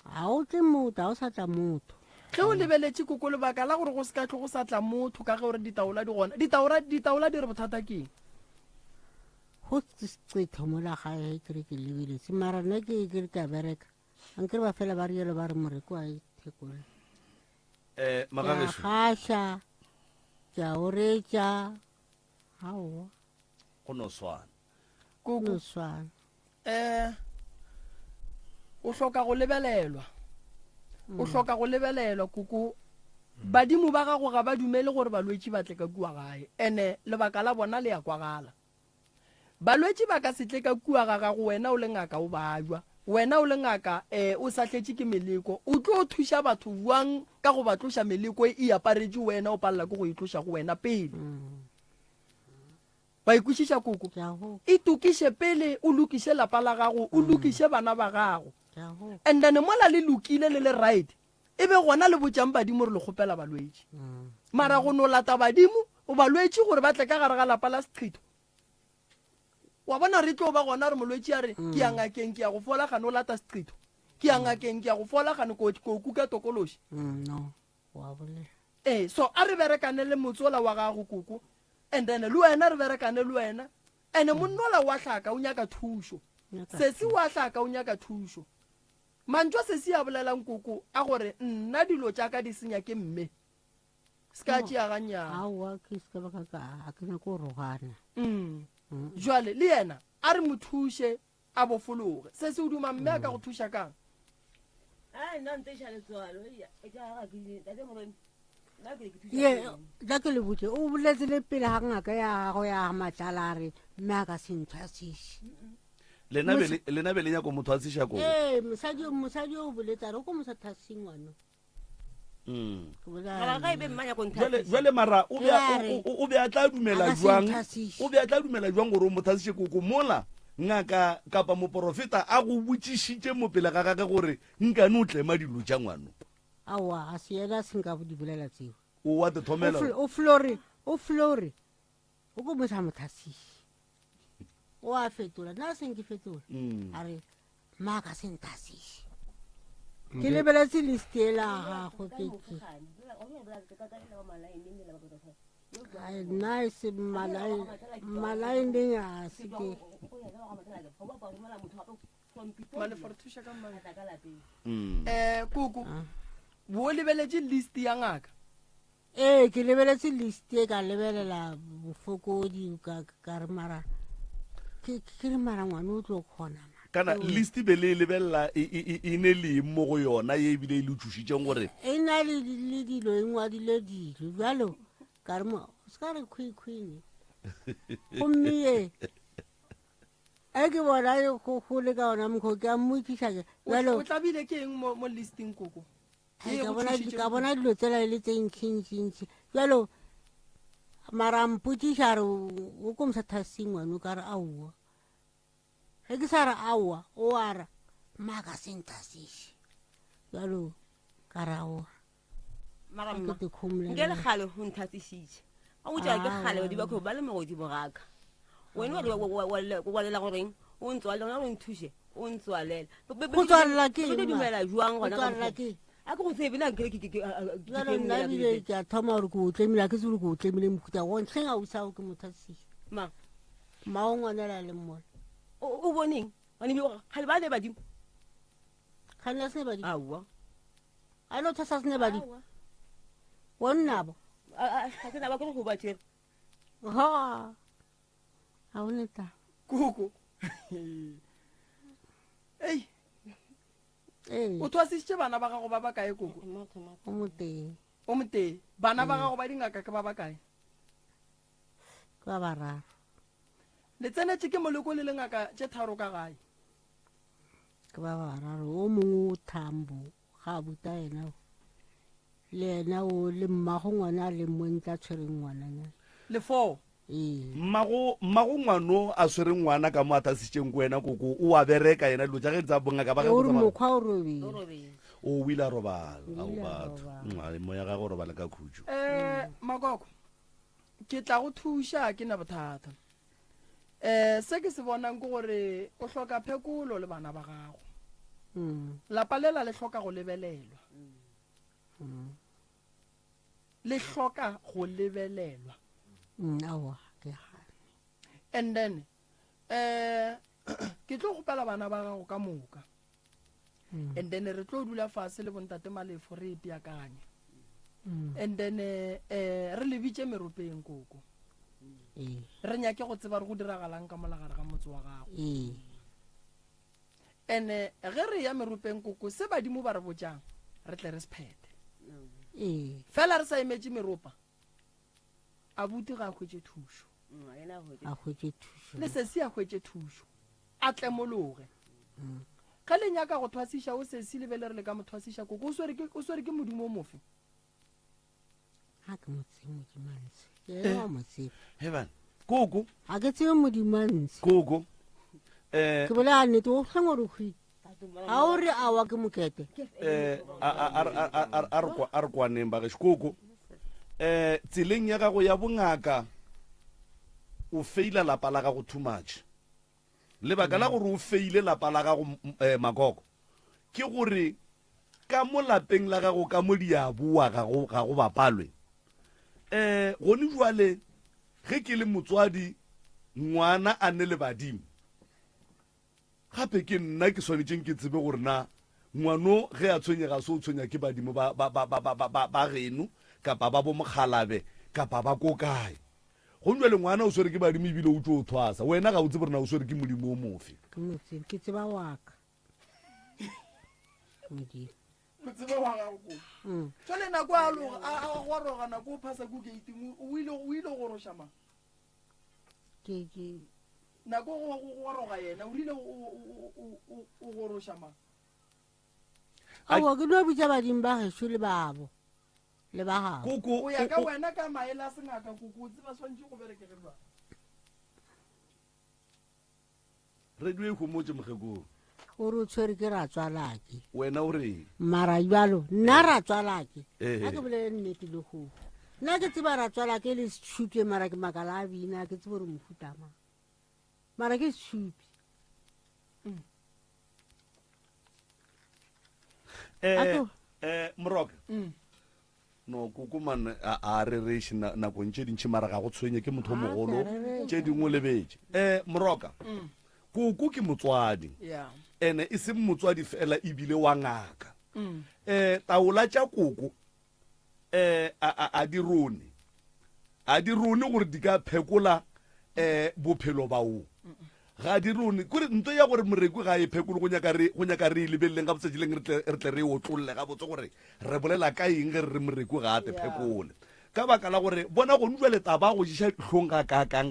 a o tle motho a o sa tla motho ge o lebeletše koko lebaka la gore go se ka tlo go sa tla motho ka ge gore ditaola di gona ditaola di re bothata keng go tsetho mola gae kere ke lebeletse mara nna ke re ka bereka ankere ba fela ba rielo ba re moreko a ithekole magagesho gaša ke a oretša aowa go no swana no swana o hloka go lebelelwa koko badimo ba gago ga ba dumele gore balwetši ba tle ka kua gae ene lebaka la bona le ya kwagala balwetši ba ka se tle ka kua ga gago wena o le ngaka o bajwa wena o le ngaka o sa tletše ke meleko o tlo thuša batho buang ka go ba tloša meleko e aparetše wena o palela ke go e tloša go wena pele ba ikwešiša koko e tokiše pele o lokiše lapa la gago o lokiše bana ba gago and then mola le lokile le le right e be gona le botjang badimo re le kgopela balwetse mara go no lata badimo o balwetse gore ba tle ka gare ga lapa la seqhito wa bona re tlo ba gona re molwetse a re ke ya ngakeng ke ya go fola gane o lata seqhito ke ya ngakeng ke ya go fola gane ko kuka tokološi no wa bolela so a re berekane le motsola wa gago koko and then le wena re berekane le wena ene monnola wa tlhaka o nyaka thušo sesi wa tlhaka o nyaka thušo mantšwa sesi a bolelang koko a gore nna dilo tšaka di senya ke mme se ka tšea gannyana aowa ke se ka baka a ke nyako rogana jwale le yena a re mo thuše a bofologe se se o duma mme a ka go thuša kang ye ja ke le botse o boletse le pele ga ngaka ya gago ya matlala a re mme a ka se ntshwasiše lena be le nyako motho a tshiša koo ee mosadi o boletsa a re ko mosa thasi ngwana jale mara o be a tla dumela jwang gore o mo thasiše koko mola ngaka kapa moporofeta a go botšišitše mo pele ga gage gore nkane o tlema dilo tša ngwano aowa a se yena se nka di bolela tseo o wa te thomela o flore o ko mosa mothasiše o a fetola nna seng ke fetola a re maaka se nthasiše ke lebeletse listela gago nna se malaendeng a seke koko bo lebeletse list ya ngaka ee ke lebeletse list e ka lebelela bofokodi ka re mara ke re mara ngwane o tlo kgona kana list be le lebelela e ne le mo go yona ye ebile e le thušitšeng gore e na le dilo e ngwadile dilo jalo ka re mo se ka re khwikhwine gomme ye a ke bona go le ka ona mokgo ke a mmotšiša ke jalo o tlabile ke eng mo listing koko ka bona dilo tsela e le tse ntšhintšhintšhi jalo mara mpotšiša re o ko mosa thasing ngwane o ka re aowa ge ke sa re aowa o a ra maaka se nthasiše jalo ka re aowa nke le kgale go nthasišitše a o tšaa ke kgale di bako ba le mogodimo gaka wena wa lela goreng o ntswalela o nthuše o ntswalela go tswalela ke dumela jwang gona ke a ke go tsebile nna bile ke a thoma gore ke o tlemile a ke se gore ke o tlemile mohuta gontlheng a usago ke mothasiše mao ngwanela le mmole o boneng gale ba ne badimo kganela se ne badimo aowa a no thasa se ne badimo wonnabo ga ke naba ke go ba tšere ha a o neta koko o thwasisitše bana ba gago ba bakae koko o moteng o moteng bana ba gago ba dingaka ke ba bakae ka bararo le tsenetse ke moleko le ngaka tše tharo ka gae ke ba bararo o mongwe o thambo ga buta ena le ena o le mmago ngwana a le montla tshwereng ngwananyana le 4 mmago ngwano a swere ngwana ka mo a thasitšeng ko wena koko o a bereka yena dilo tša ge tsa bongaka ba ore mokgwa o robile o wile a robala ao batho moya ga go robala ka khutšo makoko ke tla go thuša ke na bothata se ke se bonang ke gore o hloka phekolo le bana ba gago lapa lela le hloka go lebelelwa le hloka go lebelelwa aowa ke and then ke tlo gopela bana ba gago ka moka and then re tlo dula fase le bontate malefo re ipeakanye and then re lebitše meropeng koko re nyake go tseba re go diragalang ka molagare ga motse wa gago ene ge re ya meropeng koko se badimo ba re botjang re tle re sephete fela re sa emetše meropa a buti ga a hwetše thušo le sesi a hwetše thušo a tlemologe ge le nyaka go thwasiša o sesi lebele re le ka mothwasiša koko o swere ke modimo o mofe a ke motsebe heban koko a ke tsebe modimantsi koko ke bolela nnete o tlheng gore o ga o re a wa ke mokete a re kwaneng ba gešikoko tseleng ya gago ya bongaka o feila lapa la gago too much lebaka la gore o feile lapa la gago makoko ke gore ka mo lapeng la gago ka mo diaboa ga go bapalwe gone jwale ge ke le motswadi ngwana a nne le badimo gape ke nna ke swanetseng ke tsebe gore na ngwano ge a tshwenyega se o tshwenya ke badimo ba geno kapa ba bo mokgalabe kapa ba ko kae go jwale ngwana o swere ke badimo ebile o tlo o thwasa wena ga o tsebe rena o swere ke modimo o mofe ke tseba waka jale nako a goroga nako o phasa ko gating o ile goroša ma nako go goroga yena o rile o goroša ma awa ke no bitsa badimo ba geso le babo le ba gago o ya ka wena ka maele a sengaka koko o tseba swantse go berekege ba radio e homotse mogekong gore o tshwere ke ra tswalake wena o reng mara jalo nna ra tswalake a ke bolele nnete le go nna ke tseba ra tswalake le setšhupe mara ke makala a bina ke tsebe gore mofutama mara ke setšhupe moroka no koko man a re reiše nakong tše dintšhi mara ga go tshwenye ke motho o mogolo tše dingwe lebetse moroka koko ke motswadi ene e se motswadi fela ebile wa ngaka taola tša koko a di rone gore di ka phekola bophelo bao ga di rone kore nto ya gore moreku ga e phekole go nyaka re lebeleleng ga botsetsi leng re tle re otlolole ga botse gore re bolela ka eng ge re re moreku ga a te phekole ka baka la gore bona go ntšwa letaba go diša tlhong ga kakang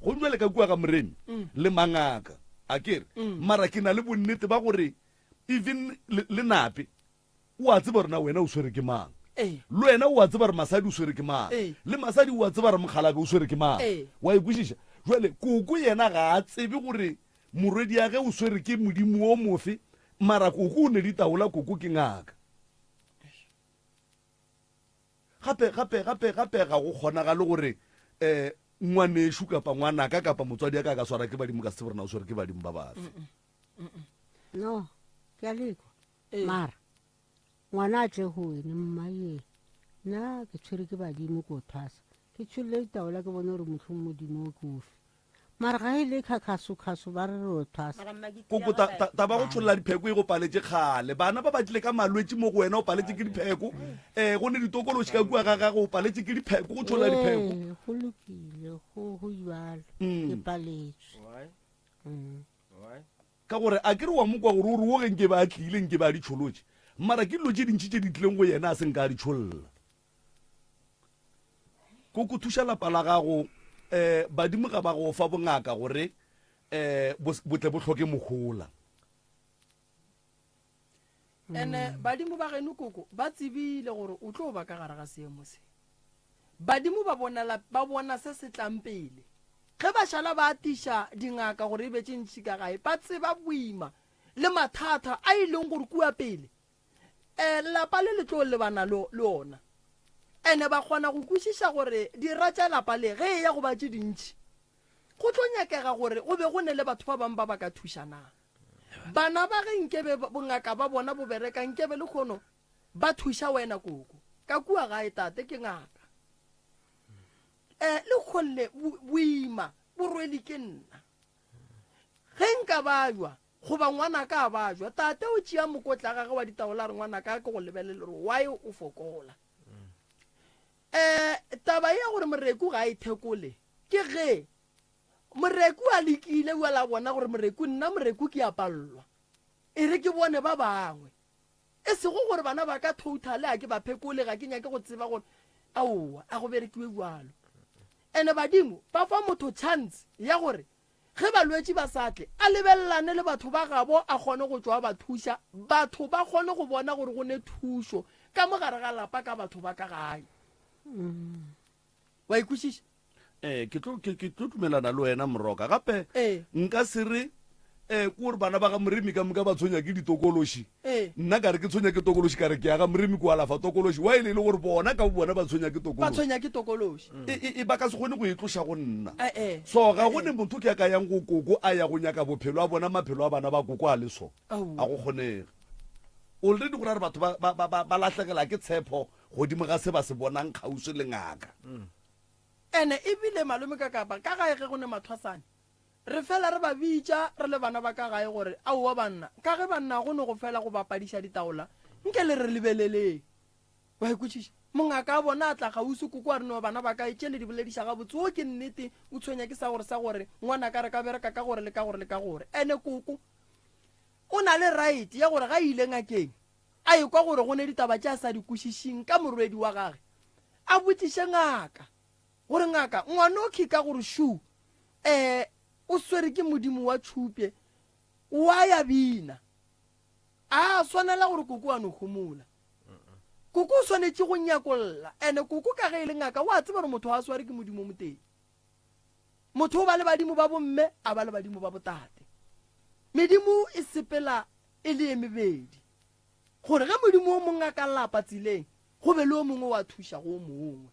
go ntšwa le ka kua ka moremi le mangaka a kere mara ke na le bonnete ba gore even le nape o a tseba rena wena o swere ke mang le wena o a tseba re masadi o swere ke mang le masadi o a tseba re mokgalabe o swere ke mang wa ikwešiša jale koko yena ga a tsebe gore morwedi ya ge o swere ke modimo o mofe mara koko o ne ditaola koko ke ngaka gape ga go kgonagale gore ngwanešo kapa ngwanaka kapa motswadi ya ka ka swara ke badimo ka se borena o swere ke badimo ba bafe no ke a lekwa mara ngwana a tle go wene mmaye nna ke tshwere ke badimo ko thasa ke tshwelele ditaola ke bone gore motlho modimo o kofe mara ga e le kgakgaso ba re re o thasa koko taba go tsholola dipheko e go paletse kgale bana ba batlile ka malwetse mo go wena o paletse ke dipheko go ne ditokološi ka kua ga gago o paletse ke dipheko go tsholola dipheko go lokile go jalo ke paletswe ka gore a ke re wa mokwa gore ore wo ge nke ba tlile nke ba ditšholotše mara ke dilo tše dintšhi tše di tlileng go yena a seng ka ditšholola koko thuša lapa la gago badimo ga ba go fa bongaka gore botle bo tlhoke mogola ene badimo ba geno koko ba tsebile gore o tlo ba ka gare ga seemo se badimo ba bona se se tlang pele ge ba šala ba atiša dingaka gore e betse ntšhi ka gae ba tseba boima le mathata a e leng gore kua pele lapa le le tlo lebana le ona ene ba kgona go kwešiša gore dira tša lapa le ge e ya go ba tše dintšhi go tlo nyakega gore go be go ne le batho ba bangwe ba ba ka thušanang bana ba ge nkebe bongaka ba bona bo bereka nkebe le kgono ba thuša wena koko ka kua gae tate ke ngaka le kgonne boima borwele ke nna ge nka bajwa goba ngwana ka a bajwa tate o tšea mokotla gage wa ditaola re ngwana ka ke go lebelele gore why o fokola taba ya gore moreku ga e thekole ke ge moreku a lekile o la bona gore moreku nna moreku ke a pallwa e re ke bone ba bangwe e sego gore bana ba ka total a ke ba phekole ga ke nyake go tseba gore aowa a go berekiwe jalo ene badimo ba fa motho chance ya gore ge balwetse ba satle a lebellane le batho ba gabo a kgone go tswa ba thuša batho ba kgone go bona gore go ne thušo ka mogare ga lapa ka batho ba ka gae wa ikwešiša ke tlo tumelana le wena moroka gape nka se re ke gore bana ba ga moremi ka moka ba tshwenya ke ditokološi nna ka re ke tshwenya ke tokološi ka re ke ya ga moremi ko alafa tokološi wa e le gore bona ka bona ba tshwenya ke ba tshwenya ke tokološi ba ka se kgone go e tloša go nna so ga gone motho ke a ka yang go koko a ya go nyaka bophelo a bona maphelo a bana ba koko a le so a go kgonege already go ra re batho ba latlhegela ke tshepo godimo ga se ba se bonang kgauso le ngaka ene ebile malome ka kapa ka gae ge go ne mathwasane re fela re ba bitša re le bana ba ka gae gore aowa banna ka ge banna go ne go fela go bapadiša ditaola nke le re lebeleleng wa ekwešiša mongaka a bona a tla gausi koko a re no bana ba ka etšele di bolediša gabotse o ke nnete o tshwenya ke sa gore ngwana ka re ka bereka ka gore le ka gore le ka gore ene koko o na le right ya gore ga ile ngakeng a ekwa gore go ne ditaba tša sa di kwešišing ka morwedi wa gage a botšiše ngaka gore ngaka ngwana o khika gore shu o swere ke modimo wa tšhupe wa ya bina a swanela gore koko a no homola koko o swanetše go nyakolla ene koko ka ge e le ngaka wa tseba gore motho a sware ke modimo mo teng motho o ba le badimo ba bomme a ba le badimo ba botate medimo e sepela e le emebedi gore ge modimo o mongwe a ka lapa tsileng go be le o mongwe wa thuša go o mongwe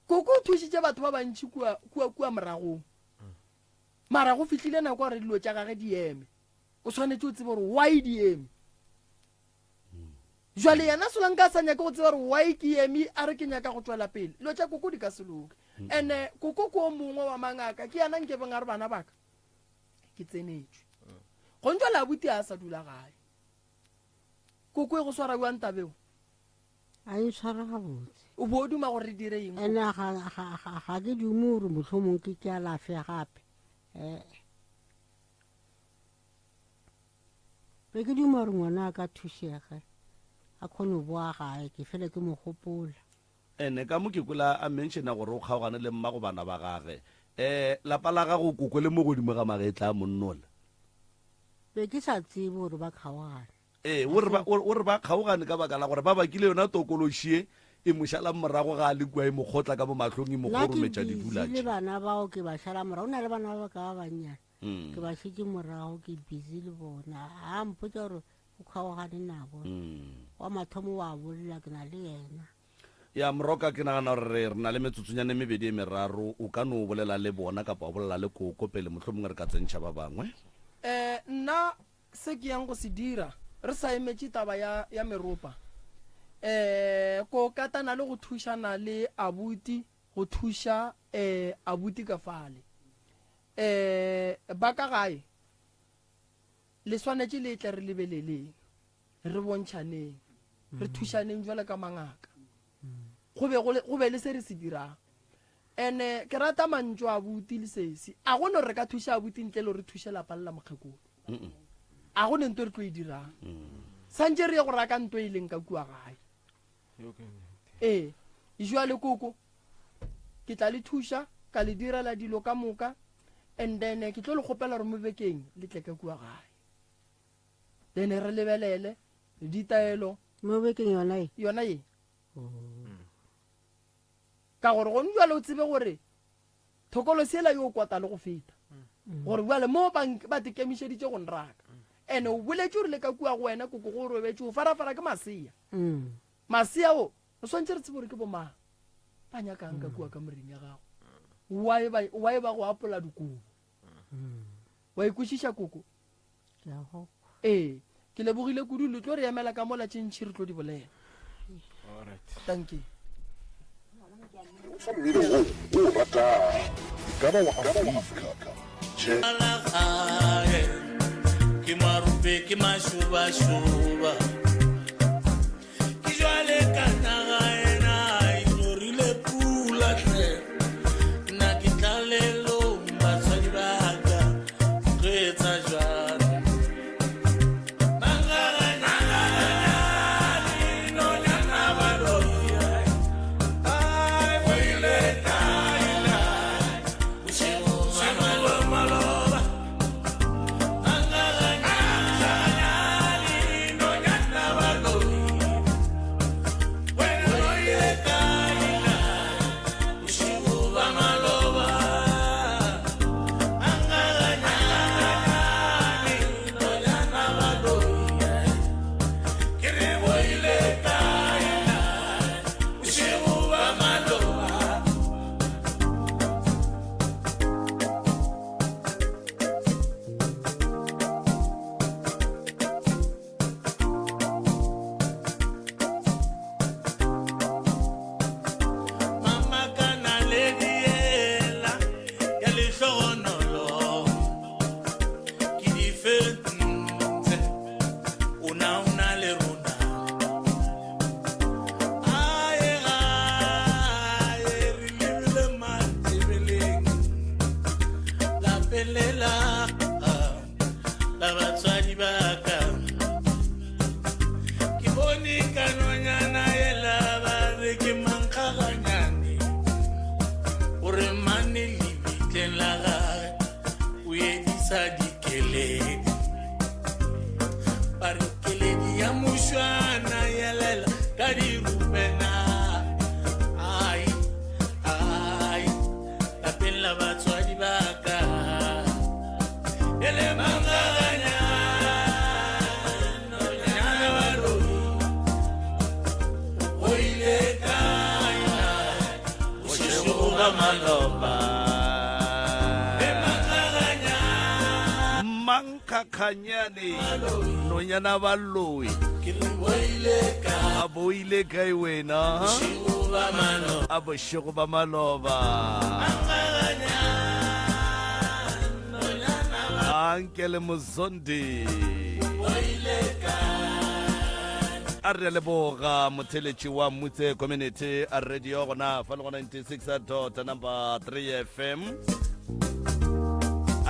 koko o thušitše batho ba bantši kua moragong mara go fitlhile nako gore dilo tša gage di eme o tshwanetse o tsebe gore why di eme jwale yena solang ka sa nyaka go tseba gore why ke eme a re ke nyaka go tswela pele dilo tša koko di ka se loke ande koko ko o mongwe wa mangaka ke yana nke beng a re bana baka ke tsenetšwe go ntšwa labuti a sa dula gae koko e go swara buang tabeo a e tshwara gabotse o bo o duma gore re dire eng ene ga ke dumo gore mohlomong ke alafe gape be ke duma gore ngwana a ka thušege a kgone go boa gae ke fele ke mo gopola ene ka mo ke kula a mentiona gore o kgaogane le mmago bana ba gage lapa la gago koko le mo godimo ga magetla a monnola be ke sa tsebe gore ba kgaogane o re ba kgaogane ka baka la gore ba bakile yona tokološie e mošala morago ga a le kua e mokgotla ka mo matlhong e mogorometša le didulatše bana bao ke ba šala morago o na le bana ba ka ba bannyane ke ba šetse morago ke busy le bona a mpotsa gore o kgaogane nabo wa mathomo wa bolela ke na le yena ya moroka ke nagana gore re na le metsotsonyane mebedi e meraro o ka no o bolela le bona kapa o bolela le koko pele motlho mongwe re ka tsentšha ba bangwe nna se ke yang go se dira re sa emetše taba ya meropa ko katana le go thušana le abuti go thuša abuti ka fale ba ka gae le swanetše le tle re lebeleleng re bontšhaneng re thušaneng jwale ka mangaka go be le se re se dirang ene ke rata mantso abuti le sesi a go no re ka thuša abuti ntle le re thuše lapa lela mokgekolo a go ne nto re tlo e dirang santse re ye go raka nto e leng ka kua gae jwale koko ke tla le thuša ka le direla dilo ka moka and then ke tlo le kgopela gore mo bekeng le tle ka kua gae then re lebelele ditaelo mo bekeng yona ye ka gore go njwale o tsebe gore thokolo sela yo o kwata le go feta gore bjale mo ba tekemišeditše go nraka ene o boletše gore le ka kua go wena koko go robetše o farafara ke masea masea o o swantse re tsebe gore ke bomang ba nyakang ka kua ka moreng ya gago wa e ba go apola dikobo wa ikwešiša koko ke lebogile kudu le tlo re emela ka mola tšentšhi re tlo di bolela thank you ke marupe ke mašubašuba ke jwale ka naga ena inorile pula tle nna ke tlalelo basadi baka re etsa jwalo kganyane nonyana baloi ke re boile ka a boile kae wena shiba mano a bošego ba maloba ankele mozondi a re leboga motheletši wa mmutse community a radio gona fa le go 96 number 3 FM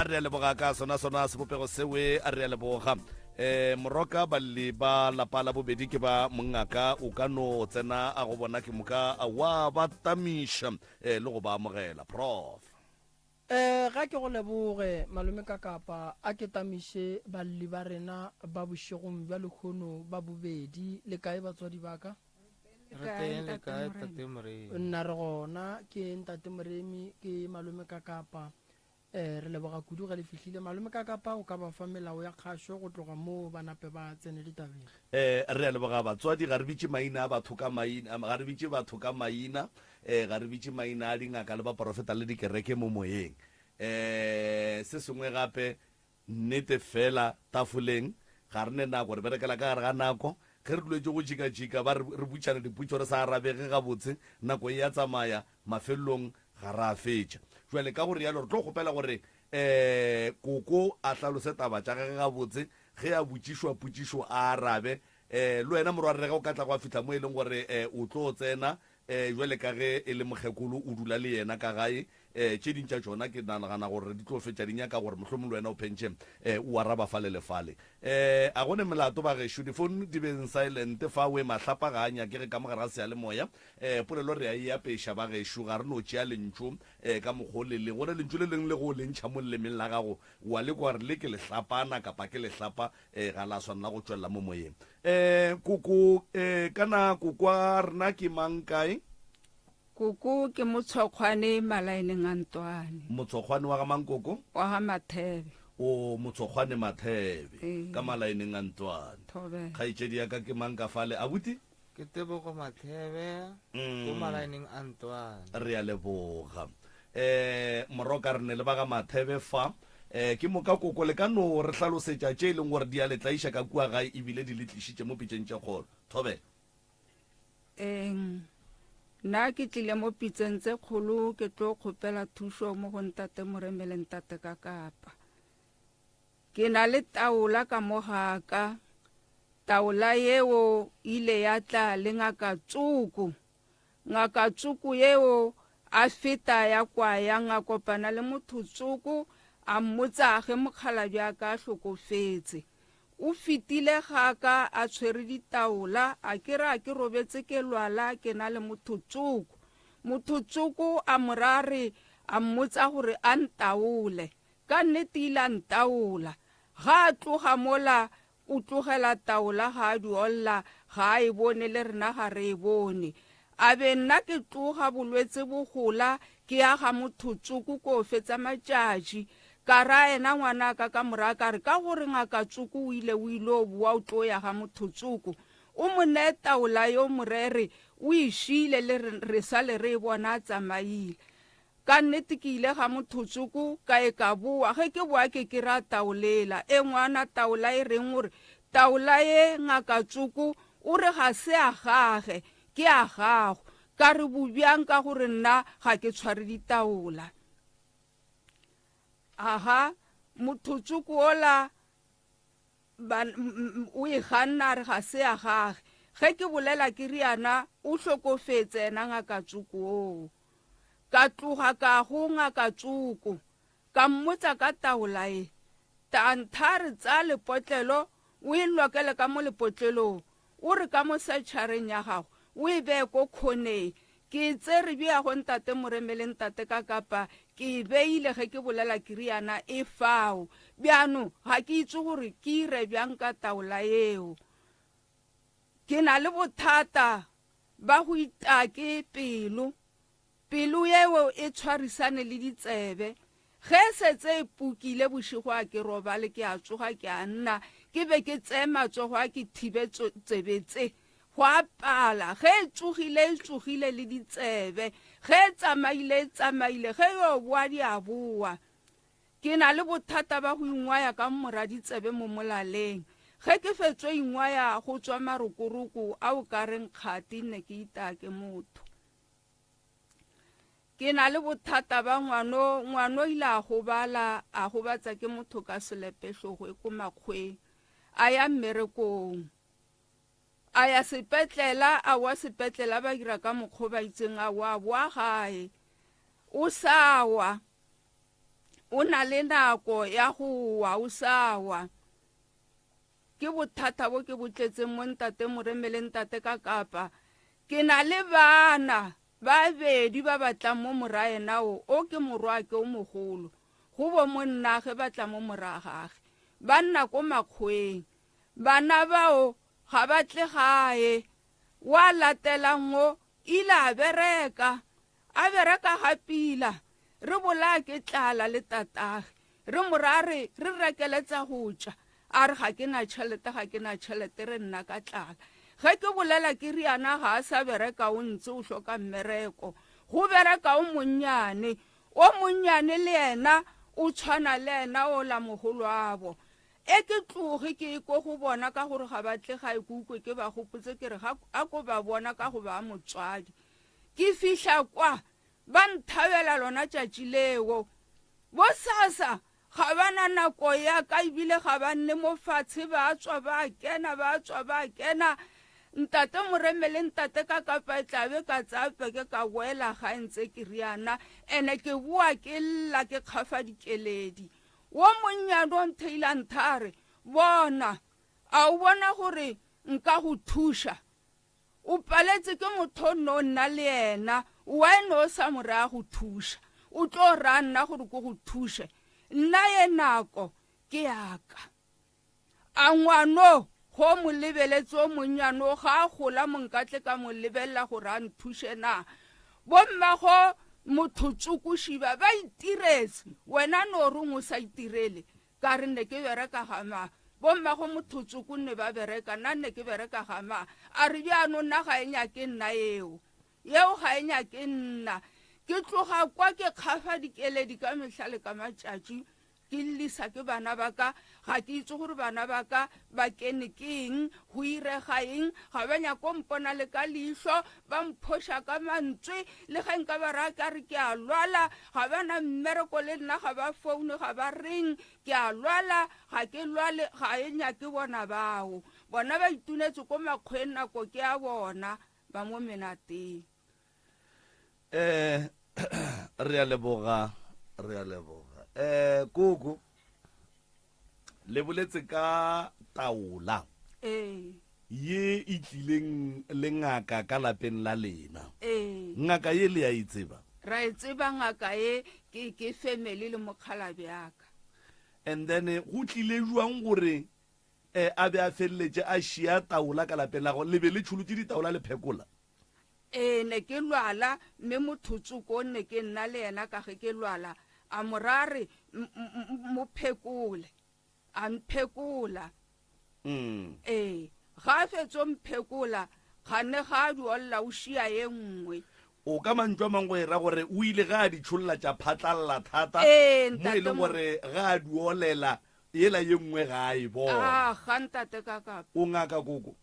a re leboga ka sona sebopego sewe a re leboga moroka balli ba lapa la bobedi ke ba mongaka o ka no tsena a go bona ke moka wa ba tamiša le go ba amogela prof ga ke go leboge malome ka kapa a ke tamiše balli ba rena ba bošegong bja lekgono ba bobedi le kae batswadi baka nna re gona ke ntate moremi ke malome ka kapa re leboga kudu ga le fihlile malome ka kapa o ka ba fa melao ya kgašo go tloga moo ba nape ba tsene ditabeng re a leboga batswadi ga re bitše maina a batho ka maina ga re bitše batho ka maina ga re bitše maina a dingaka le baporofeta le dikereke mo moyeng se sengwe gape nnete fela tafoleng ga re ne nako re berekela ka gare ga nako ge re duletse go jika-jika ba re butšana diputso re sa arabege gabotse nako e ya tsamaya mafelelong ga re a fetša jale ka gore yalo re tlo kgopela gore koko a hlalose taba tša gage gabotse ge a botšišwa a arabe le wena morwarrega o ka tla go a fitlha mo e leng gore o tlo tsena jale ka ge e le mokgekolo o dula le yena ka gae tše dintša tšona ke nagana gore di tlo fetša dinyaka gore mohlomong le wena o pentšhe o araba fa le lefale a gone melato ba gešo difounu di beng silent fa we mahlapa ga a nyakege ka mogare ga sealemoya polelo re a e apeiša ba gešo ga re no tšea lentšho ka mokgwa o le leng gone lentšho le leng le go lentšha mo lelemeng la gago wa le kwa re le ke lehlapana kapa ke lehlapa ga la swanela go tšwelela mo moyeng koko kana kokwa rena ke mang kae koko ke motshokgwane malaeneng a Ntwane motshokgwane wa ga mang koko wa ga Mathebe o motshokgwane Mathebe ka malaeneng a Ntwane Thobela kgaetšedi ya ka ke mang ka fale abuti ke Tebogo Mathebe ko malaeneng a Ntwane re a leboga moroka re ne le ba ga Mathebe fa ke moka koko le ka no re hlalosetša tše e leng gore di a letlaiša ka kua gae ebile di letlišitše mo pitšeng tše kgolo Thobela nna ke tlile mo pitseng tse kgolo ke tlo kgopela thušo mo go ntate moremele ntate ka kapa ke na le taola ka mo gaka taola yeo ile ya tla le ngaka tsuku yeo a feta ya kwaya ngakopana le motho tsuku a mmotsa ge mokgala bjaka a hlokofetse o fitile gaka a tshwere ditaola a kera ke robetse ke lwala ke na le motho tsuku a morare a mmotsa gore a ntaole ka nnete ile a ntaola ga a tloga mola o tlogela taola ga a diolla ga a e bone le rena ga re e bone a be nna ke tloga bolwetse bogola ke ya ga motho tsuku ko fetsa matšatši ka ra ena ngwana ka moraka re ka gore ngaka tsuku o ile o bua o tlo ya ga motho tsuku o mo ne taola yo morere o išile le re sa le re bona tsamaile ka nnete ke ile ga motho tsuku ka e ka bua ge ke bua ke ra taolela e ngwana taola e reng gore taola ye ngaka tsuku o re ga se a gage ke a gago ka re bobjang ka gore nna ga ke tshware ditaola aha motho tsuku ola o e ganna re ga se a gage ge ke bolela ke riana o hlokofetse ena ngaka tsuku o ka tloga ka go ngaka tsuku ka mmotsa ka taola e ta nthare tsa lepotlelo o e lokele ka mo lepotlelong o re ka mo setšhareng ya gago o e bee ko kgoneng ke tsere bja go ntate moremele ntate ka kapa ke beile ge ke bolela ke riana e fao bjano ga ke itse gore ke ire bjang ka taola eo ke na le bothata ba go itake pelo yeo e tshwarisane le ditsebe ge setse e pukile bošigo a ke robale ke a tsoga ke a nna ke be ke tseye matsogo a ke thibe tsebetse go a pala ge e tsogile le ditsebe ge e tsamaile ge yo boa di a boa ke na le bothata ba go ingwaya ka moraditsebe mo molaleng ge ke fetswe ingwaya go tswa marokoroko a o ka reng kgati ne ke ita ke motho ke na le bothata ba ngwano ile a gobala a gobatsa ke motho ka selepešogo e ko makgweng a ya mmerekong a ya sepetlela a wa sepetlela ba dira ka mokgwa ba itseng a wa boa gae o sawa o na le nako ya go wa o sawa ke bothata bo ke botletseng mo ntate Moremele ntate ka Kapa ke na le bana ba bedi ba batlang mo moraena o ke morwake o mogolo go bo monna ge batla mo moragage ba nna ko makgweng bana bao ga batle gae wa latelang o ile a bereka gapila re bola ke tlala le tatage re morare re rekeletsa go tša a re ga ke na tšhelete re nna ka tlala ge ke bolela ke riana ga a sa bereka o ntse o hloka mmereko go bereka o monnyane le yena o tshwana le yena o la mogolo abo e ke tloge ke iko go bona ka gore ga batle ga e kukwe ke ba gopotse ke re a ko ba bona ka go ba motswadi ke fihla kwa ba nthabela lona tšatši leo bo sasa ga bana nako ya ka ebile ga ba nne mo fatshe ba tswa ba kena ntate Moremele ntate ka Kapa e tlabe ka tsapeke ka boela ga ntse ke riana ene ke bua ke lla ke kgafa dikeledi wo monnyane o ntheila nthare bona a o bona gore nka go thuša o paletse ke motho no nna le ena wena o sa moraya go thuša o tlo ra nna gore ko go thuše nna ye nako ke yaka a ngwano go mo lebeletse o monnyane ga a gola monkatle ka mo lebelela gore a nthuše na bommago motho tsukushiba ba itiretse wena no reng o sa itirele ka re ne ke bereka gama bommago motho tsuku ne ba bereka nna ne ke bereka gama a re bjano nna ga e nyake nna eo ga e nyake nna ke tloga kwa ke kgafa dikeledi ka mehlale ka matšatši ke lisa ke bana ba ka ga ke itse gore bana ba ka ba kene keng go irega eng ga ba nyako mpona le ka leihlo ba mphoša ka mantswe le ge nka ba raya ka re ke a lwala ga bana mmereko le nna ga ba foune ga ba reng ke a lwala ga ke lwale ga e nyake bona bao bona ba itunetse ko makgweng nako ke a bona ba mo menateng re a leboga Koko le boletse ka taola ye e tlileng le ngaka ka lapeng la lena ngaka ye le ya itseba ra itseba ngaka ye ke family le mokgalabe yaka and then go tlile jwang gore a be a feleletse a šia taola ka lapeng la go le be le tšholotse ditaola le phekola ne ke lwala mme mothotsoko ne ke nna le yena ka ge ke lwala a morare mophekole a mphekola ga a fetso mphekola gane ga a duolla o šia ye nngwe o ka mantswe a mangwe ra gore o ile ga a di tšholola tša phatlalla thata mo e leng gore ga a duolela yela ye nngwe ga a e bona ga ntate ka Kapa o ngaka Koko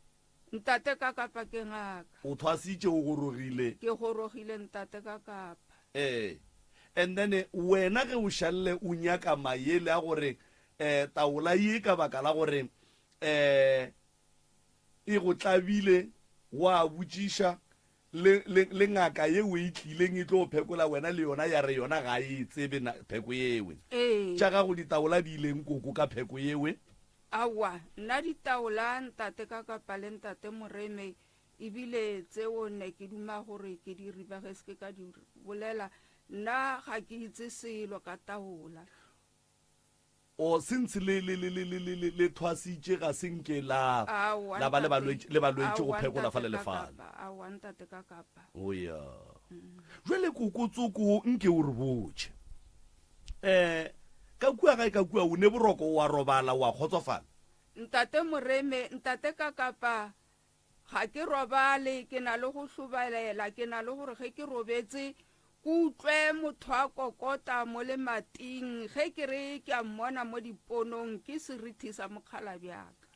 ntate ka Kapa ke ngaka o thwasitše o gorogile ke gorogile ntate ka Kapa and then wena ge o šalle o nyaka maele a gore taola ye ka baka la gore e go tlabile wa botšiša le ngaka ye o e tlileng e tlo phekola wena le yona ya re yona ga e tsebe pheko yewe tša gago ditaola di ileng Koko ka pheko yewe awa nna ditaola ntate ka Kapa le ntate Moreme ebile tseo ne ke duma gore ke di riba ge se ke ka di bolela nna ga ke itse selo ka taola o sentse le thwasitše ga senke la ba le balwetse go phekola fa le lefala awa ntate ka Kapa oya jwale Kokotsoko nke o re botše ka kua gae ka kua o ne boroko wa robala wa kgotsofala ntate Moreme ntate ka Kapa ga ke robale ke na le go hlobalela ke na le gore ge ke robetse utlwe motho a kokota mo le mating ge ke re ke a mmona mo diponong ke serithi sa mokgala bjaka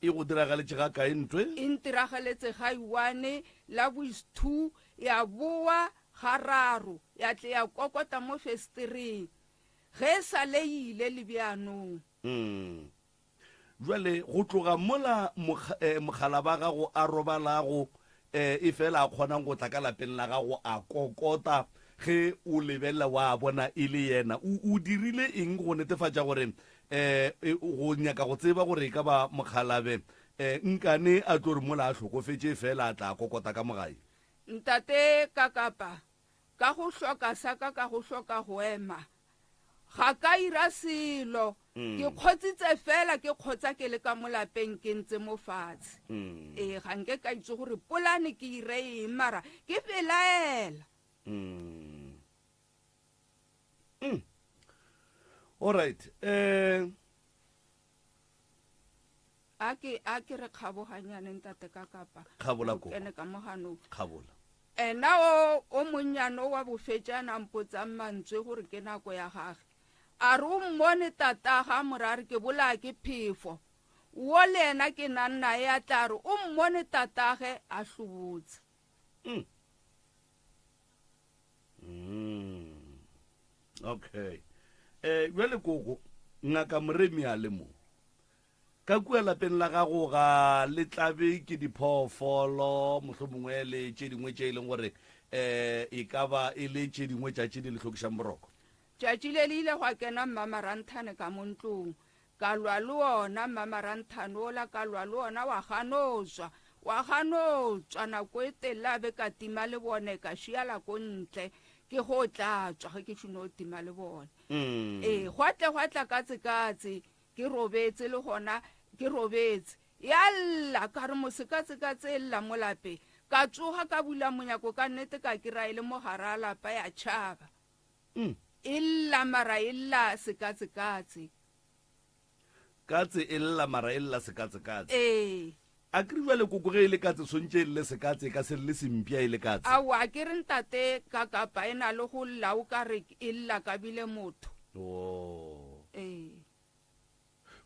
e go diragaletše ga kae ntwe e ntiragaletse ga iwane la bois2 ya boa ga raro ya tle ya kokota mo festereng ge sa le ile le bjanong jwale go tloga mola mogala ba gago a robalago e fela a kgonang go tla ka lapeng la gago a kokota ge o lebelela wa bona e le yena o dirile eng go netefatša gore go nyaka go tseba gore ka ba mokgalabe nkane a tlo re mola a hlokofetse fela a tla kokota ka mogae ntate kakapa ka go hloka saka ka go hloka go ema ga ka ira selo ke kgotsitse fela ke kgotsa ke le ka molapeng ke ntse mo fatshe ga nke ka itse gore polane ke ire eng mara ke pelaela alright a ke re kgaboganyane ntate kakapa Kgabola ko. kene ka moganong kgabola ena o monnyano wa bofetšana mpotsang mantswe gore ke nako ya gage a re o mmone tata ga morare ke bola ke phefo wo le ena ke nanna e a tla re o mmone tatage a hlobotse okay jwale koko ngaka moremi a le mo ka kua lapeng la gago ga le tlabe ke diphoofolo mohlomongwe le tše dingwe tše e leng gore e ka ba e le tše dingwe tšatši di le tlhokišang boroko tšatši le le ile gwa kena mmamaranthane ka mo ntlong ka lwa le ona mmamaranthane ola ka lwa le ona wa ganotswa nako e telela be ka tima le bone ka šiala ko ntle ke go tlatswa ge ke šone o tima le bone gwa katsekatse ke robetse le gona ke robetse yalla ka re mosekatsekatse ella mo lapeng ka tsoga ka bula monyako ka nnete ka kira e le mogara a lapa ya tšhaba illa mara illa sekatsekatse katse e lla mara e lla sekatsekatse a ke re jwale koko ge e le katse swantše e le sekatse ka se le sempia e le katse aowa ke re ntate ka kapa e na le go lla o ka re e lla ka bile motho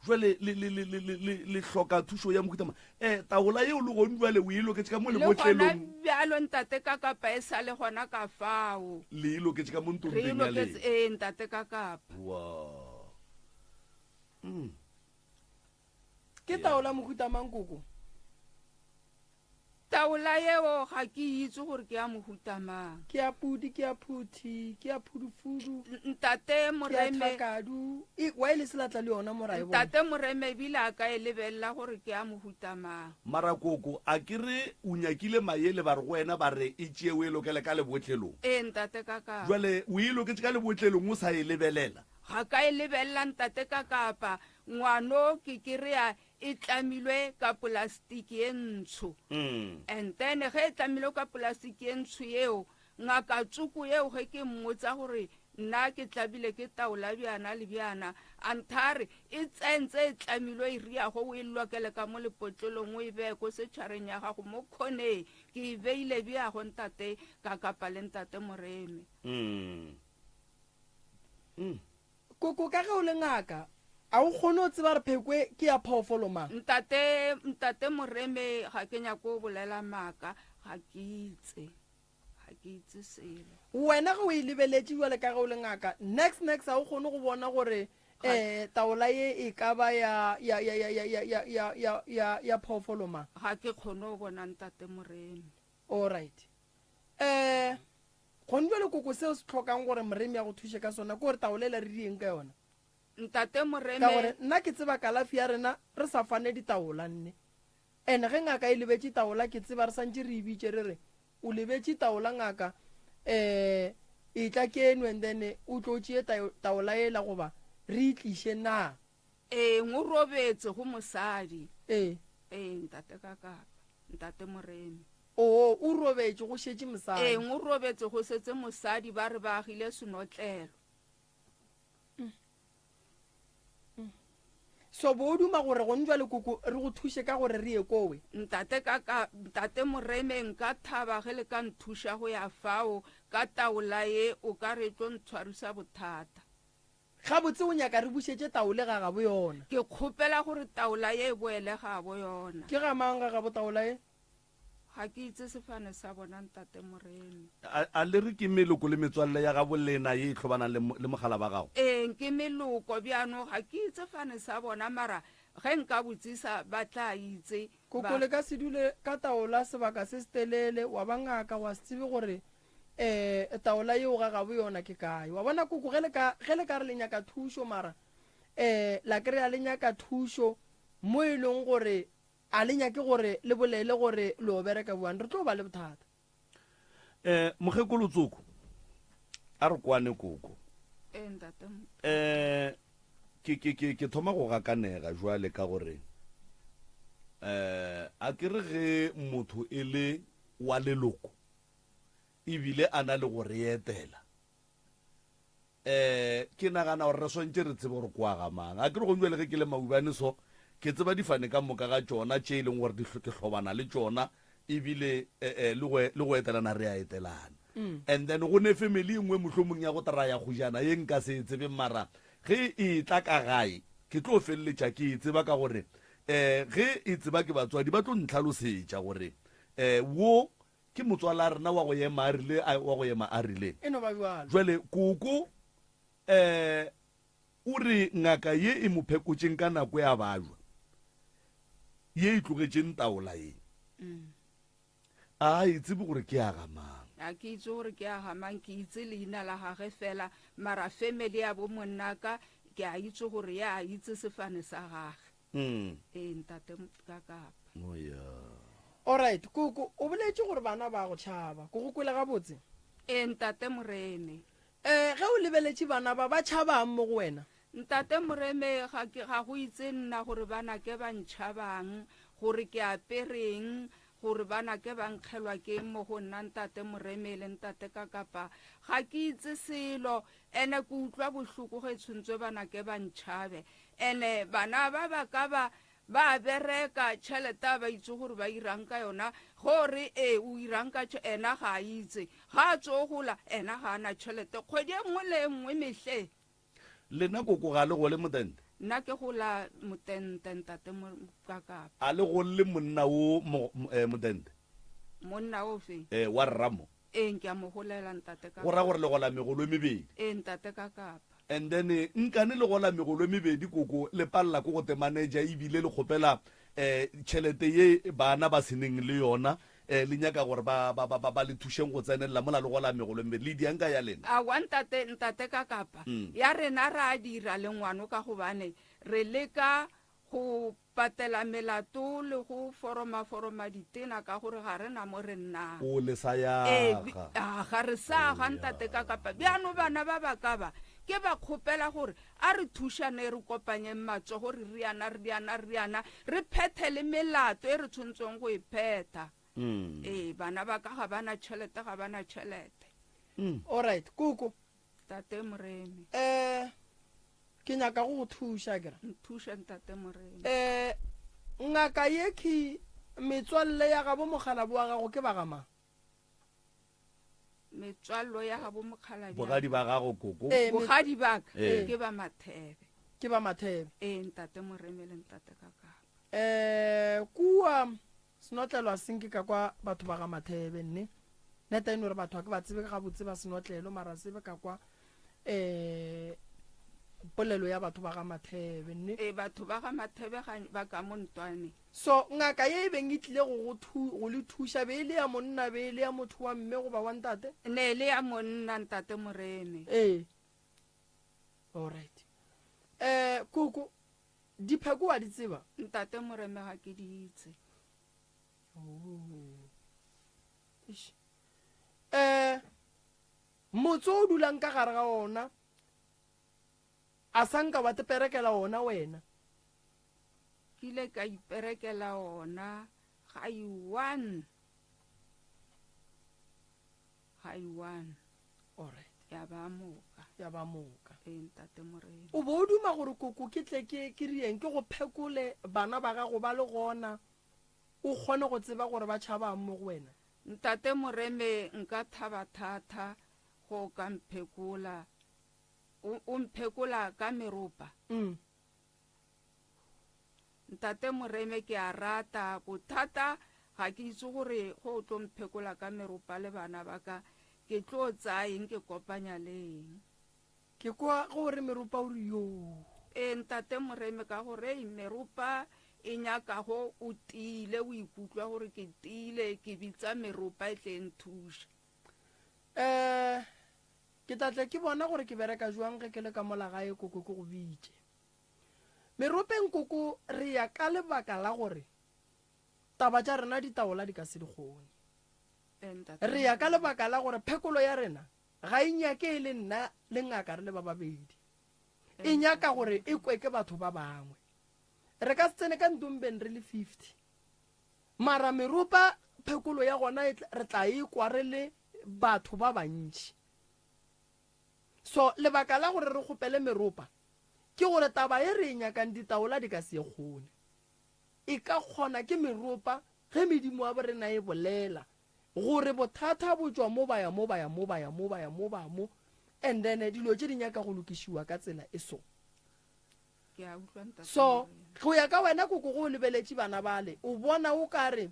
jwale le hloka thuso ya mokutama taola yeo le gone jwale o iloketse ka mo le gona bjalo ntate ka kapa e sa le gona ka fao le iloketse ka mo re ntonteng ya iloketse le ntate ka kapa ke taola mohutamang koko taola yeo ga ke itse gore ke ya mohutamang ke ya pudi ke ya phuthi ke ya phudufudu ntate ke ya moreme tlhakadu wa e le selatla le yona morae bona ntate moreme ebile a ka e lebelela gore ke ya mohutamang mara koko a ke re o nyakile maele ba re go wena ba re e tšee o e lokele ka lebotlhelong ntate ka kapa jwale o iloketse ka lebotlhelong o sa e lebelela ga ka e lebelela ntate ka kapa ngwano ke kry-a e tlamilwe ka polastiki e ntsho and then ge e tlamilwe ka polastiki e ntsho yeo ngaka tsuku yeo ge ke mmotsa gore nna ke tlabile ke taola bjana le bjana anthare e tsentse e tlamilwe e riago o e lokele ka mo lepotlolong o e beye ko setšhareng ya gago mo kgoneng ke e beile bjago ntate ka kapa le ntate moreme koko ka ge o le ngaka a o kgone o tseba re phekwe ke ya phoofolo mang ntate moreme ga ke nyako o bolela maaka ga ke itse selo wena ge o e lebeletse jale ka ge o le ngaka next a o kgone go bona gore taola ye e ka ba ya phoofolo mang ga ke kgone o bona ntate moreme alright kgone jale koko seo se tlhokang gore moremi ya go thuše ka sona ke gore taolela re dieng ka yona ntate ka moreme gore nna ke tseba kalafi ya rena re sa fane ditaola nne ene ge ngaka e lebetse taola ke tseba re santse re ebitse re re o lebetse taola ngaka e tla ke eno and then o tlo tšee taola ela goba re itliše na ngo robetse go mosadi ntate ka kapa ntate moreme o robetse go šetse mosadi ngo robetse go setse mosadi ba re ba agile senotlelo so bo o duma gore go ntjwa le koko re go thushe ka gore re ye kowe ntate moremeng ka thaba ge le ka nthuša go ya fao ka taola ye o ka re tlo ntshwarisa bothata ga botse o nyaka re bušetse taole ga gabo yona ke kgopela gore taola ye e boele gabo yona ke ga mang ga gabo taola ye ga ke itse sefane sa bona ntate moremi a le re ke meloko le metswalle ya ga bolena ye e tlhobanang le mogala ba gago ke meloko bjano ga ke itse fane sa bona mara ge nka botsisa ba tla itse koko le ka se dule ka taola sebaka se se telele wa ba ngaka wa se tsebe gore taola yeo ga gabo yona ke kae wa bona koko ge le ka re le nyaka thušo mara la kry-a le nyaka thušo mo e leng gore a le nyake gore le bolele gore le o bereka buang re tlo ba le bothata mokgekolotsoko a re kwane koko ntate ke thoma go gakanega jwale ka gore a ke re ge motho e le wa leloko ebile a na le go re etela ke nagana gore re swantse re tsebe gore kwa ga mang a ke re go njwele ge ke le maubane so ke tseba difane ka moka ga tšona tše e leng gore ke hlobana le tšona ebile le go etelana re a etelana and then go ne family engwe mohlomong ya go tara ya go jana ye nka se tsebe mara ge e tla ka gae ke tlo feleletša ke e tseba ka gore ge e tseba ke batswadi ba tlo ntlhalosetša gore wo ke motswala rena wa go ema a rile jwale koko o re ngaka ye e mo phekotšeng ka nako ya bajwa ye e tlogetšeng taola ye a e tsebe gore ke a gamang a ke itse gore ke a gamang ke itse leina la gage fela mara family ya bo monnaka ke a itse gore ya a itse sefane sa gage ntate ka kapa alright koko o boletse gore bana ba go tšhaba ko go kwele gabotse ntate moreme ge o lebeletše bana ba tšhabang mo go wena ntate moreme ga go itse nna gore bana ke ba ntšhabang gore ke apereng gore bana ke ba nkgelwa ke mo go nna ntate moreme le ntate ka kapa ga ke itse selo ene ke utlwa bohloko ge tshwantswe bana ke ba ntšhabe ene bana ba ka ba bereka tšhelete ba itse gore ba irang ka yona gore o irang ka ena ga a itse ga a tsogola ena ga ana tšhelete kgwedi e nngwe le nngwe mehle lena koko ga le go le motente nna ke gola motente ntate ka kapa a le go le monna wo motente monna o fe wa rramo ke a mo golela ntate ka go ra gore le gola megolo e mebedi ntate ka kapa and then nkane le gola megolo e mebedi koko le palela ko go te manager ebile le kgopela tšhelete ye bana ba seneng le yona le nyaka gore ba le thušeng go tsenelela mola le gola megolo e mebedi le dianka ya lena a wa ntate ka kapa ya rena ra dira le ngwano ka gobane re leka go patela melato le go foroma ditena ka gore ga re na mo re nna o le sa ya ga re sa ga ntate ka kapa bjano bana ba ka ba ke ba kgopela gore a re thušane re kopanye matsogo re riana re phethele melato e re tshwantseng go e phetha bana ba ka ga bana tšhelete alright koko tate moremi ke nyaka go thuša kere nthuša ntate moremi ngaka ye ke metswalle ya gabo mogala bo wa gago ke ba gamang metswallo ya gabo bogadi ba gago koko bogadi baka ke ba mathebe ntate moremi le ntate ka kapa kua senotlelo a senke ka kwa batho ba ga mathebe nne neta eno gore batho a ke ba tsebe ka botse ba senotlelo mara sebe ka kwa polelo ya batho ba ga mathebe nne batho ba ga mathebe ba ka mo ntwane so ngaka ye e beng e tlile go le thuša be e le ya monna be e le ya motho wa mme goba wa ntate ne le ya monna ntate moreme alright koko dipheko wa di tseba ntate moreme ga ke di itse motse o dulang ka gare ga ona a sanka wa te perekela ona wena ke ile ka iperekela ona ga i one alright ya ba moka ya ba moka ntate Morena. o bo duma gore koko ke tle ke rieng ke go phekole bana ba gago ba le gona o kgone go tseba gore ba tšhabang mo go wena. Ntate Moreme nka thaba thata go ka mphekola o mphekola ka meropa. Ntate Moreme ke a rata bothata ga ke itse gore go tlo mphekola ka meropa le bana ba ka ke tlo tsaeng ke kopanya leng ke kwa gore meropa o yo ntate Moreme ka gore meropa e nyaka go o tile o ikutlwa gore ke tile ke bitsa meropa e tle nthuša. ke tatle ke bona gore ke bereka jwang ge ke le ka molagae koko ke go bitse meropeng koko re ya ka lebaka la gore taba tša rena ditaola di ka se dikgone re ya ka lebaka la gore phekolo ya rena ga e nyake e le nna le ngaka re le ba babedi e nyaka gore e kwe ke batho ba bangwe re ka se tsene ka ntombeng re le 50 mara meropa phekolo ya gona re tla e kwa re le batho ba bantši. So lebaka la gore re kgopele meropa ke gore taba e re e nyakang ditaola di ka se kgone e ka kgona ke meropa ge medimo wa borena e bolela gore bothata bo tswa mo baya mo and then dilo tše di nyaka go lokišiwa ka tsela e so. So go ya ka wena koko go lebeletše bana bale o bona o kare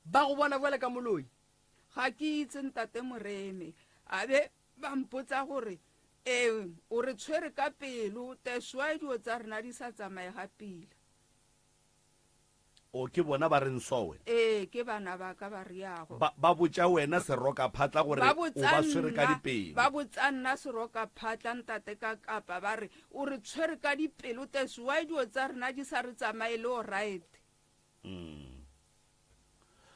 ba go bona jwale ka moloi ga ke itse ntate Moreme a be ba mpotsa gore o re tshwere ka pelo teswa dio tsa rena di sa tsamaye ga pila. O ke bona ba reng sowe ke bana ba ka ba riago ba botša wena seroka phatla gore o ba tshwere ka dipelo ba botsa nna seroka phatla ntate ka kapa ba re o re tshwere ka dipelo teswa dio tsa rena di sa re tsamaye le o right.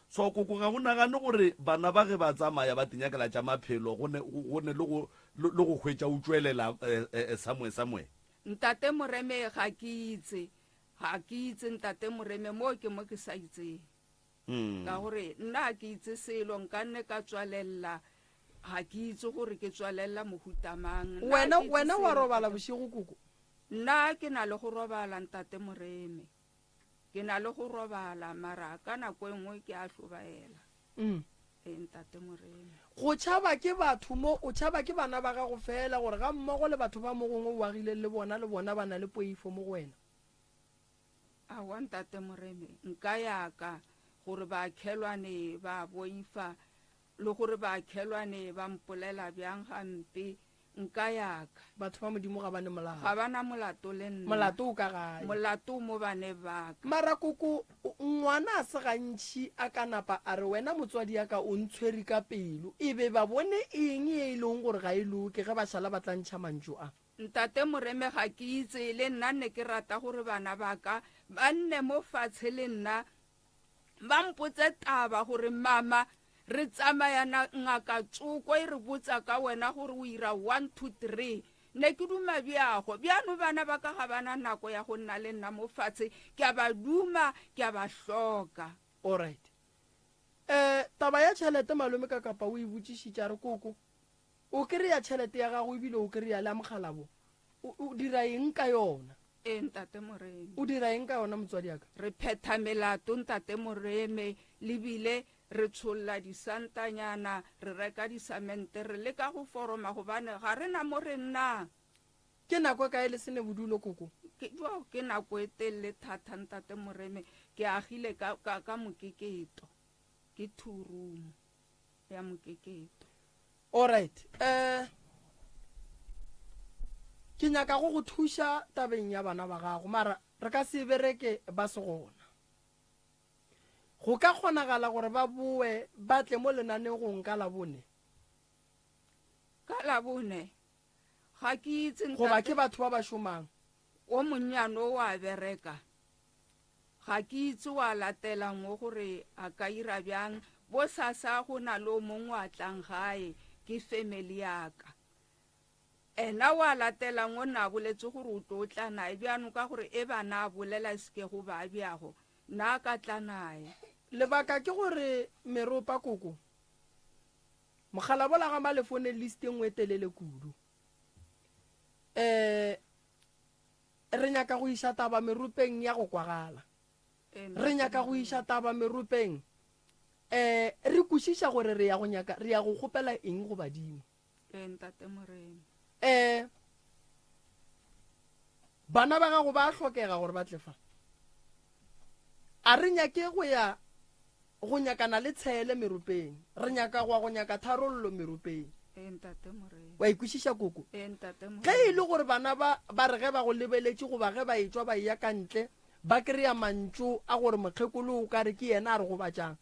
So koko ga go nagane gore bana ba ge ba tsamaya ba tinyakela tša maphelo gone le go hwetša o tšwelela samwe. Ntate Moreme ga ke itse ntate Moreme mo ke sa itseng ka gore nna ke itse selo nka nne ka tswalela ga ke itse gore ke tswalela mohutamang. Wena wa robala bosigo koko? Nna ke na le go robala ntate Moreme ke na le go robala mara ka nako engwe ke a hlobaela. Ntate Moreme go tšhaba ke batho mo o tšhaba ke bana ba gago fela gore ga mmogo le batho ba mogongwe o agile le bona ba na le poifo mo go wena? A wa ntate Moreme nka yaka gore ba khelwane ba boifa le gore ba khelwane ba mpolela bjang gampe nka yaka batho ba modimo ga bane molato ga bana molato le nna molato o ka gae molato mo bane ba ka mara koko ngwana a se gantši a ka napa a re wena motswadi ya ka o ntshwere ka pelo e be ba bone eng e leng gore ga e loke ge ba šala ba tlantšha mantšo a. Ntate Moreme ga ke itse le nna ne ke rata gore bana ba ka ba nne mo fatshe le nna ba mpotse taba gore mama re tsamayana ngaka tsoko e re botsa ka wena gore o ira 1 2 3 ne ke duma bjago bjano bana ba ka ga bana nako ya go nna le nna mo fatshe ke a ba duma ke a ba hloka. Alright taba ya tšhelete malome ka kapa o e botšišitša re koko o kry-a tšhelete ya gago ebile o kry-a le amogala bo o dira eng ka yona? Ntate Moreme o dira eng ka yona motswadi yaka? re phetha melato ntate Moreme lebile re tsholla disantanyana re reka disamente re le ka go foroma gobane ga re na mo re nna. Ke nako ka ele sene bodulo koko? Ke nako e telele thata ntate Moreme ke agile ka mokeketo ke thurumo ya mokeketo. Alright ke nyaka go thuša tabeng ya bana ba gago mara re ka se bereke ba se gona go ka kgonagala gore ba boe ba tle mo lenanegong ka labone ga ke itse goba ke batho ba ba šomang o monnyano wa bereka ga ke itse wa latela ngo gore a ka ira bjang bo sasa go na le o mongwe a tlang gae ke family yaka ena wa latela ngo na boletse gore o tlo tla nae bjano ka gore e bana bolela seke go ba bjago na ka tla nae. Lebaka ke gore meropa koko mogala bola ga malefone list e nngwe telele kudu re nyaka go isa taba merupeng ya go kwagala re nyaka go isa taba merupeng re kwešiša gore re ya go kgopela eng go badimo bana ba gago ba hlokega gore ba tlefa a re nyake go nyakana le tshele merupeng re nyaka go nyaka tharollo merupeng wa ikwešiša koko ge e le gore bana ba re ge ba go lebeletše goba ge ba etswa ba ya ka ntle ba kry-a mantso a gore mokgekolo o ka re ke yena a re go batšang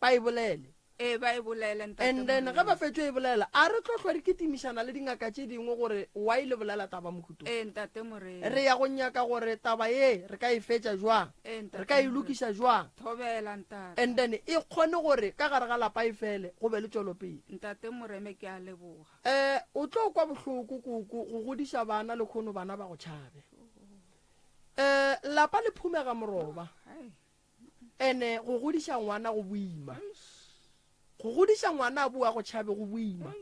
ba e bolele and then ge ba fetso e bolela a re tlotlhwa di ketimišana le dingaka tše dingwe gore wa ile bolela taba mokhuto re ya go nyaka gore taba ye re ka e fetša jwang re ka e lokiša jwang and then e kgone gore ka gare ga lapa e fele go be le tšwelopele o tlo kwa bohloko koko go godiša bana le kgono bana ba go tšhabe lapa le phumega moroba ene go godiša ngwana go boima go godiša ngwana a bua go tšhabe go boima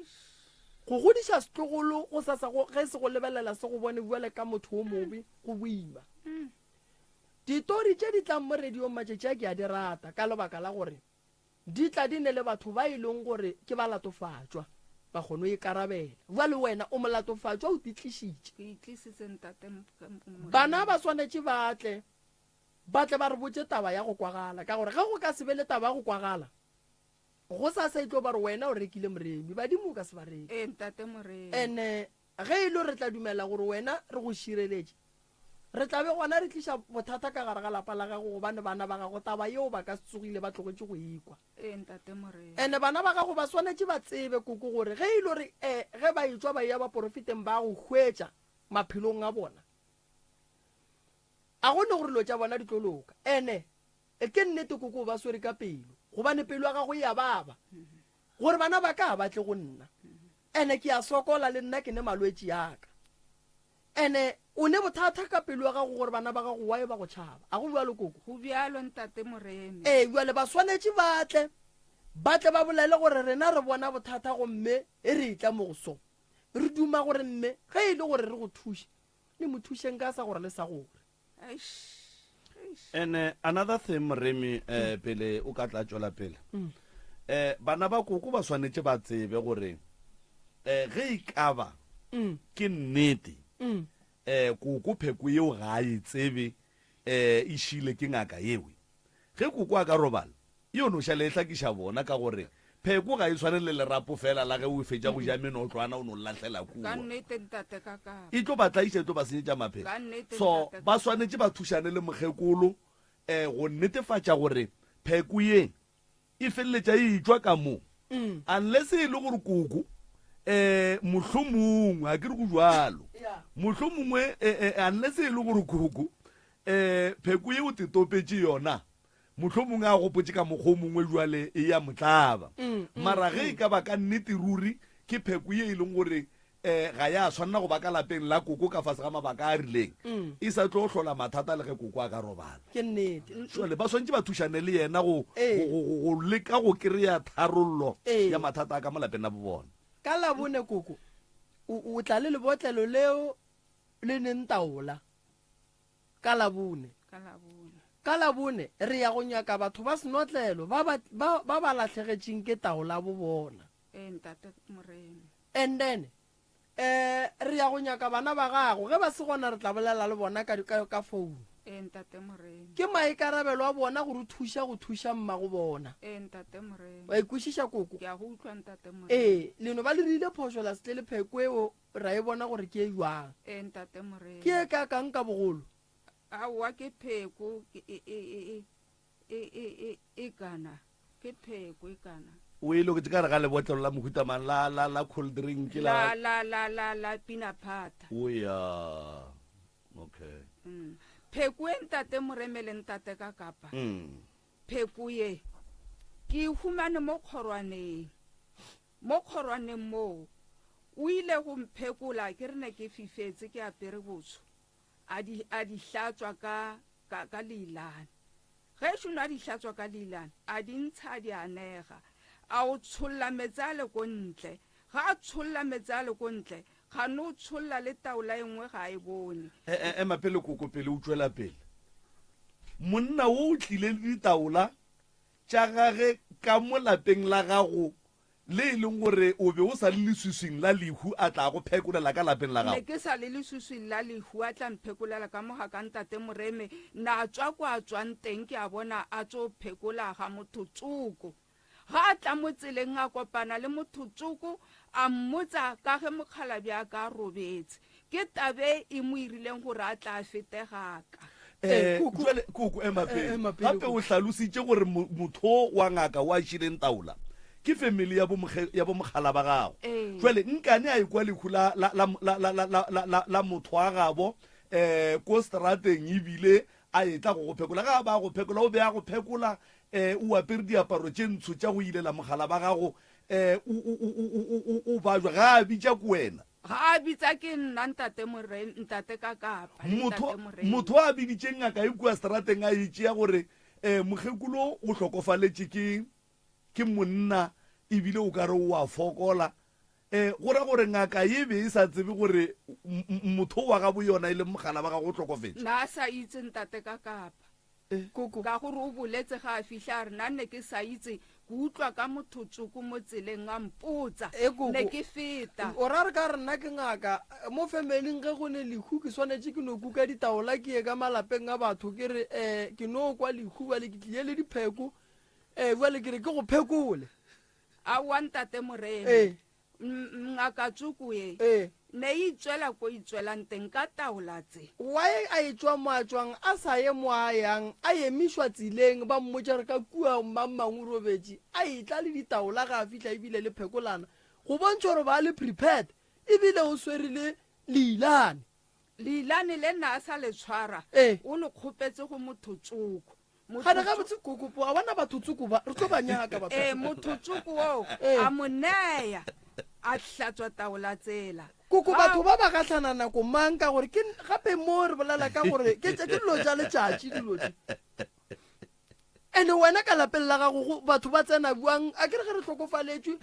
go godiša setlogolo go sasa ge se go lebelela se go bone buele ka motho o mobe go boima ditori tše di tlang mo radiong matšatši a ke a di rata ka lebaka la gore di tla di ne le batho ba e leng gore ke ba latofatšwa ba kgone o ikarabela bua le wena o molatofatšwa o titlišitše bana ba swanetše batle ba re botse taba ya go kwagala ka gore ge go ka se be le taba ya go kwagala go sa sa itlo ba re wena o rekile moremi badimo o ka se ba reke ene ge e le re tla dumela gore wena re go šireletše re tla be gona re tliša bothata ka gare ga lapa la gago gobane bana ba gago taba yeo ba ka se tsogile ba tlogetse go ikwa ene bana ba gago ba swanetše ba tsebe koko gore ge e le gore ge ba etswa ba ya ba porofiteng ba go hwetša maphelong a bona a gone gore lo tša bona di tloloka ene ke nnete koko ba swere ka pelo gobane pelo ya gago ya baba gore bana ba ka batle go nna ene ke a sokola le nna ke ne malwetši yaka ene o ne bothata ka pelo ya gago gore bana ba gago wa e ba go tšhaba a go bjalo koko bjale ba swanetše batle ba bolele gore rena re bona bothata go mme e re itla mo go so re duma gore mme ge e le gore re go thuše le mo thušeng ka sa gore le sa gore and another thing moremi pele o ka tla tšwela pele bana ba koko ba swanetše ba tsebe gore ge e ka ba ke nnete koko pheko yeo ga a e tsebe e šile ke ngaka yewe ge koko a ka robala yo no šale e hlakiša bona ka gore pheko ga e tshwane le lerapo fela la ge o fetša go ja menotlwana o no latlhela kua e tlo ba tlaiša e tlo ba senyetša maphelo so ba swanetše ba thušane le mokgekolo go netefatša gore pheko ye e feleletša e itšwa ka mo unless e le gore koko mohlomongwe a ke re go jalo mohlomongwe unless e le gore koko pheko ye o tetopetše yona mohlomongwe a gopotse ka mokgwa mongwe jwale e ya motlaba mara ge e ka ba ka nnete ruri ke pheko ye e leng gore ga ya tshwanela go ba ka lapeng la koko ka fase ga mabaka a rileng e sa tlo hlola mathata le ge koko a ka robala ke nnete jwale ba swantse ba thušane le yena go leka go kry-a tharollo ya mathata a ka mo lapeng la bobona ka labone koko o tla le lebotlelo leo le neng taola ka labone re ya go nyaka batho ba senotlelo ba ba latlhegetšeng ke taola bo bona and then re ya go nyaka bana ba gago ge ba se gona re tla bolela le bona ka founu ke maikarabelo a bona gore thuša go thuša mmago bona wa ikwešiša koko leno ba le rile phošo la setle le pheko eo ra e bona gore ke e jwang ke e ka kang ka bogolo aowa ke pheko e kana ke pheko e kana o ile go tse ka re ga lebotlelo la mohutamang la cold drink la peanut butter o ya okay pheko e ntate moremele ntate ka kapa pheko ye ke humane mo kgorwaneng mo o ile go mphekola ke rene ke fifetse ke apere botsho a di hlatswa ka leilane ge šono a di hlatswa ka leilane a di ntsha di anega a o tsholla metsi a le ko ntle ga a tsholla metsi a le ko ntle ga no tsholla le taola engwe ga e bone ema pele koko pele o tswela pele monna o tlile le ditaola tša gage ka mo lapeng la gago le e leng gore o be o sa le leswiswing la lehu a tla go phekolela ka lapeng la ne gago ke sa le leswiswing la lehu a tla mphekolela ka moga ka ntate Moreme na tswa kwa tswang teng ke a bona a tso phekola ga motho tsoko ga a tla mo tseleng a kopana le motho tsoko a mmotsa ka ge mokgalabi a ka robetse ke tabe e mo irileng gore a tla fetegaka koko ema pele gape o hlalositše gore motho wa ngaka wa šileng taola ke family ya bomogala ba gago jwale nkane a ekwa lehu la motho wa gabo ko strateng ebile a etla go go phekola ga ba go phekola o be a go phekola o apere diaparo tše ntsho tša go ilela mogala ba gago o bajwa ga a bitša ko wena ga a bitsa ke nna ntate ka kapa motho a biditšeng ngaka e kua strateng a etšea gore mogekulo o hlokofaletše ke monna ebile o ka re o a fokola gore ngaka e be e sa tsebe gore motho wa ga bo yona e le mogala ba ga go tlhokofetse na a sa itse ntate ka kapa ka gore o boletse ga a fitlha a re na nne ke sa itse ke utlwa ka motho tsoko mo tseleng a mpotsa ne ke feta o ra re ka re nna ke ngaka mo familing ge go ne lehu ke swanetse ke no kuka ditaola ke ye ka malapeng a batho ke re ke no kwa lehu ba le ke tlile le dipheko jwale ke re ke go phekole a wa ntate Moreme ngaka tsoko e ne e itswela ko itswelang teng ka taola tse wae a etswa moatswang a sa ye mo a yang a emišwa tseleng ba mmotsa re ka kua mmangmang o robetse a etla le ditaola ga a fitlha ebile le phekolana go bontšha gore ba le prepared ebile o swerile leilane le nna a sa le tshwara o ne kgopetse go motho tsoko gane ga botse kokopo a bona batho tsoko ba re tlo ba nyaka batho motho tsoko o a moneya a hlatswa taola tsela koko batho ba ba gatlhana nako mang ka gore ke gape mo re bolela ka gore ke dilo tša letšatši dilo tse ande wena ka lapeng la gago batho ba tsena buang a ke re ge re tlhokofaletšwe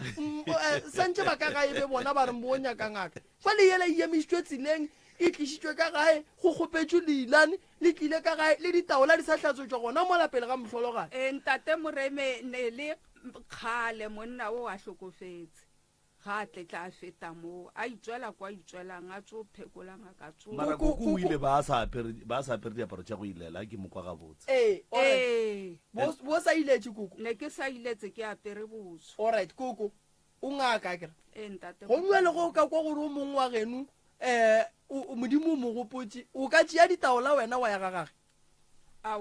santse ba ka gae be bona ba re bo nyaka ngaka fa le yela e emišitšwe tseleng e tlišitšwe ka gae go kgopetšwe leilane le tlile ka gae le ditaola di sa hlatswetšwa gona mo lapele ga mohlologane ntate Moreme ne le kgale monna o a hlokofetse ga tletla a feta mo a itswela kwa itswelang a tso phekola ngaka tso mara koko o ile ba sa apere diaparo tša go ilela ke mokwa gabotse bo sa iletše koko ne ke sa iletse ke apere botso alright koko o ngaka kere ntate go bua le go ka kwa gore o mongwe wa geno modimo o mo gopotse o ka tšea ditaola wena wa ya ga gage a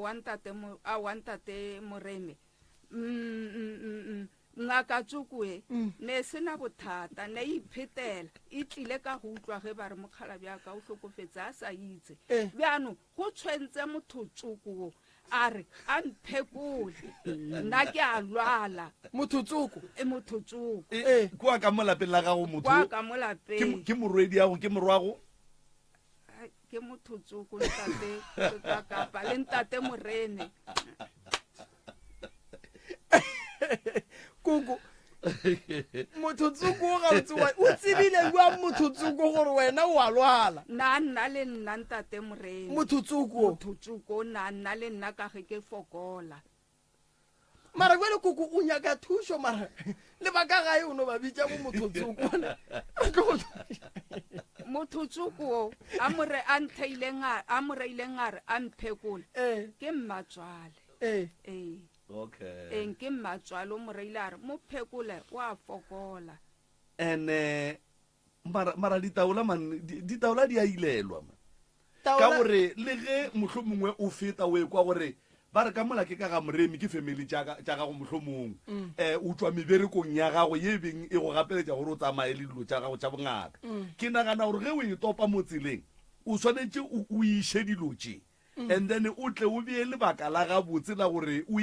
wa ntate Moreme ngaka tsokwe ne sena bothata ne iphetela e tlile ka go utlwa ge ba re mokgalabi a ka o hlokofetse a sa itse bjano go tshwentse motho tsoko a re a mphekole nna ke a lwala motho tsoko kwa ka mo lapeng la gago motho ke morwedi yago ke morwago ke motho tsoko ntate ka kapa le ntate Morene koko motho tsoko ga o tsebile bua motho tsoko gore wena o a lwala nna le nna ntate Morene motho tsoko nna le nna ka ge ke fokola mara kwele koko o nyaka thušo mara le baka gae o no ba bitša go motho tsoko motho tsoko a moreileng a re a mphekole ke mmatswale okay ke mmatswale o moreile a re mo phekole o a fokola ene mara ditaola di a ilelwa ka gore le ge mohlomongwe o feta o ekwa gore ba re ka mola ke ka ga Moremi ke family tša gago mohlomong o tswa meberekong ya gago ye beng e go gapeletša gore o tsamaye le dilo tša gago tša bongaka ke nagana gore ge o e topa mo tseleng o swanetše o iše dilo tše and then o tle o bee lebaka la gabotse la gore o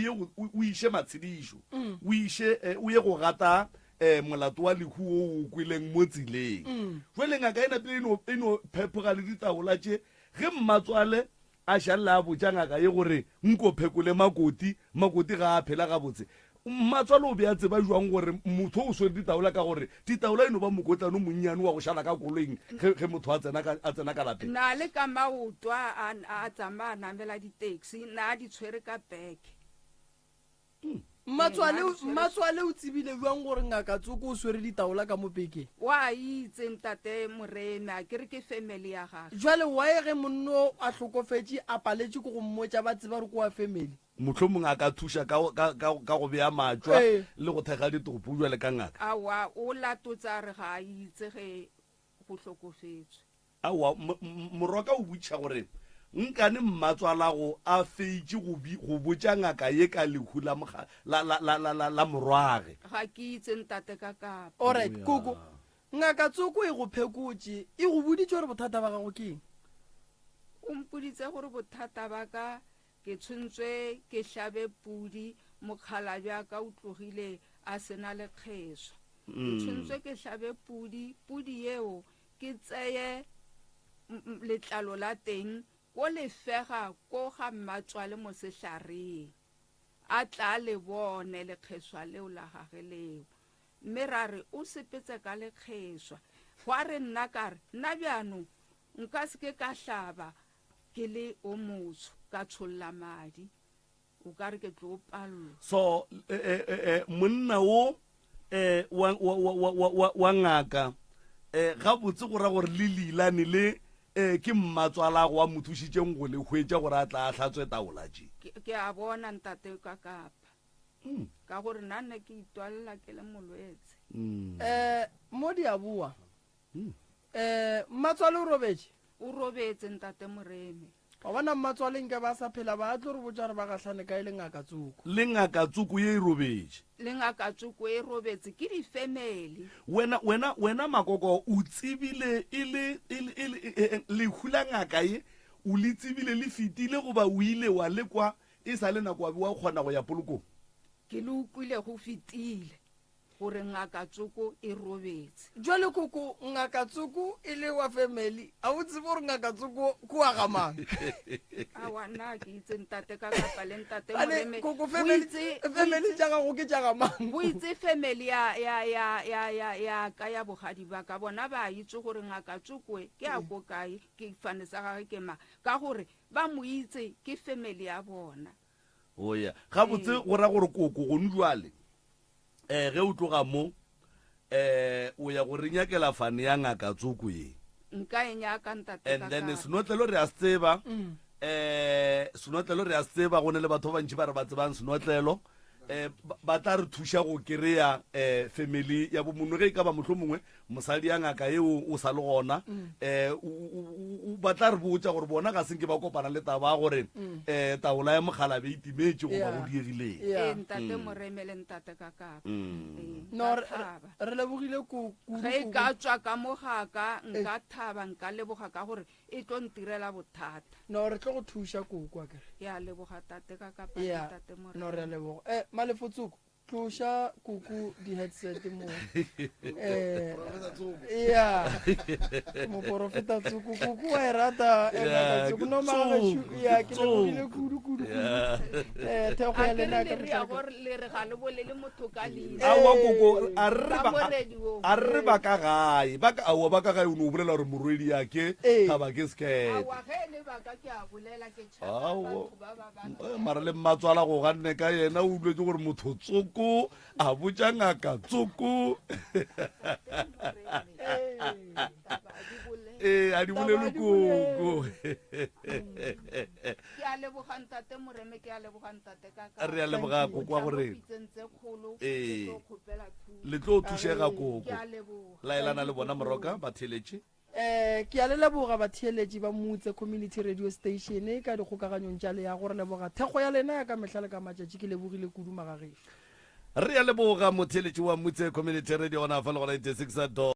iše matshedišo o ye go gata molato wa lehu o o kweleng mo tseleng jwale ngaka e napile e no phephoga le ditaola tše ge mmatswale a šalela a botša ngaka ye gore nko phekole makoti ga a phela gabotse mmatswale o be a tseba jwang gore motho o swere ditaola ka gore ditaola eno ba mokotlano monnyane wa go šala ka koloing ge motho a tsena ka lapeng na le ka maotwa a tsamaya namela di-taxi na a di tshwere ka beke mmatswale o tsebile jwang gore ngaka tsoko o swere ditaola ka mo pekeng wa itseng tate moreme a kere ke family ya gage jwale wae ge monno a tlhokofetse a paletse ko go mmotsa ba tseba re ko wa family motlho mongwe a ka thuša ka go beya matswa le go thega ditopo jwa le ka ngaka awa o latotsa re ga a itse ge go tlhokofetswe awa moroka o botša gore nkane mmatswalago a feitše go botša ngaka ye ka lehu la morwage ga ke itseng tate ka kapa alright koko ngaka tsoko e go phekotse e go boditse gore bothata ba gago ke eng o mpoditse gore bothata ba ka ke tshwantswe ke hlabe pudi mokgalabi a ka o tlogile a sena le kgeswa ke tshwantswe ke hlabe pudi yeo ke tseye letlalo la teng ko lefega ko ga mmatswale mo sehlareng a tla le bone lekgeswa leo la gage leo mme ra re o sepetse ka lekgeswa go a re nna kare nna bjano nka seke ka hlaba ke le o motsho ka tsholla madi o ka re ke tlo pallo so monna wo wa ngaka ga botse go ra gore le leilane le ke mmatswalago wa mothušitšeng go le hwetša gore a tla a hlatswe taola je ke a bona ntate ka kapa ka gore nna ke itwalela ke le molwetse mo di a bua mmatswale o robetse ntate moreme wa bona mmatswaleng ke ba sa phela ba tlo re botsa re ba gahlane ka ile ngaka tsoko le ngaka tsoko ye e robetse le ngaka tsoko e robetse ke di-family wena makoko o tsebile lehu la ngaka ye o le tsebile le fetile goba o ile wa lekwa e sa le nako wa be wa kgona go ya polokong ke le utlwile go fetile gore ngaka tsoko e robetse jwale koko ngaka tsoko e le wa family a o tsebe gore ngaka tsoko ko wa gamang awa nna ke itse ntate ka kapa le ntate ane moreme koko family tša gago ke tša gamang bo itse family ya ka ya bogadi ba ka bona ba itse gore ngaka tsokwe ke a ko kae ke fane sa gage ke ma ka gore ba mo itse ke family ya bona oya ga botse go ra gore koko go njwale ge o tloga mo o ya go re nyakela fane ya ngaka tsoko ye nka e nyaka ntate and then senotlelo re a se tseba go ne le batho ba bantši ba re ba tsebang senotlelo ba tla re thuša go kry-a family ya bomonno ge e ka ba motlho mongwe mosadi ya ngaka yeo o sa le gona ba tla re botsa gore bona ga senke ba kopana le taba gore taola ya mogalabe itimetse goba go diegileng ntate moreme le ntate ka kapa no re lebogile ge e ka tswa ka mogaka nka thaba nka leboga ka gore e tlo ntirela bothata no re tlo go thuša koko kere ya leboga tate ka kapa ntate moreme no re a leboga malefotsoko tloša kuku di-headset mo ya moporofeta tsoko kuku wa e rata tsoko no magageshu ya ke lebogile kudu thego ya lena ka le re ga le bolele motho ka leina awa koko a re ba ka gae ba ka gae o ne o bolela gore morwedi yake thaba ke skete mara le mmatswala go ganne ka yena o utlwetse gore motho tsoko a botsa ngaka tsoko a di bolele koko re a leboga koko wa gore le tlo thušega koko laelana le bona moroka ba theletše ke a le leboga batheeletši ba motse community radio station ka dikgokaganyong tša le ya gore leboga thekgo ya lena ya ka mehla le ka matšatši ke lebogile kudu magagešo re a leboga motheeletši wa motse community radio gona fa le gona 86